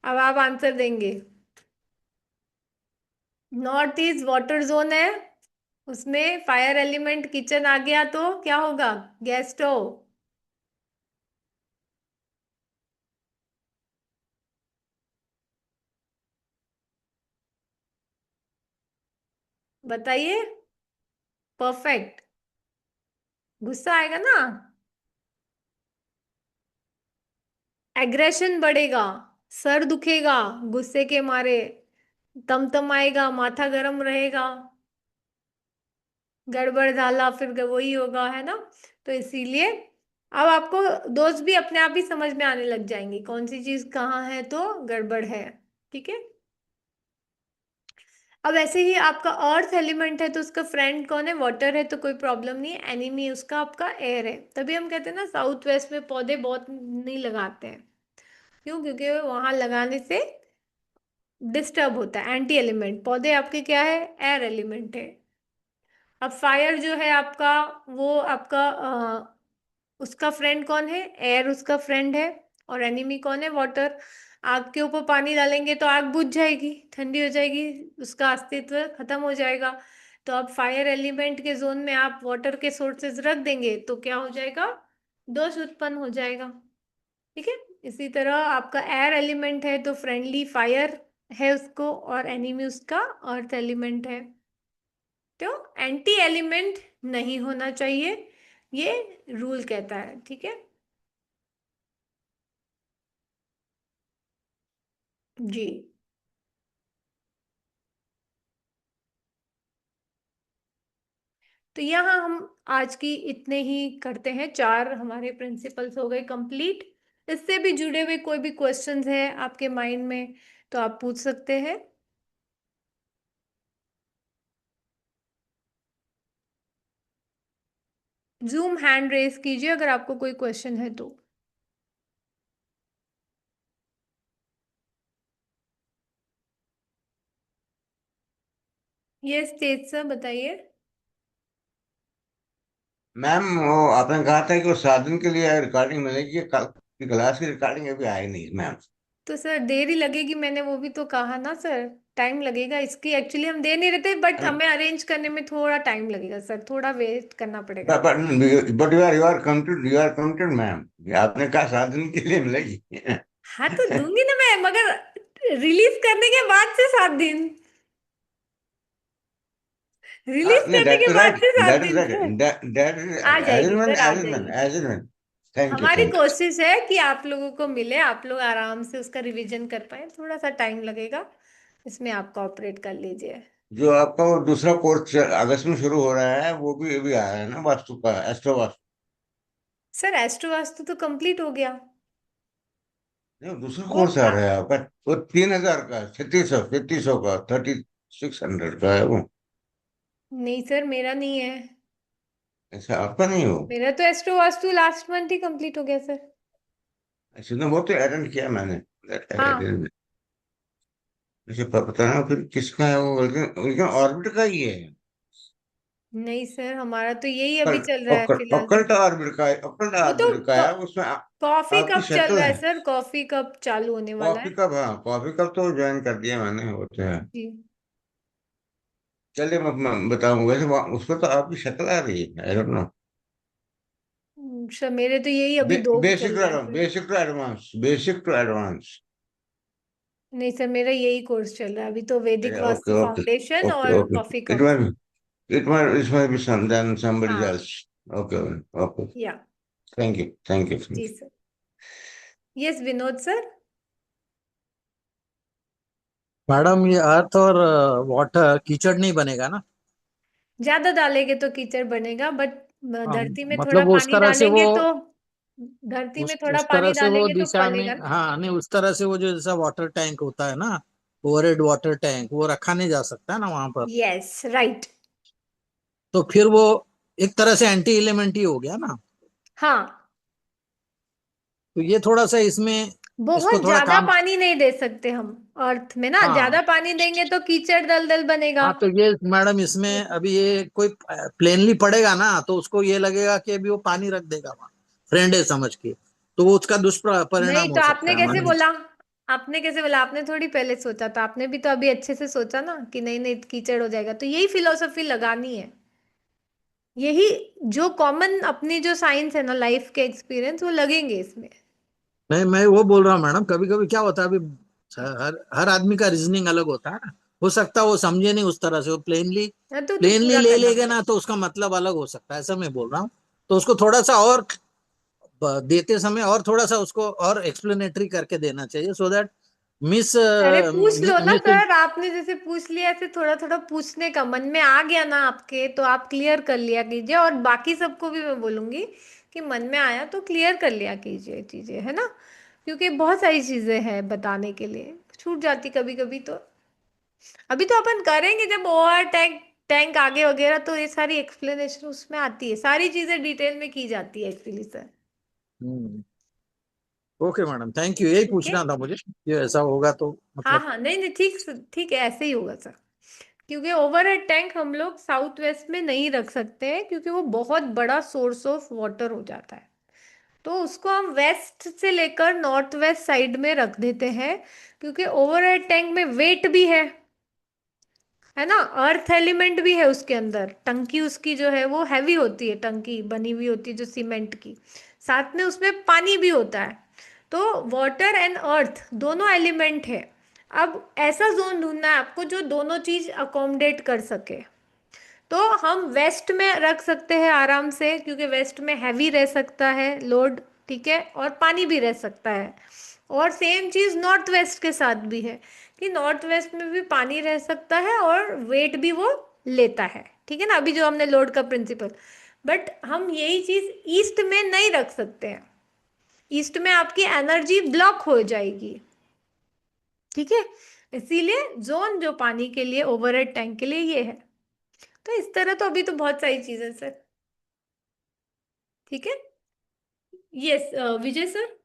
Speaker 1: अब आप आंसर देंगे। नॉर्थ ईस्ट वाटर जोन है, उसमें फायर एलिमेंट किचन आ गया तो क्या होगा, गैस स्टोव। बताइए। परफेक्ट। गुस्सा आएगा ना, एग्रेशन बढ़ेगा, सर दुखेगा गुस्से के मारे, तम आएगा, माथा गर्म रहेगा, गड़बड़ झाला, फिर वही होगा, है ना। तो इसीलिए अब आपको दोस्त भी अपने आप ही समझ में आने लग जाएंगी कौन सी चीज कहाँ है तो गड़बड़ है। ठीक है। अब ऐसे ही आपका अर्थ एलिमेंट है तो उसका फ्रेंड कौन है, वाटर है, तो कोई प्रॉब्लम नहीं है। एनिमी उसका आपका एयर है। तभी हम कहते हैं ना साउथ वेस्ट में पौधे बहुत नहीं लगाते हैं। क्यों? क्योंकि वहां लगाने से डिस्टर्ब होता है, एंटी एलिमेंट। पौधे आपके क्या है, एयर एलिमेंट है। अब फायर जो है आपका, वो आपका उसका फ्रेंड कौन है, एयर उसका फ्रेंड है। और एनिमी कौन है, वाटर। आग के ऊपर पानी डालेंगे तो आग बुझ जाएगी, ठंडी हो जाएगी, उसका अस्तित्व खत्म हो जाएगा। तो अब फायर एलिमेंट के जोन में आप वाटर के सोर्सेज रख देंगे तो क्या हो जाएगा, दोष उत्पन्न हो जाएगा। ठीक है। इसी तरह आपका एयर एलिमेंट है तो फ्रेंडली फायर है उसको, और एनिमी उसका अर्थ एलिमेंट है। तो एंटी एलिमेंट नहीं होना चाहिए, ये रूल कहता है। ठीक है जी। तो यहाँ हम आज की इतने ही करते हैं, चार हमारे प्रिंसिपल्स हो गए कंप्लीट। इससे भी जुड़े हुए कोई भी क्वेश्चंस है आपके माइंड में तो आप पूछ सकते हैं। जूम हैंड रेस कीजिए अगर आपको कोई क्वेश्चन है तो। ये स्टेज सर बताइए।
Speaker 3: मैम वो आपने कहा था कि वो 7 दिन के लिए रिकॉर्डिंग मिलेगी, कल की क्लास की रिकॉर्डिंग अभी आई नहीं मैम।
Speaker 1: तो सर देरी लगेगी, मैंने वो भी तो कहा ना सर, टाइम लगेगा इसकी। एक्चुअली हम दे नहीं रहे थे बट हमें अरेंज करने में थोड़ा टाइम लगेगा सर, थोड़ा वेट करना पड़ेगा।
Speaker 3: But you are committed ma'am. आपने कहा 7 दिन के लिए मिलेगी।
Speaker 1: हाँ तो दूंगी ना मैं, मगर रिलीज करने के बाद से 7 दिन, रिलीज
Speaker 3: नहीं,
Speaker 1: करने
Speaker 3: दैट
Speaker 1: के
Speaker 3: इज
Speaker 1: बाद
Speaker 3: राइट,
Speaker 1: से सात
Speaker 3: दैट इज
Speaker 1: दिन
Speaker 3: राइट,
Speaker 1: सर।
Speaker 3: दैट इज
Speaker 1: आ
Speaker 3: एज
Speaker 1: जाएगी
Speaker 3: एन मैन,
Speaker 1: सर, आ
Speaker 3: एज एन मैन,
Speaker 1: जाएगी।
Speaker 3: एज एन मैन। थैंक यू,
Speaker 1: हमारी
Speaker 3: थैंक यू।
Speaker 1: कोशिश है कि आप लोगों को मिले, आप लोग आराम से उसका रिवीजन कर पाए, थोड़ा सा टाइम लगेगा, इसमें आप कोऑपरेट कर लीजिए।
Speaker 3: जो आपका वो दूसरा कोर्स अगस्त में शुरू हो रहा है, वो भी अभी आया है ना, वास्तु का, astro vastu.
Speaker 1: Sir astro vastu तो कंप्लीट हो गया।
Speaker 3: नहीं, वो दूसरा
Speaker 1: वो
Speaker 3: कोर्स आ रहा है आपका। वो 3,000 का, 3600 का, 3600 का है वो।
Speaker 1: नहीं सर, मेरा नहीं है।
Speaker 3: ऐसा आपका नहीं हो?
Speaker 1: मेरा तो एस्ट्रो वास्तु लास्ट मंथ ही कंप्लीट हो गया सर।
Speaker 3: ऐसे ना, वो तो अटेंड किया मैंने।
Speaker 1: हाँ।
Speaker 3: मुझे पता ना फिर किसका है वो, लेकिन ऑर्बिट का ही है।
Speaker 1: नहीं सर, हमारा तो यही अभी चल रहा है फिलहाल तो।
Speaker 3: ऑकल्ट ऑर्बिट का है, ऑकल्ट
Speaker 1: वो तो
Speaker 3: ऑर्बिट का है उसमें
Speaker 1: कॉफी
Speaker 3: आपकी
Speaker 1: कप चल
Speaker 3: शक्ल
Speaker 1: रहा है
Speaker 3: है।
Speaker 1: सर, कॉफी कप चालू होने वाला
Speaker 3: कॉफी
Speaker 1: है।
Speaker 3: कप, हाँ कॉफी कप तो ज्वाइन कर दिया मैंने, वो तो है।
Speaker 1: जी।
Speaker 3: चलिए मैं बताऊंगा, वैसे उस पर तो आपकी शक्ल आ रही है, आई डोंट नो।
Speaker 1: सर मेरे तो यही अभी दो
Speaker 3: बेसिक
Speaker 1: चल
Speaker 3: टू
Speaker 1: रहा है
Speaker 3: advance,
Speaker 1: sir.
Speaker 3: Basic to advance, basic to advance.
Speaker 1: नहीं सर, मेरा यही कोर्स चल रहा है अभी तो, वैदिक
Speaker 3: ओके,
Speaker 1: वास्तु
Speaker 3: ओके,
Speaker 1: फाउंडेशन
Speaker 3: ओके,
Speaker 1: और
Speaker 3: okay.
Speaker 1: Coffee
Speaker 3: it
Speaker 1: cup.
Speaker 3: Might it might be somebody
Speaker 1: हाँ।
Speaker 3: else. Okay, okay.
Speaker 1: या।
Speaker 3: Thank you, thank you,
Speaker 1: जी
Speaker 3: thank you.
Speaker 1: Sir. Yes Vinod sir.
Speaker 4: Madam ये अर्थ और वाटर कीचड़ नहीं बनेगा ना?
Speaker 1: ज्यादा डालेंगे तो कीचड़ बनेगा, बट
Speaker 4: हम,
Speaker 1: धरती में थोड़ा
Speaker 4: मतलब वो उस
Speaker 1: पानी
Speaker 4: तरह से वो
Speaker 1: डालेंगे तो, धरती में थोड़ा
Speaker 4: उस
Speaker 1: पानी
Speaker 4: तरह से वो
Speaker 1: डालेंगे तो
Speaker 4: दिशा में,
Speaker 1: फलेगा ना।
Speaker 4: हाँ नहीं उस तरह से वो जो जैसा वाटर टैंक होता है ना, ओवरहेड वाटर टैंक, वो रखा नहीं जा सकता है ना वहां पर।
Speaker 1: Yes right.
Speaker 4: तो फिर वो एक तरह से एंटी एलिमेंट ही हो गया ना।
Speaker 1: हाँ।
Speaker 4: तो ये थोड़ा सा इसमें, इसको
Speaker 1: बहुत
Speaker 4: थोड़ा
Speaker 1: ज्यादा
Speaker 4: काम।
Speaker 1: पानी नहीं दे सकते हम अर्थ में ना,
Speaker 4: हाँ
Speaker 1: ज्यादा पानी देंगे तो कीचड़ दलदल बनेगा।
Speaker 4: हाँ, तो ये मैडम इसमें अभी ये कोई प्लेनली पड़ेगा ना तो उसको ये लगेगा कि अभी वो पानी रख देगा वहां, फ्रेंड है समझ के, तो वो उसका
Speaker 1: नहीं
Speaker 4: दुष्परिणाम
Speaker 1: तो
Speaker 4: हो
Speaker 1: आपने
Speaker 4: सकता है
Speaker 1: कैसे
Speaker 4: हमारे।
Speaker 1: बोला, आपने कैसे बोला, आपने थोड़ी पहले सोचा था, आपने भी तो अभी अच्छे से सोचा ना कि नहीं नहीं कीचड़ हो जाएगा, तो यही फिलोसफी लगानी है। यही जो कॉमन अपनी जो साइंस है ना, लाइफ के एक्सपीरियंस वो लगेंगे इसमें।
Speaker 4: नहीं मैं वो बोल रहा हूँ मैडम, कभी कभी क्या होता है अभी, हर हर आदमी का रीजनिंग अलग होता है ना, हो सकता है वो समझे नहीं उस तरह से, वो प्लेनली
Speaker 1: हाँ, तो
Speaker 4: प्लेनली
Speaker 1: पूरा
Speaker 4: ले
Speaker 1: करना
Speaker 4: लेगा
Speaker 1: पड़ेगा।
Speaker 4: ना तो उसका मतलब अलग हो सकता है, ऐसा मैं बोल रहा हूँ। तो उसको थोड़ा सा और देते समय और थोड़ा सा उसको और एक्सप्लेनेटरी करके देना चाहिए, सो दैट मिस
Speaker 1: अरे पूछ लो ना
Speaker 4: मिस।
Speaker 1: सर, आपने जैसे पूछ लिया ऐसे थोड़ा थोड़ा पूछने का मन में आ गया ना आपके, तो आप क्लियर कर लिया कीजिए। और बाकी सबको भी मैं बोलूंगी कि मन में आया तो क्लियर कर लिया कीजिए चीजें, है ना। क्योंकि बहुत सारी चीजें हैं बताने के लिए, छूट जाती कभी कभी तो। अभी तो अपन करेंगे जब ओवर टैंक टैंक आगे वगैरह, तो ये सारी एक्सप्लेनेशन उसमें आती है, सारी चीजें डिटेल में की जाती है actually sir.
Speaker 4: Okay madam, thank you, यही
Speaker 1: ठीक है।
Speaker 4: पूछना था मुझे ये ऐसा होगा तो
Speaker 1: हाँ
Speaker 4: मतलब।
Speaker 1: हाँ, नहीं नहीं, ठीक ठीक है, ऐसे ही होगा सर। क्योंकि ओवरहेड टैंक हम लोग साउथ वेस्ट में नहीं रख सकते हैं, क्योंकि वो बहुत बड़ा सोर्स ऑफ वाटर हो जाता है। तो उसको हम वेस्ट से लेकर नॉर्थ वेस्ट साइड में रख देते हैं, क्योंकि ओवरहेड टैंक में वेट भी है ना, अर्थ एलिमेंट भी है उसके अंदर। टंकी उसकी जो है वो हैवी होती है, टंकी बनी हुई होती है जो सीमेंट की, साथ में उसमें पानी भी होता है। तो वाटर एंड अर्थ दोनों एलिमेंट है। अब ऐसा जोन ढूंढना है आपको जो दोनों चीज अकोमोडेट कर सके। तो हम वेस्ट में रख सकते हैं आराम से, क्योंकि वेस्ट में हैवी रह सकता है लोड, ठीक है, और पानी भी रह सकता है। और सेम चीज नॉर्थ वेस्ट के साथ भी है, कि नॉर्थ वेस्ट में भी पानी रह सकता है और वेट भी वो लेता है, ठीक है ना, अभी जो हमने लोड का प्रिंसिपल। बट हम यही चीज ईस्ट में नहीं रख सकते हैं, ईस्ट में आपकी एनर्जी ब्लॉक हो जाएगी, ठीक है। इसीलिए जोन जो पानी के लिए ओवरहेड टैंक के लिए ये है। तो इस तरह तो अभी तो बहुत सारी चीजें सर। ठीक है। यस, विजय सर।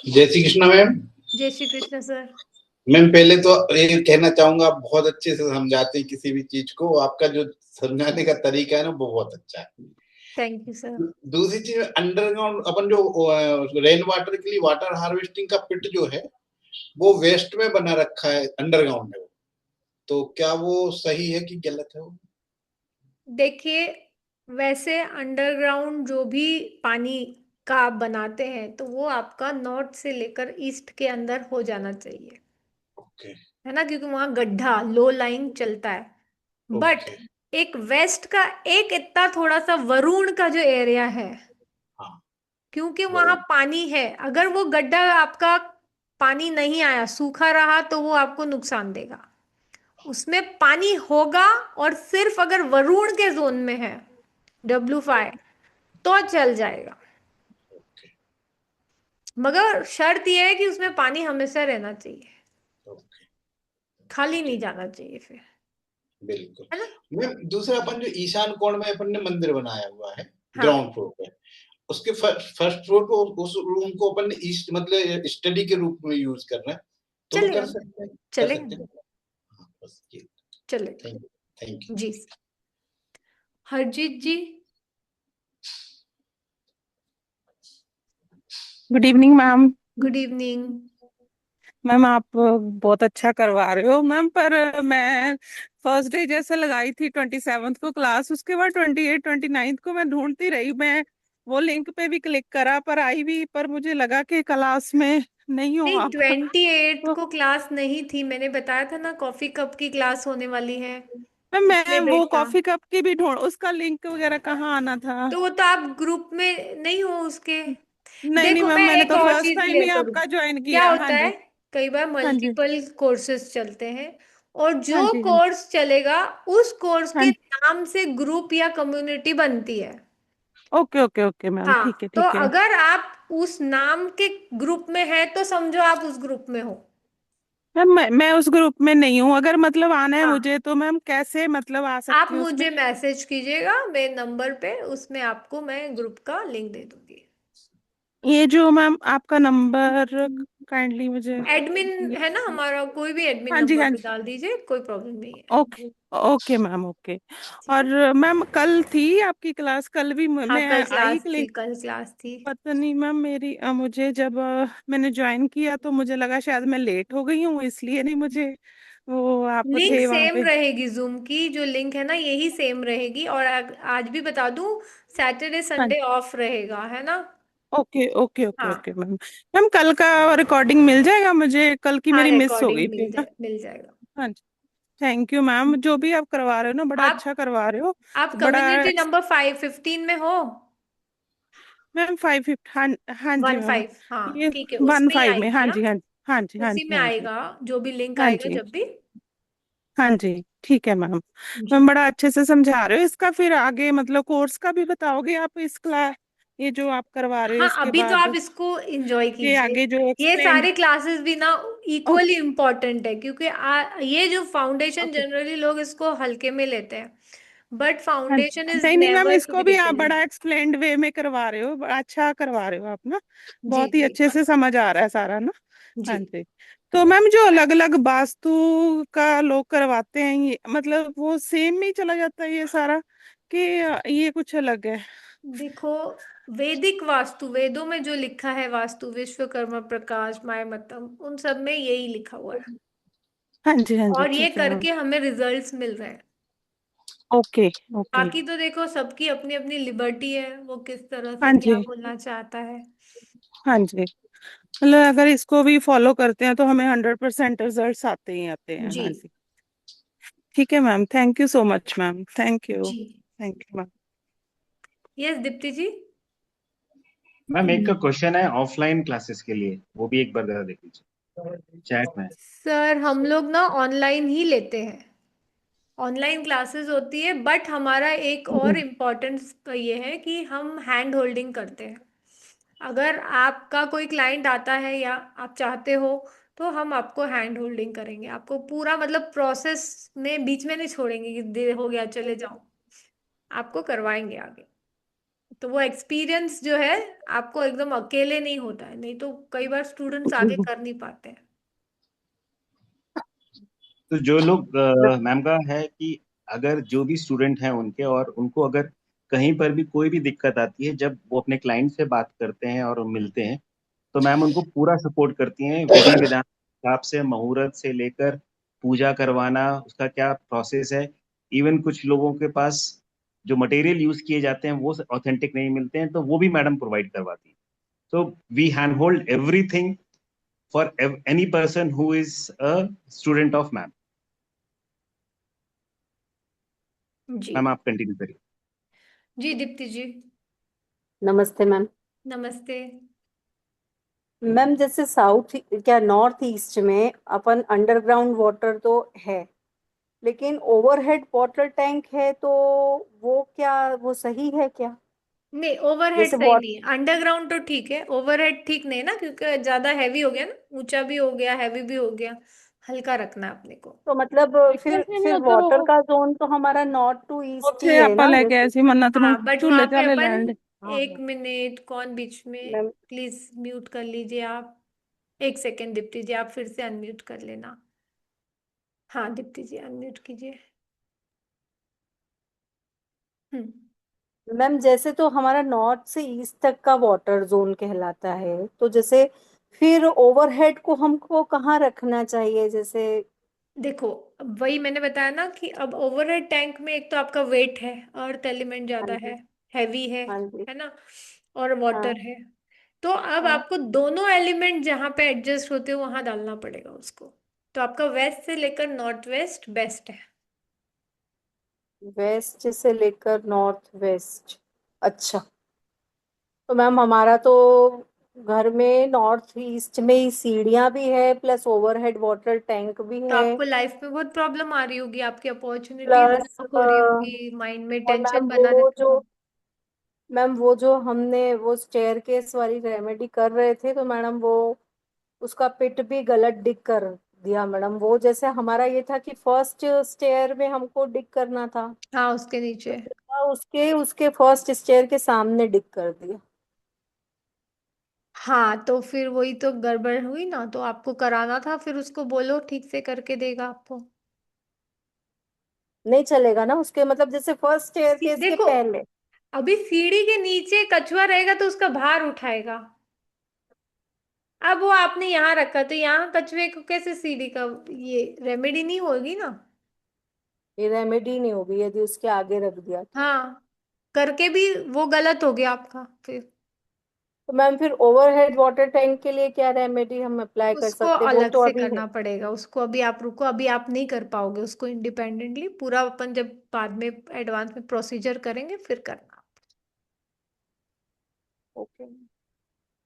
Speaker 5: जय श्री कृष्णा मैम।
Speaker 1: जय श्री कृष्ण सर।
Speaker 5: मैम पहले तो ये कहना चाहूंगा, आप बहुत अच्छे से समझाते हैं किसी भी चीज को, आपका जो समझाने का तरीका है ना वो बहुत अच्छा है।
Speaker 1: Thank you sir.
Speaker 5: दूसरी चीज, अंडरग्राउंड अपन जो रेन वाटर के लिए वाटर हार्वेस्टिंग का पिट जो है वो वेस्ट में बना रखा है, अंडरग्राउंड है वो, तो क्या वो सही है कि गलत है वो?
Speaker 1: देखिए, वैसे अंडरग्राउंड जो भी पानी का आप बनाते हैं, तो वो आपका नॉर्थ से लेकर ईस्ट के अंदर हो जाना चाहिए,
Speaker 5: ओके
Speaker 1: है ना, क्योंकि वहां गड्ढा लो लाइन चलता है। But
Speaker 5: okay.
Speaker 1: एक वेस्ट का एक इतना थोड़ा सा वरुण का जो एरिया है,
Speaker 5: हाँ
Speaker 1: क्योंकि वहां
Speaker 5: वरुण।
Speaker 1: पानी है, अगर वो गड्ढा आपका पानी नहीं आया, सूखा रहा, तो वो आपको नुकसान देगा। उसमें पानी होगा, और सिर्फ अगर वरुण के जोन में है, W5, तो चल जाएगा।
Speaker 5: ओके
Speaker 1: मगर शर्त यह है कि उसमें पानी हमेशा रहना चाहिए,
Speaker 5: ओके।
Speaker 1: खाली नहीं
Speaker 5: ठीक,
Speaker 1: जाना चाहिए फिर,
Speaker 5: बिल्कुल।
Speaker 1: है ना।
Speaker 5: मैम दूसरा, अपन जो ईशान कोण में अपन ने मंदिर बनाया हुआ है
Speaker 1: हाँ,
Speaker 5: ग्राउंड फ्लोर पे, उसके फर्स्ट फ्लोर को, उस रूम को अपन ने ईस्ट मतलब स्टडी के रूप में यूज करना है, तो वो कर
Speaker 1: चलेगा,
Speaker 5: सकते हैं? कर सकते
Speaker 1: चलेगा,
Speaker 5: हैं। हाँ, बस ये।
Speaker 1: चलेगा।
Speaker 5: Thank thank you.
Speaker 1: जी। Harjeet ji.
Speaker 6: Good evening ma'am.
Speaker 1: Good evening.
Speaker 6: Ma'am आप बहुत अच्छा करवा रहे हो मैम, पर मैं फर्स्ट डे जैसे लगाई थी 27th को क्लास, उसके बाद 28 29 को मैं ढूंढती रही, मैं वो लिंक पे भी क्लिक करा पर आई भी, पर मुझे लगा कि क्लास में नहीं हो
Speaker 1: नहीं,
Speaker 6: आप।
Speaker 1: 28
Speaker 6: तो
Speaker 1: को क्लास नहीं थी, मैंने बताया था ना, कॉफी कप की क्लास होने वाली है,
Speaker 6: मैम मैं
Speaker 1: इसलिए
Speaker 6: वो
Speaker 1: देखा।
Speaker 6: कॉफी कप की भी ढूंढ, उसका लिंक वगैरह कहाँ आना था?
Speaker 1: तो वो तो आप ग्रुप में नहीं हो उसके।
Speaker 6: नहीं नहीं
Speaker 1: देखो,
Speaker 6: मैम,
Speaker 1: मैं
Speaker 6: मैंने
Speaker 1: एक
Speaker 6: तो
Speaker 1: और
Speaker 6: फर्स्ट
Speaker 1: चीज
Speaker 6: टाइम
Speaker 1: क्लियर
Speaker 6: ही
Speaker 1: करूँ।
Speaker 6: आपका ज्वाइन
Speaker 1: क्या
Speaker 6: किया। हाँ
Speaker 1: होता है,
Speaker 6: जी।
Speaker 1: कई बार
Speaker 6: हाँ जी।
Speaker 1: मल्टीपल कोर्सेज चलते हैं, और
Speaker 6: हाँ
Speaker 1: जो
Speaker 6: जी। हाँ जी।
Speaker 1: कोर्स चलेगा उस कोर्स
Speaker 6: हाँ
Speaker 1: के
Speaker 6: जी।
Speaker 1: नाम से ग्रुप या कम्युनिटी बनती है।
Speaker 6: ओके ओके ओके मैम, ठीक है
Speaker 1: हाँ, तो
Speaker 6: ठीक है।
Speaker 1: अगर आप उस नाम के ग्रुप में हैं, तो समझो आप उस ग्रुप में हो।
Speaker 6: मैम मैं उस ग्रुप में नहीं हूँ, अगर मतलब आना है
Speaker 1: हाँ,
Speaker 6: मुझे तो मैम कैसे मतलब आ
Speaker 1: आप
Speaker 6: सकती हूँ उसमें?
Speaker 1: मुझे मैसेज कीजिएगा मेरे नंबर पे, उसमें आपको मैं ग्रुप का लिंक दे दूंगी।
Speaker 6: ये जो मैम आपका नंबर काइंडली मुझे।
Speaker 1: एडमिन है ना हमारा, कोई भी एडमिन
Speaker 6: हाँ जी
Speaker 1: नंबर
Speaker 6: हाँ
Speaker 1: पे
Speaker 6: जी।
Speaker 1: डाल दीजिए, कोई प्रॉब्लम नहीं है।
Speaker 6: Okay okay ma'am okay.
Speaker 1: ठीक
Speaker 6: और
Speaker 1: है।
Speaker 6: मैम कल थी आपकी क्लास, कल भी
Speaker 1: हाँ,
Speaker 6: मैं
Speaker 1: कल
Speaker 6: आई
Speaker 1: क्लास थी,
Speaker 6: लेकिन
Speaker 1: कल क्लास थी।
Speaker 6: पता नहीं मैम मेरी मुझे जब मैंने ज्वाइन किया तो मुझे लगा शायद मैं लेट हो गई हूँ, इसलिए नहीं मुझे वो आप
Speaker 1: लिंक
Speaker 6: थे वहां
Speaker 1: सेम
Speaker 6: पे।
Speaker 1: रहेगी, जूम की जो लिंक है ना, यही सेम रहेगी। और आज भी बता दूं, सैटरडे
Speaker 6: हाँ।
Speaker 1: संडे ऑफ रहेगा, है ना।
Speaker 6: ओके ओके ओके
Speaker 1: हाँ
Speaker 6: ओके मैम। मैम कल का रिकॉर्डिंग मिल जाएगा मुझे? कल की
Speaker 1: हाँ,
Speaker 6: मेरी मिस हो
Speaker 1: रिकॉर्डिंग
Speaker 6: गई थी ना।
Speaker 1: मिल जाएगा।
Speaker 6: हाँ जी। थैंक यू मैम, जो भी आप करवा रहे हो ना बड़ा
Speaker 1: आप
Speaker 6: अच्छा करवा रहे हो।
Speaker 1: आप
Speaker 6: बड़ा
Speaker 1: कम्युनिटी नंबर 15 में हो?
Speaker 6: मैम 550, हाँ। हाँ जी
Speaker 1: वन
Speaker 6: मैम।
Speaker 1: फाइव हाँ
Speaker 6: ये
Speaker 1: ठीक है,
Speaker 6: वन
Speaker 1: उसमें ही
Speaker 6: फाइव में, हाँ
Speaker 1: आएगी। हाँ,
Speaker 6: जी, हाँ जी, हाँ जी, हाँ
Speaker 1: उसी
Speaker 6: जी,
Speaker 1: में
Speaker 6: हाँ जी,
Speaker 1: आएगा, जो भी लिंक
Speaker 6: हाँ
Speaker 1: आएगा
Speaker 6: जी,
Speaker 1: जब भी।
Speaker 6: हाँ जी। ठीक है मैम।
Speaker 1: जी।
Speaker 6: मैम बड़ा अच्छे से समझा रहे हो। इसका फिर आगे मतलब कोर्स का भी बताओगे आप इस क्लास, ये जो आप करवा रहे हो
Speaker 1: हाँ,
Speaker 6: इसके
Speaker 1: अभी तो आप
Speaker 6: बाद
Speaker 1: इसको एंजॉय
Speaker 6: के
Speaker 1: कीजिए।
Speaker 6: आगे जो
Speaker 1: ये
Speaker 6: एक्सप्लेन।
Speaker 1: सारे क्लासेस भी ना इक्वली
Speaker 6: ओके,
Speaker 1: इम्पोर्टेंट है, क्योंकि ये जो फाउंडेशन
Speaker 6: ओके।
Speaker 1: जनरली लोग इसको हल्के में लेते हैं, बट
Speaker 6: हाँ,
Speaker 1: फाउंडेशन इज
Speaker 6: नहीं नहीं मैम,
Speaker 1: नेवर टू
Speaker 6: इसको
Speaker 1: बी
Speaker 6: भी आप
Speaker 1: टेकन
Speaker 6: बड़ा
Speaker 1: इजी।
Speaker 6: एक्सप्लेन्ड वे में करवा रहे हो, बड़ा अच्छा करवा रहे हो आप ना।
Speaker 1: जी
Speaker 6: बहुत ही
Speaker 1: जी
Speaker 6: अच्छे से समझ आ रहा है सारा ना।
Speaker 1: जी।
Speaker 6: हाँ जी। तो मैम जो अलग अलग वास्तु का लोग करवाते हैं, ये मतलब वो सेम में ही चला जाता है ये सारा, कि ये कुछ अलग है?
Speaker 1: देखो, वैदिक वास्तु, वेदों में जो लिखा है वास्तु, विश्वकर्मा, प्रकाश, मायामतम, उन सब में यही लिखा हुआ है,
Speaker 6: हाँ जी, हाँ जी,
Speaker 1: और ये
Speaker 6: ठीक है मैम।
Speaker 1: करके हमें रिजल्ट्स मिल रहे हैं।
Speaker 6: Okay, okay.
Speaker 1: बाकी तो देखो, सबकी अपनी अपनी लिबर्टी है, वो किस तरह से
Speaker 6: हाँ
Speaker 1: क्या
Speaker 6: जी,
Speaker 1: बोलना चाहता है।
Speaker 6: हाँ जी। मतलब अगर इसको भी फॉलो करते हैं तो हमें 100% रिजल्ट्स आते ही आते हैं।
Speaker 1: जी
Speaker 6: हाँ जी। ठीक है ma'am, thank you so much ma'am, thank you.
Speaker 1: जी।
Speaker 6: Thank you ma'am.
Speaker 1: Yes Deepti ji.
Speaker 2: Ma'am एक का क्वेश्चन है ऑफलाइन क्लासेस के लिए, वो भी एक बार जरा देख लीजिए चैट में।
Speaker 1: सर, हम लोग ना ऑनलाइन ही लेते हैं, ऑनलाइन क्लासेस होती है, बट हमारा एक और इम्पोर्टेंस ये है कि हम हैंड होल्डिंग करते हैं। अगर आपका कोई क्लाइंट आता है या आप चाहते हो, तो हम आपको हैंड होल्डिंग करेंगे, आपको पूरा मतलब प्रोसेस में बीच में नहीं छोड़ेंगे कि दे हो गया चले जाओ, आपको करवाएंगे आगे। तो वो एक्सपीरियंस जो है, आपको एकदम अकेले नहीं होता है, नहीं तो कई बार स्टूडेंट्स आगे कर नहीं पाते हैं।
Speaker 2: तो जो लोग मैम का है कि अगर जो भी स्टूडेंट हैं उनके, और उनको अगर कहीं पर भी कोई भी दिक्कत आती है जब वो अपने क्लाइंट से बात करते हैं और मिलते हैं, तो मैम उनको पूरा सपोर्ट करती हैं विधि विधान के हिसाब से, मुहूर्त से लेकर पूजा करवाना उसका क्या प्रोसेस है। इवन कुछ लोगों के पास जो मटेरियल यूज किए जाते हैं वो ऑथेंटिक नहीं मिलते हैं, तो वो भी मैडम प्रोवाइड करवाती है। So we handhold everything for any person who is a student of ma'am.
Speaker 1: जी
Speaker 2: मैम आप कंटिन्यू करिए।
Speaker 1: जी दीप्ति जी।
Speaker 7: नमस्ते मैम।
Speaker 1: नमस्ते।
Speaker 7: मैम जैसे साउथ क्या नॉर्थ ईस्ट में अपन अंडरग्राउंड वाटर तो है, लेकिन ओवरहेड वाटर टैंक है, तो वो क्या वो सही है क्या?
Speaker 1: नहीं, ओवरहेड
Speaker 7: जैसे
Speaker 1: सही
Speaker 7: वाट
Speaker 1: नहीं है, अंडरग्राउंड तो ठीक है, ओवरहेड ठीक नहीं ना, क्योंकि ज्यादा हैवी हो गया ना, ऊंचा भी हो गया, हैवी भी हो गया, हल्का रखना है अपने को।
Speaker 7: तो मतलब फिर वाटर का जोन तो हमारा नॉर्थ टू ईस्ट
Speaker 6: ਉੱਥੇ
Speaker 7: ही है
Speaker 6: ਆਪਾਂ
Speaker 7: ना
Speaker 6: ले गए
Speaker 7: जैसे।
Speaker 6: सी मन्नत ਨੂੰ
Speaker 1: हाँ, बट
Speaker 6: ਝूले
Speaker 1: वहां पे
Speaker 6: झाले
Speaker 1: अपन,
Speaker 6: ਲੈਣ ਲਈ।
Speaker 7: हाँ
Speaker 1: एक
Speaker 7: हाँ
Speaker 1: मिनट, कौन बीच में,
Speaker 7: मैम।
Speaker 1: प्लीज म्यूट कर लीजिए आप। एक सेकेंड दीप्ति जी, आप फिर से अनम्यूट कर लेना। हाँ दीप्ति जी, अनम्यूट कीजिए। हम्म।
Speaker 7: मैम जैसे तो हमारा नॉर्थ से ईस्ट तक का वाटर जोन कहलाता है, तो जैसे फिर ओवरहेड को हमको कहाँ रखना चाहिए जैसे?
Speaker 1: देखो, अब वही मैंने बताया ना कि अब ओवरहेड टैंक में एक तो आपका वेट है, अर्थ एलिमेंट
Speaker 7: हाँ
Speaker 1: ज्यादा है,
Speaker 7: जी,
Speaker 1: हैवी
Speaker 7: हाँ जी।
Speaker 1: है ना, और वाटर
Speaker 7: हाँ
Speaker 1: है। तो अब
Speaker 7: हाँ।
Speaker 1: आपको दोनों एलिमेंट जहां पे एडजस्ट होते हैं वहां डालना पड़ेगा उसको। तो आपका वेस्ट से लेकर नॉर्थ वेस्ट बेस्ट है।
Speaker 7: वेस्ट से लेकर नॉर्थ वेस्ट। अच्छा। तो मैम हमारा तो घर में नॉर्थ ईस्ट में ही सीढ़ियाँ भी है, प्लस ओवरहेड वाटर टैंक भी
Speaker 1: तो
Speaker 7: है,
Speaker 1: आपको लाइफ में बहुत प्रॉब्लम आ रही होगी, आपकी अपॉर्चुनिटीज
Speaker 7: प्लस
Speaker 1: ब्लॉक हो रही होगी, माइंड में
Speaker 7: और
Speaker 1: टेंशन बना रहता होगा।
Speaker 7: वो जो हमने वो स्टेयरकेस वाली रेमेडी कर रहे थे, तो मैडम वो उसका पिट भी गलत डिग कर दिया मैडम। वो जैसे हमारा ये था कि फर्स्ट स्टेयर में हमको डिग करना था,
Speaker 1: हाँ, उसके
Speaker 7: तो
Speaker 1: नीचे।
Speaker 7: उसके उसके फर्स्ट स्टेयर के सामने डिग कर दिया।
Speaker 1: हाँ, तो फिर वही तो गड़बड़ हुई ना, तो आपको कराना था, फिर उसको बोलो ठीक से करके देगा आपको।
Speaker 7: नहीं चलेगा ना उसके, मतलब जैसे फर्स्ट स्टेयर केस के
Speaker 1: देखो,
Speaker 7: पहले।
Speaker 1: अभी सीढ़ी के नीचे कछुआ रहेगा तो उसका भार उठाएगा। अब वो आपने यहाँ रखा, तो यहाँ कछुए को कैसे सीढ़ी का, ये रेमेडी नहीं होगी ना।
Speaker 7: ये रेमेडी नहीं होगी यदि उसके आगे रख दिया तो।
Speaker 1: हाँ, करके भी वो गलत हो गया आपका फिर।
Speaker 7: तो मैम फिर ओवरहेड वाटर टैंक के लिए क्या रेमेडी हम अप्लाई कर
Speaker 1: उसको
Speaker 7: सकते हैं, वो
Speaker 1: अलग
Speaker 7: तो
Speaker 1: से
Speaker 7: अभी है।
Speaker 1: करना पड़ेगा, उसको अभी आप रुको, अभी आप नहीं कर पाओगे उसको इंडिपेंडेंटली, पूरा अपन जब बाद में एडवांस में प्रोसीजर करेंगे फिर करना।
Speaker 7: ओके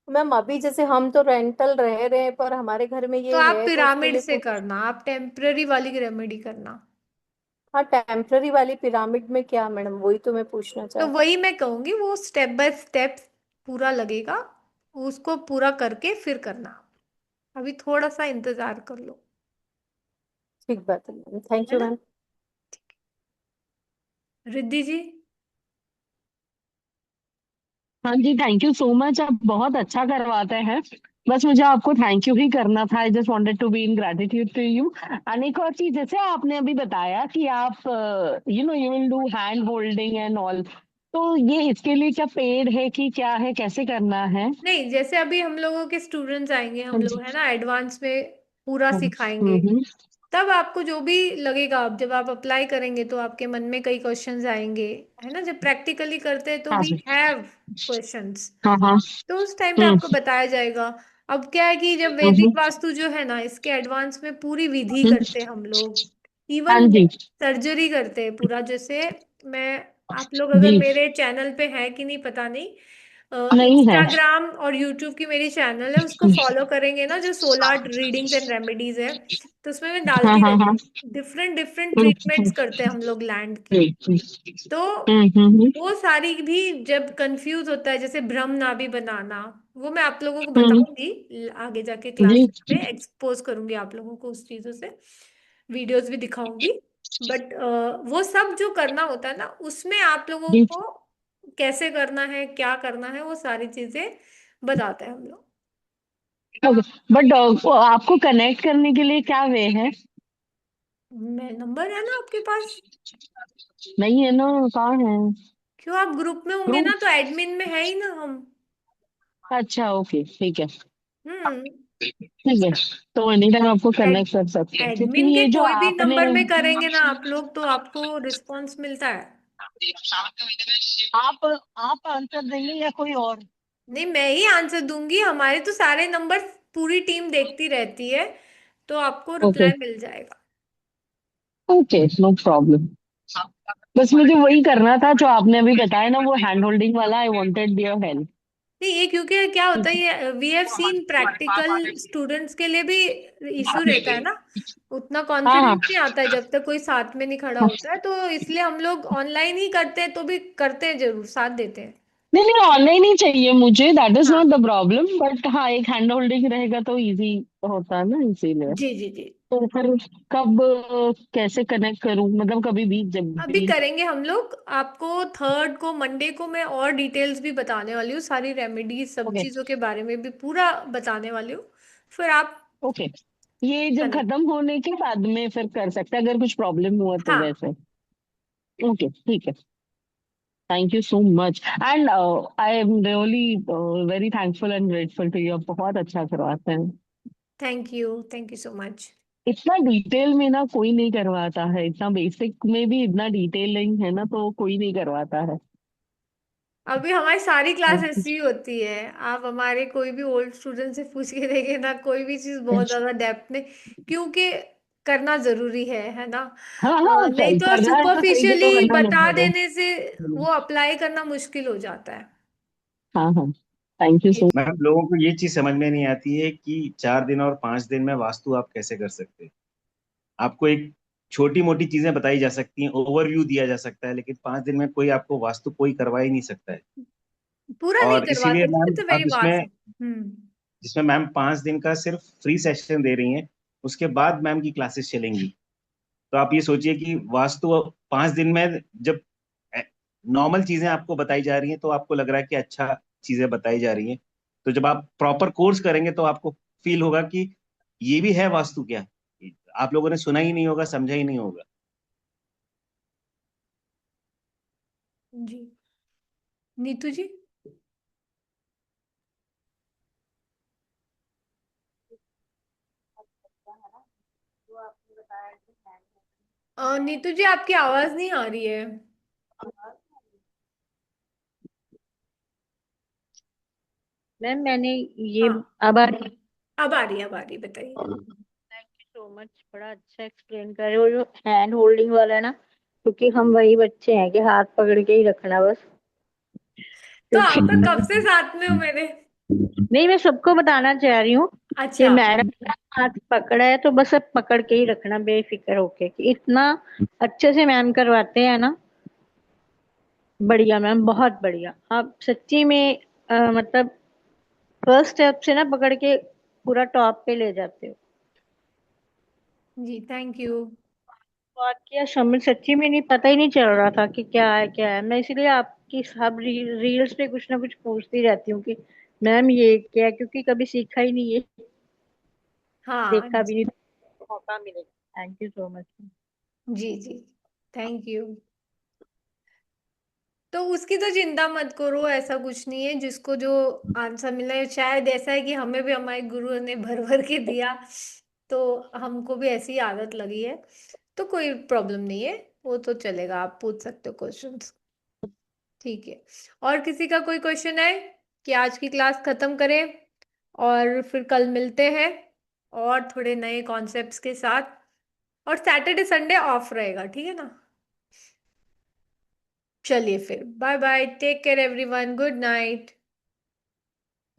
Speaker 7: मैम, अभी जैसे हम तो रेंटल रह रहे हैं पर हमारे घर में
Speaker 1: तो
Speaker 7: ये
Speaker 1: आप
Speaker 7: है तो उसके
Speaker 1: पिरामिड
Speaker 7: लिए
Speaker 1: से
Speaker 7: कुछ।
Speaker 1: करना, आप टेम्पररी वाली रेमेडी करना।
Speaker 7: हाँ, टेम्पररी वाली पिरामिड में क्या मैडम, वही तो मैं पूछना
Speaker 1: तो
Speaker 7: चाह रही
Speaker 1: वही मैं कहूंगी, वो स्टेप बाय स्टेप पूरा लगेगा, उसको पूरा करके फिर करना। अभी थोड़ा सा इंतजार कर लो।
Speaker 7: ठीक बात है मैम, थैंक
Speaker 1: है
Speaker 7: यू
Speaker 1: ना?
Speaker 7: मैम।
Speaker 1: रिद्धि जी।
Speaker 6: हाँ जी, थैंक यू सो मच, आप बहुत अच्छा करवाते हैं। बस मुझे आपको थैंक यू ही करना था। I just wanted to be in gratitude to you. And एक और चीज, जैसे आपने अभी बताया कि आप you will do hand holding and all, तो ये इसके लिए क्या पेड है कि क्या है, कैसे करना है?
Speaker 1: नहीं, जैसे अभी हम लोगों के स्टूडेंट्स आएंगे,
Speaker 6: हाँ
Speaker 1: हम लोग
Speaker 6: जी।
Speaker 1: है ना एडवांस में पूरा सिखाएंगे।
Speaker 6: हम्म।
Speaker 1: तब आपको जो भी लगेगा, आप जब आप अप्लाई करेंगे तो आपके मन में कई क्वेश्चंस आएंगे, है ना, जब प्रैक्टिकली करते हैं तो
Speaker 6: हाँ
Speaker 1: वी
Speaker 6: जी।
Speaker 1: Have questions.
Speaker 6: हाँ हाँ।
Speaker 1: तो उस टाइम पे
Speaker 6: हम्म
Speaker 1: आपको बताया जाएगा। अब क्या है कि जब
Speaker 6: हम्म
Speaker 1: वैदिक वास्तु जो है ना, इसके एडवांस में पूरी विधि
Speaker 6: हम्म।
Speaker 1: करते हैं हम लोग,
Speaker 6: हाँ
Speaker 1: इवन
Speaker 6: जी।
Speaker 1: सर्जरी करते हैं पूरा। जैसे मैं, आप लोग
Speaker 6: जी।
Speaker 1: अगर मेरे चैनल पे है कि नहीं पता नहीं,
Speaker 6: नहीं है।
Speaker 1: इंस्टाग्राम और यूट्यूब की मेरी चैनल है, उसको फॉलो करेंगे ना, जो 16 रीडिंग्स एंड रेमेडीज है, तो उसमें मैं
Speaker 6: हाँ
Speaker 1: डालती
Speaker 6: हाँ
Speaker 1: रहती
Speaker 6: हाँ।
Speaker 1: हूँ डिफरेंट डिफरेंट
Speaker 6: हम्म
Speaker 1: ट्रीटमेंट्स करते हैं हम लोग लैंड की।
Speaker 6: हम्म
Speaker 1: तो
Speaker 6: हम्म
Speaker 1: वो सारी भी जब कंफ्यूज होता है, जैसे भ्रम नाभि बनाना, वो मैं आप लोगों को
Speaker 6: हम्म।
Speaker 1: बताऊंगी आगे जाके,
Speaker 6: जी।
Speaker 1: क्लास में एक्सपोज करूंगी आप लोगों को उस चीजों से, वीडियोस भी दिखाऊंगी। बट वो सब जो करना होता है ना, उसमें आप लोगों
Speaker 6: जी।
Speaker 1: को कैसे करना है, क्या करना है, वो सारी चीजें बताते हैं हम लोग।
Speaker 6: बट आपको कनेक्ट करने के लिए क्या वे है?
Speaker 1: मैं नंबर है ना आपके पास।
Speaker 6: नहीं है ना, कहाँ है?
Speaker 1: क्यों, आप ग्रुप में होंगे
Speaker 6: ग्रुप।
Speaker 1: ना, तो एडमिन में है ही ना हम।
Speaker 6: अच्छा, ओके, ठीक है।
Speaker 1: हम्म।
Speaker 6: ठीक है, तो एनी टाइम आपको कनेक्ट कर सकते हैं, क्योंकि
Speaker 1: एडमिन के
Speaker 6: ये जो
Speaker 1: कोई भी
Speaker 6: आपने
Speaker 1: नंबर में करेंगे ना आप लोग, तो आपको रिस्पांस मिलता है।
Speaker 6: आप आंसर देंगे या कोई और?
Speaker 1: नहीं, मैं ही आंसर दूंगी, हमारे तो सारे नंबर पूरी टीम देखती रहती है, तो आपको
Speaker 6: ओके।
Speaker 1: रिप्लाई मिल जाएगा।
Speaker 6: Okay, no problem. बस मुझे वही करना था जो आपने अभी बताया ना, वो हैंड होल्डिंग वाला। I wanted your help.
Speaker 1: नहीं, ये क्योंकि क्या होता है, ये we have seen practical students के लिए भी इशू रहता है ना, उतना
Speaker 6: हाँ हाँ।
Speaker 1: कॉन्फिडेंस नहीं आता है जब तक कोई साथ में नहीं खड़ा होता है, तो इसलिए हम लोग ऑनलाइन ही करते हैं, तो भी करते हैं, जरूर साथ देते हैं।
Speaker 6: नहीं नहीं, ऑनलाइन ही चाहिए मुझे, दैट इज
Speaker 1: हाँ।
Speaker 6: Not the problem. बट हाँ, एक हैंड होल्डिंग रहेगा तो इजी होता है ना, इसीलिए।
Speaker 1: जी जी जी।
Speaker 6: तो फिर कब कैसे कनेक्ट करूं, मतलब कभी भी, जब
Speaker 1: अभी
Speaker 6: भी?
Speaker 1: करेंगे हम लोग, आपको 3rd को मंडे को मैं और डिटेल्स भी बताने वाली हूँ, सारी रेमेडीज सब
Speaker 6: ओके।
Speaker 1: चीज़ों के बारे में भी पूरा बताने वाली हूँ। फिर आप
Speaker 6: ओके, ये जब
Speaker 1: कनेक्ट।
Speaker 6: खत्म होने के बाद में फिर कर सकते हैं, अगर कुछ प्रॉब्लम हुआ तो,
Speaker 1: हाँ।
Speaker 6: वैसे। ओके, ठीक है। Thank you so much. And I am really very thankful and grateful to you. बहुत अच्छा करवाते हैं।
Speaker 1: Thank you so much.
Speaker 6: इतना डिटेल में ना कोई नहीं करवाता है, इतना बेसिक में भी इतना डिटेलिंग है ना, तो कोई नहीं करवाता है।
Speaker 1: अभी हमारी सारी क्लास ऐसी ही होती है, आप हमारे कोई भी ओल्ड स्टूडेंट से पूछ के देखे ना, कोई भी चीज़ बहुत ज़्यादा डेप्थ में, क्योंकि करना जरूरी है ना।
Speaker 6: हाँ हाँ,
Speaker 1: नहीं तो
Speaker 6: करना है तो सही जगह
Speaker 1: सुपरफिशियली
Speaker 6: करना
Speaker 1: बता
Speaker 6: जरूर है।
Speaker 1: देने से वो अप्लाई करना मुश्किल हो जाता है।
Speaker 6: हाँ हाँ, थैंक यू
Speaker 1: जी
Speaker 6: सो।
Speaker 2: मैम, लोगों को ये चीज समझ में नहीं आती है कि 4 दिन और 5 दिन में वास्तु आप कैसे कर सकते हैं। आपको एक छोटी मोटी चीजें बताई जा सकती हैं, ओवरव्यू दिया जा सकता है, लेकिन 5 दिन में कोई आपको वास्तु कोई करवा ही नहीं सकता है।
Speaker 1: पूरा नहीं
Speaker 2: और
Speaker 1: करवाते
Speaker 2: इसीलिए
Speaker 1: ना,
Speaker 2: मैम,
Speaker 1: तो वेरी
Speaker 2: अब
Speaker 1: वास्ट।
Speaker 2: इसमें
Speaker 1: हम्म।
Speaker 2: जिसमें मैम 5 दिन का सिर्फ फ्री सेशन दे रही हैं, उसके बाद मैम की क्लासेस चलेंगी। तो आप ये सोचिए कि वास्तु 5 दिन में जब नॉर्मल चीजें आपको बताई जा रही हैं, तो आपको लग रहा है कि अच्छा चीजें बताई जा रही हैं। तो जब आप प्रॉपर कोर्स करेंगे तो आपको फील होगा कि ये भी है वास्तु क्या। आप लोगों ने सुना ही नहीं होगा, समझा ही नहीं होगा।
Speaker 1: जी। नीतू जी। नीतू जी, आपकी आवाज नहीं आ रही है।
Speaker 8: मैम मैंने ये
Speaker 1: हाँ
Speaker 8: अब
Speaker 1: अब आ रही बताइए।
Speaker 8: थैंक यू सो मच, बड़ा अच्छा एक्सप्लेन कर रहे हो। जो हैंड होल्डिंग वाला है ना, क्योंकि हम वही बच्चे हैं कि हाथ पकड़ के ही रखना बस।
Speaker 1: तो आप तो कब
Speaker 8: क्योंकि
Speaker 1: से साथ में हो मेरे।
Speaker 8: नहीं, मैं सबको बताना चाह रही हूँ कि
Speaker 1: अच्छा।
Speaker 8: मैडम ने हाथ पकड़ा है तो बस अब पकड़ के ही रखना बेफिक्र होके, कि इतना अच्छे से मैम करवाते हैं ना। बढ़िया मैम, बहुत बढ़िया। आप सच्ची में मतलब फर्स्ट स्टेप से ना पकड़ के पूरा टॉप पे ले जाते हो।
Speaker 1: जी थैंक यू।
Speaker 8: बात किया शामिल, सच्ची में नहीं पता ही नहीं चल रहा था कि क्या है क्या है। मैं इसीलिए आपकी सब रील्स पे कुछ ना कुछ पूछती रहती हूँ कि मैम ये क्या है, क्योंकि कभी सीखा ही नहीं है,
Speaker 1: हाँ
Speaker 8: देखा भी नहीं, मौका मिलेगा। Thank you so much.
Speaker 1: जी जी थैंक यू। तो उसकी तो चिंता मत करो, ऐसा कुछ नहीं है। जिसको जो आंसर मिला है, शायद ऐसा है कि हमें भी हमारे गुरु ने भर भर के दिया, तो हमको भी ऐसी आदत लगी है। तो कोई प्रॉब्लम नहीं है, वो तो चलेगा, आप पूछ सकते हो क्वेश्चंस। ठीक है। और किसी का कोई क्वेश्चन है कि आज की क्लास खत्म करें और फिर कल मिलते हैं और थोड़े नए कॉन्सेप्ट्स के साथ। और सैटरडे संडे ऑफ रहेगा, ठीक है ना। चलिए फिर, bye bye, take care everyone, good night.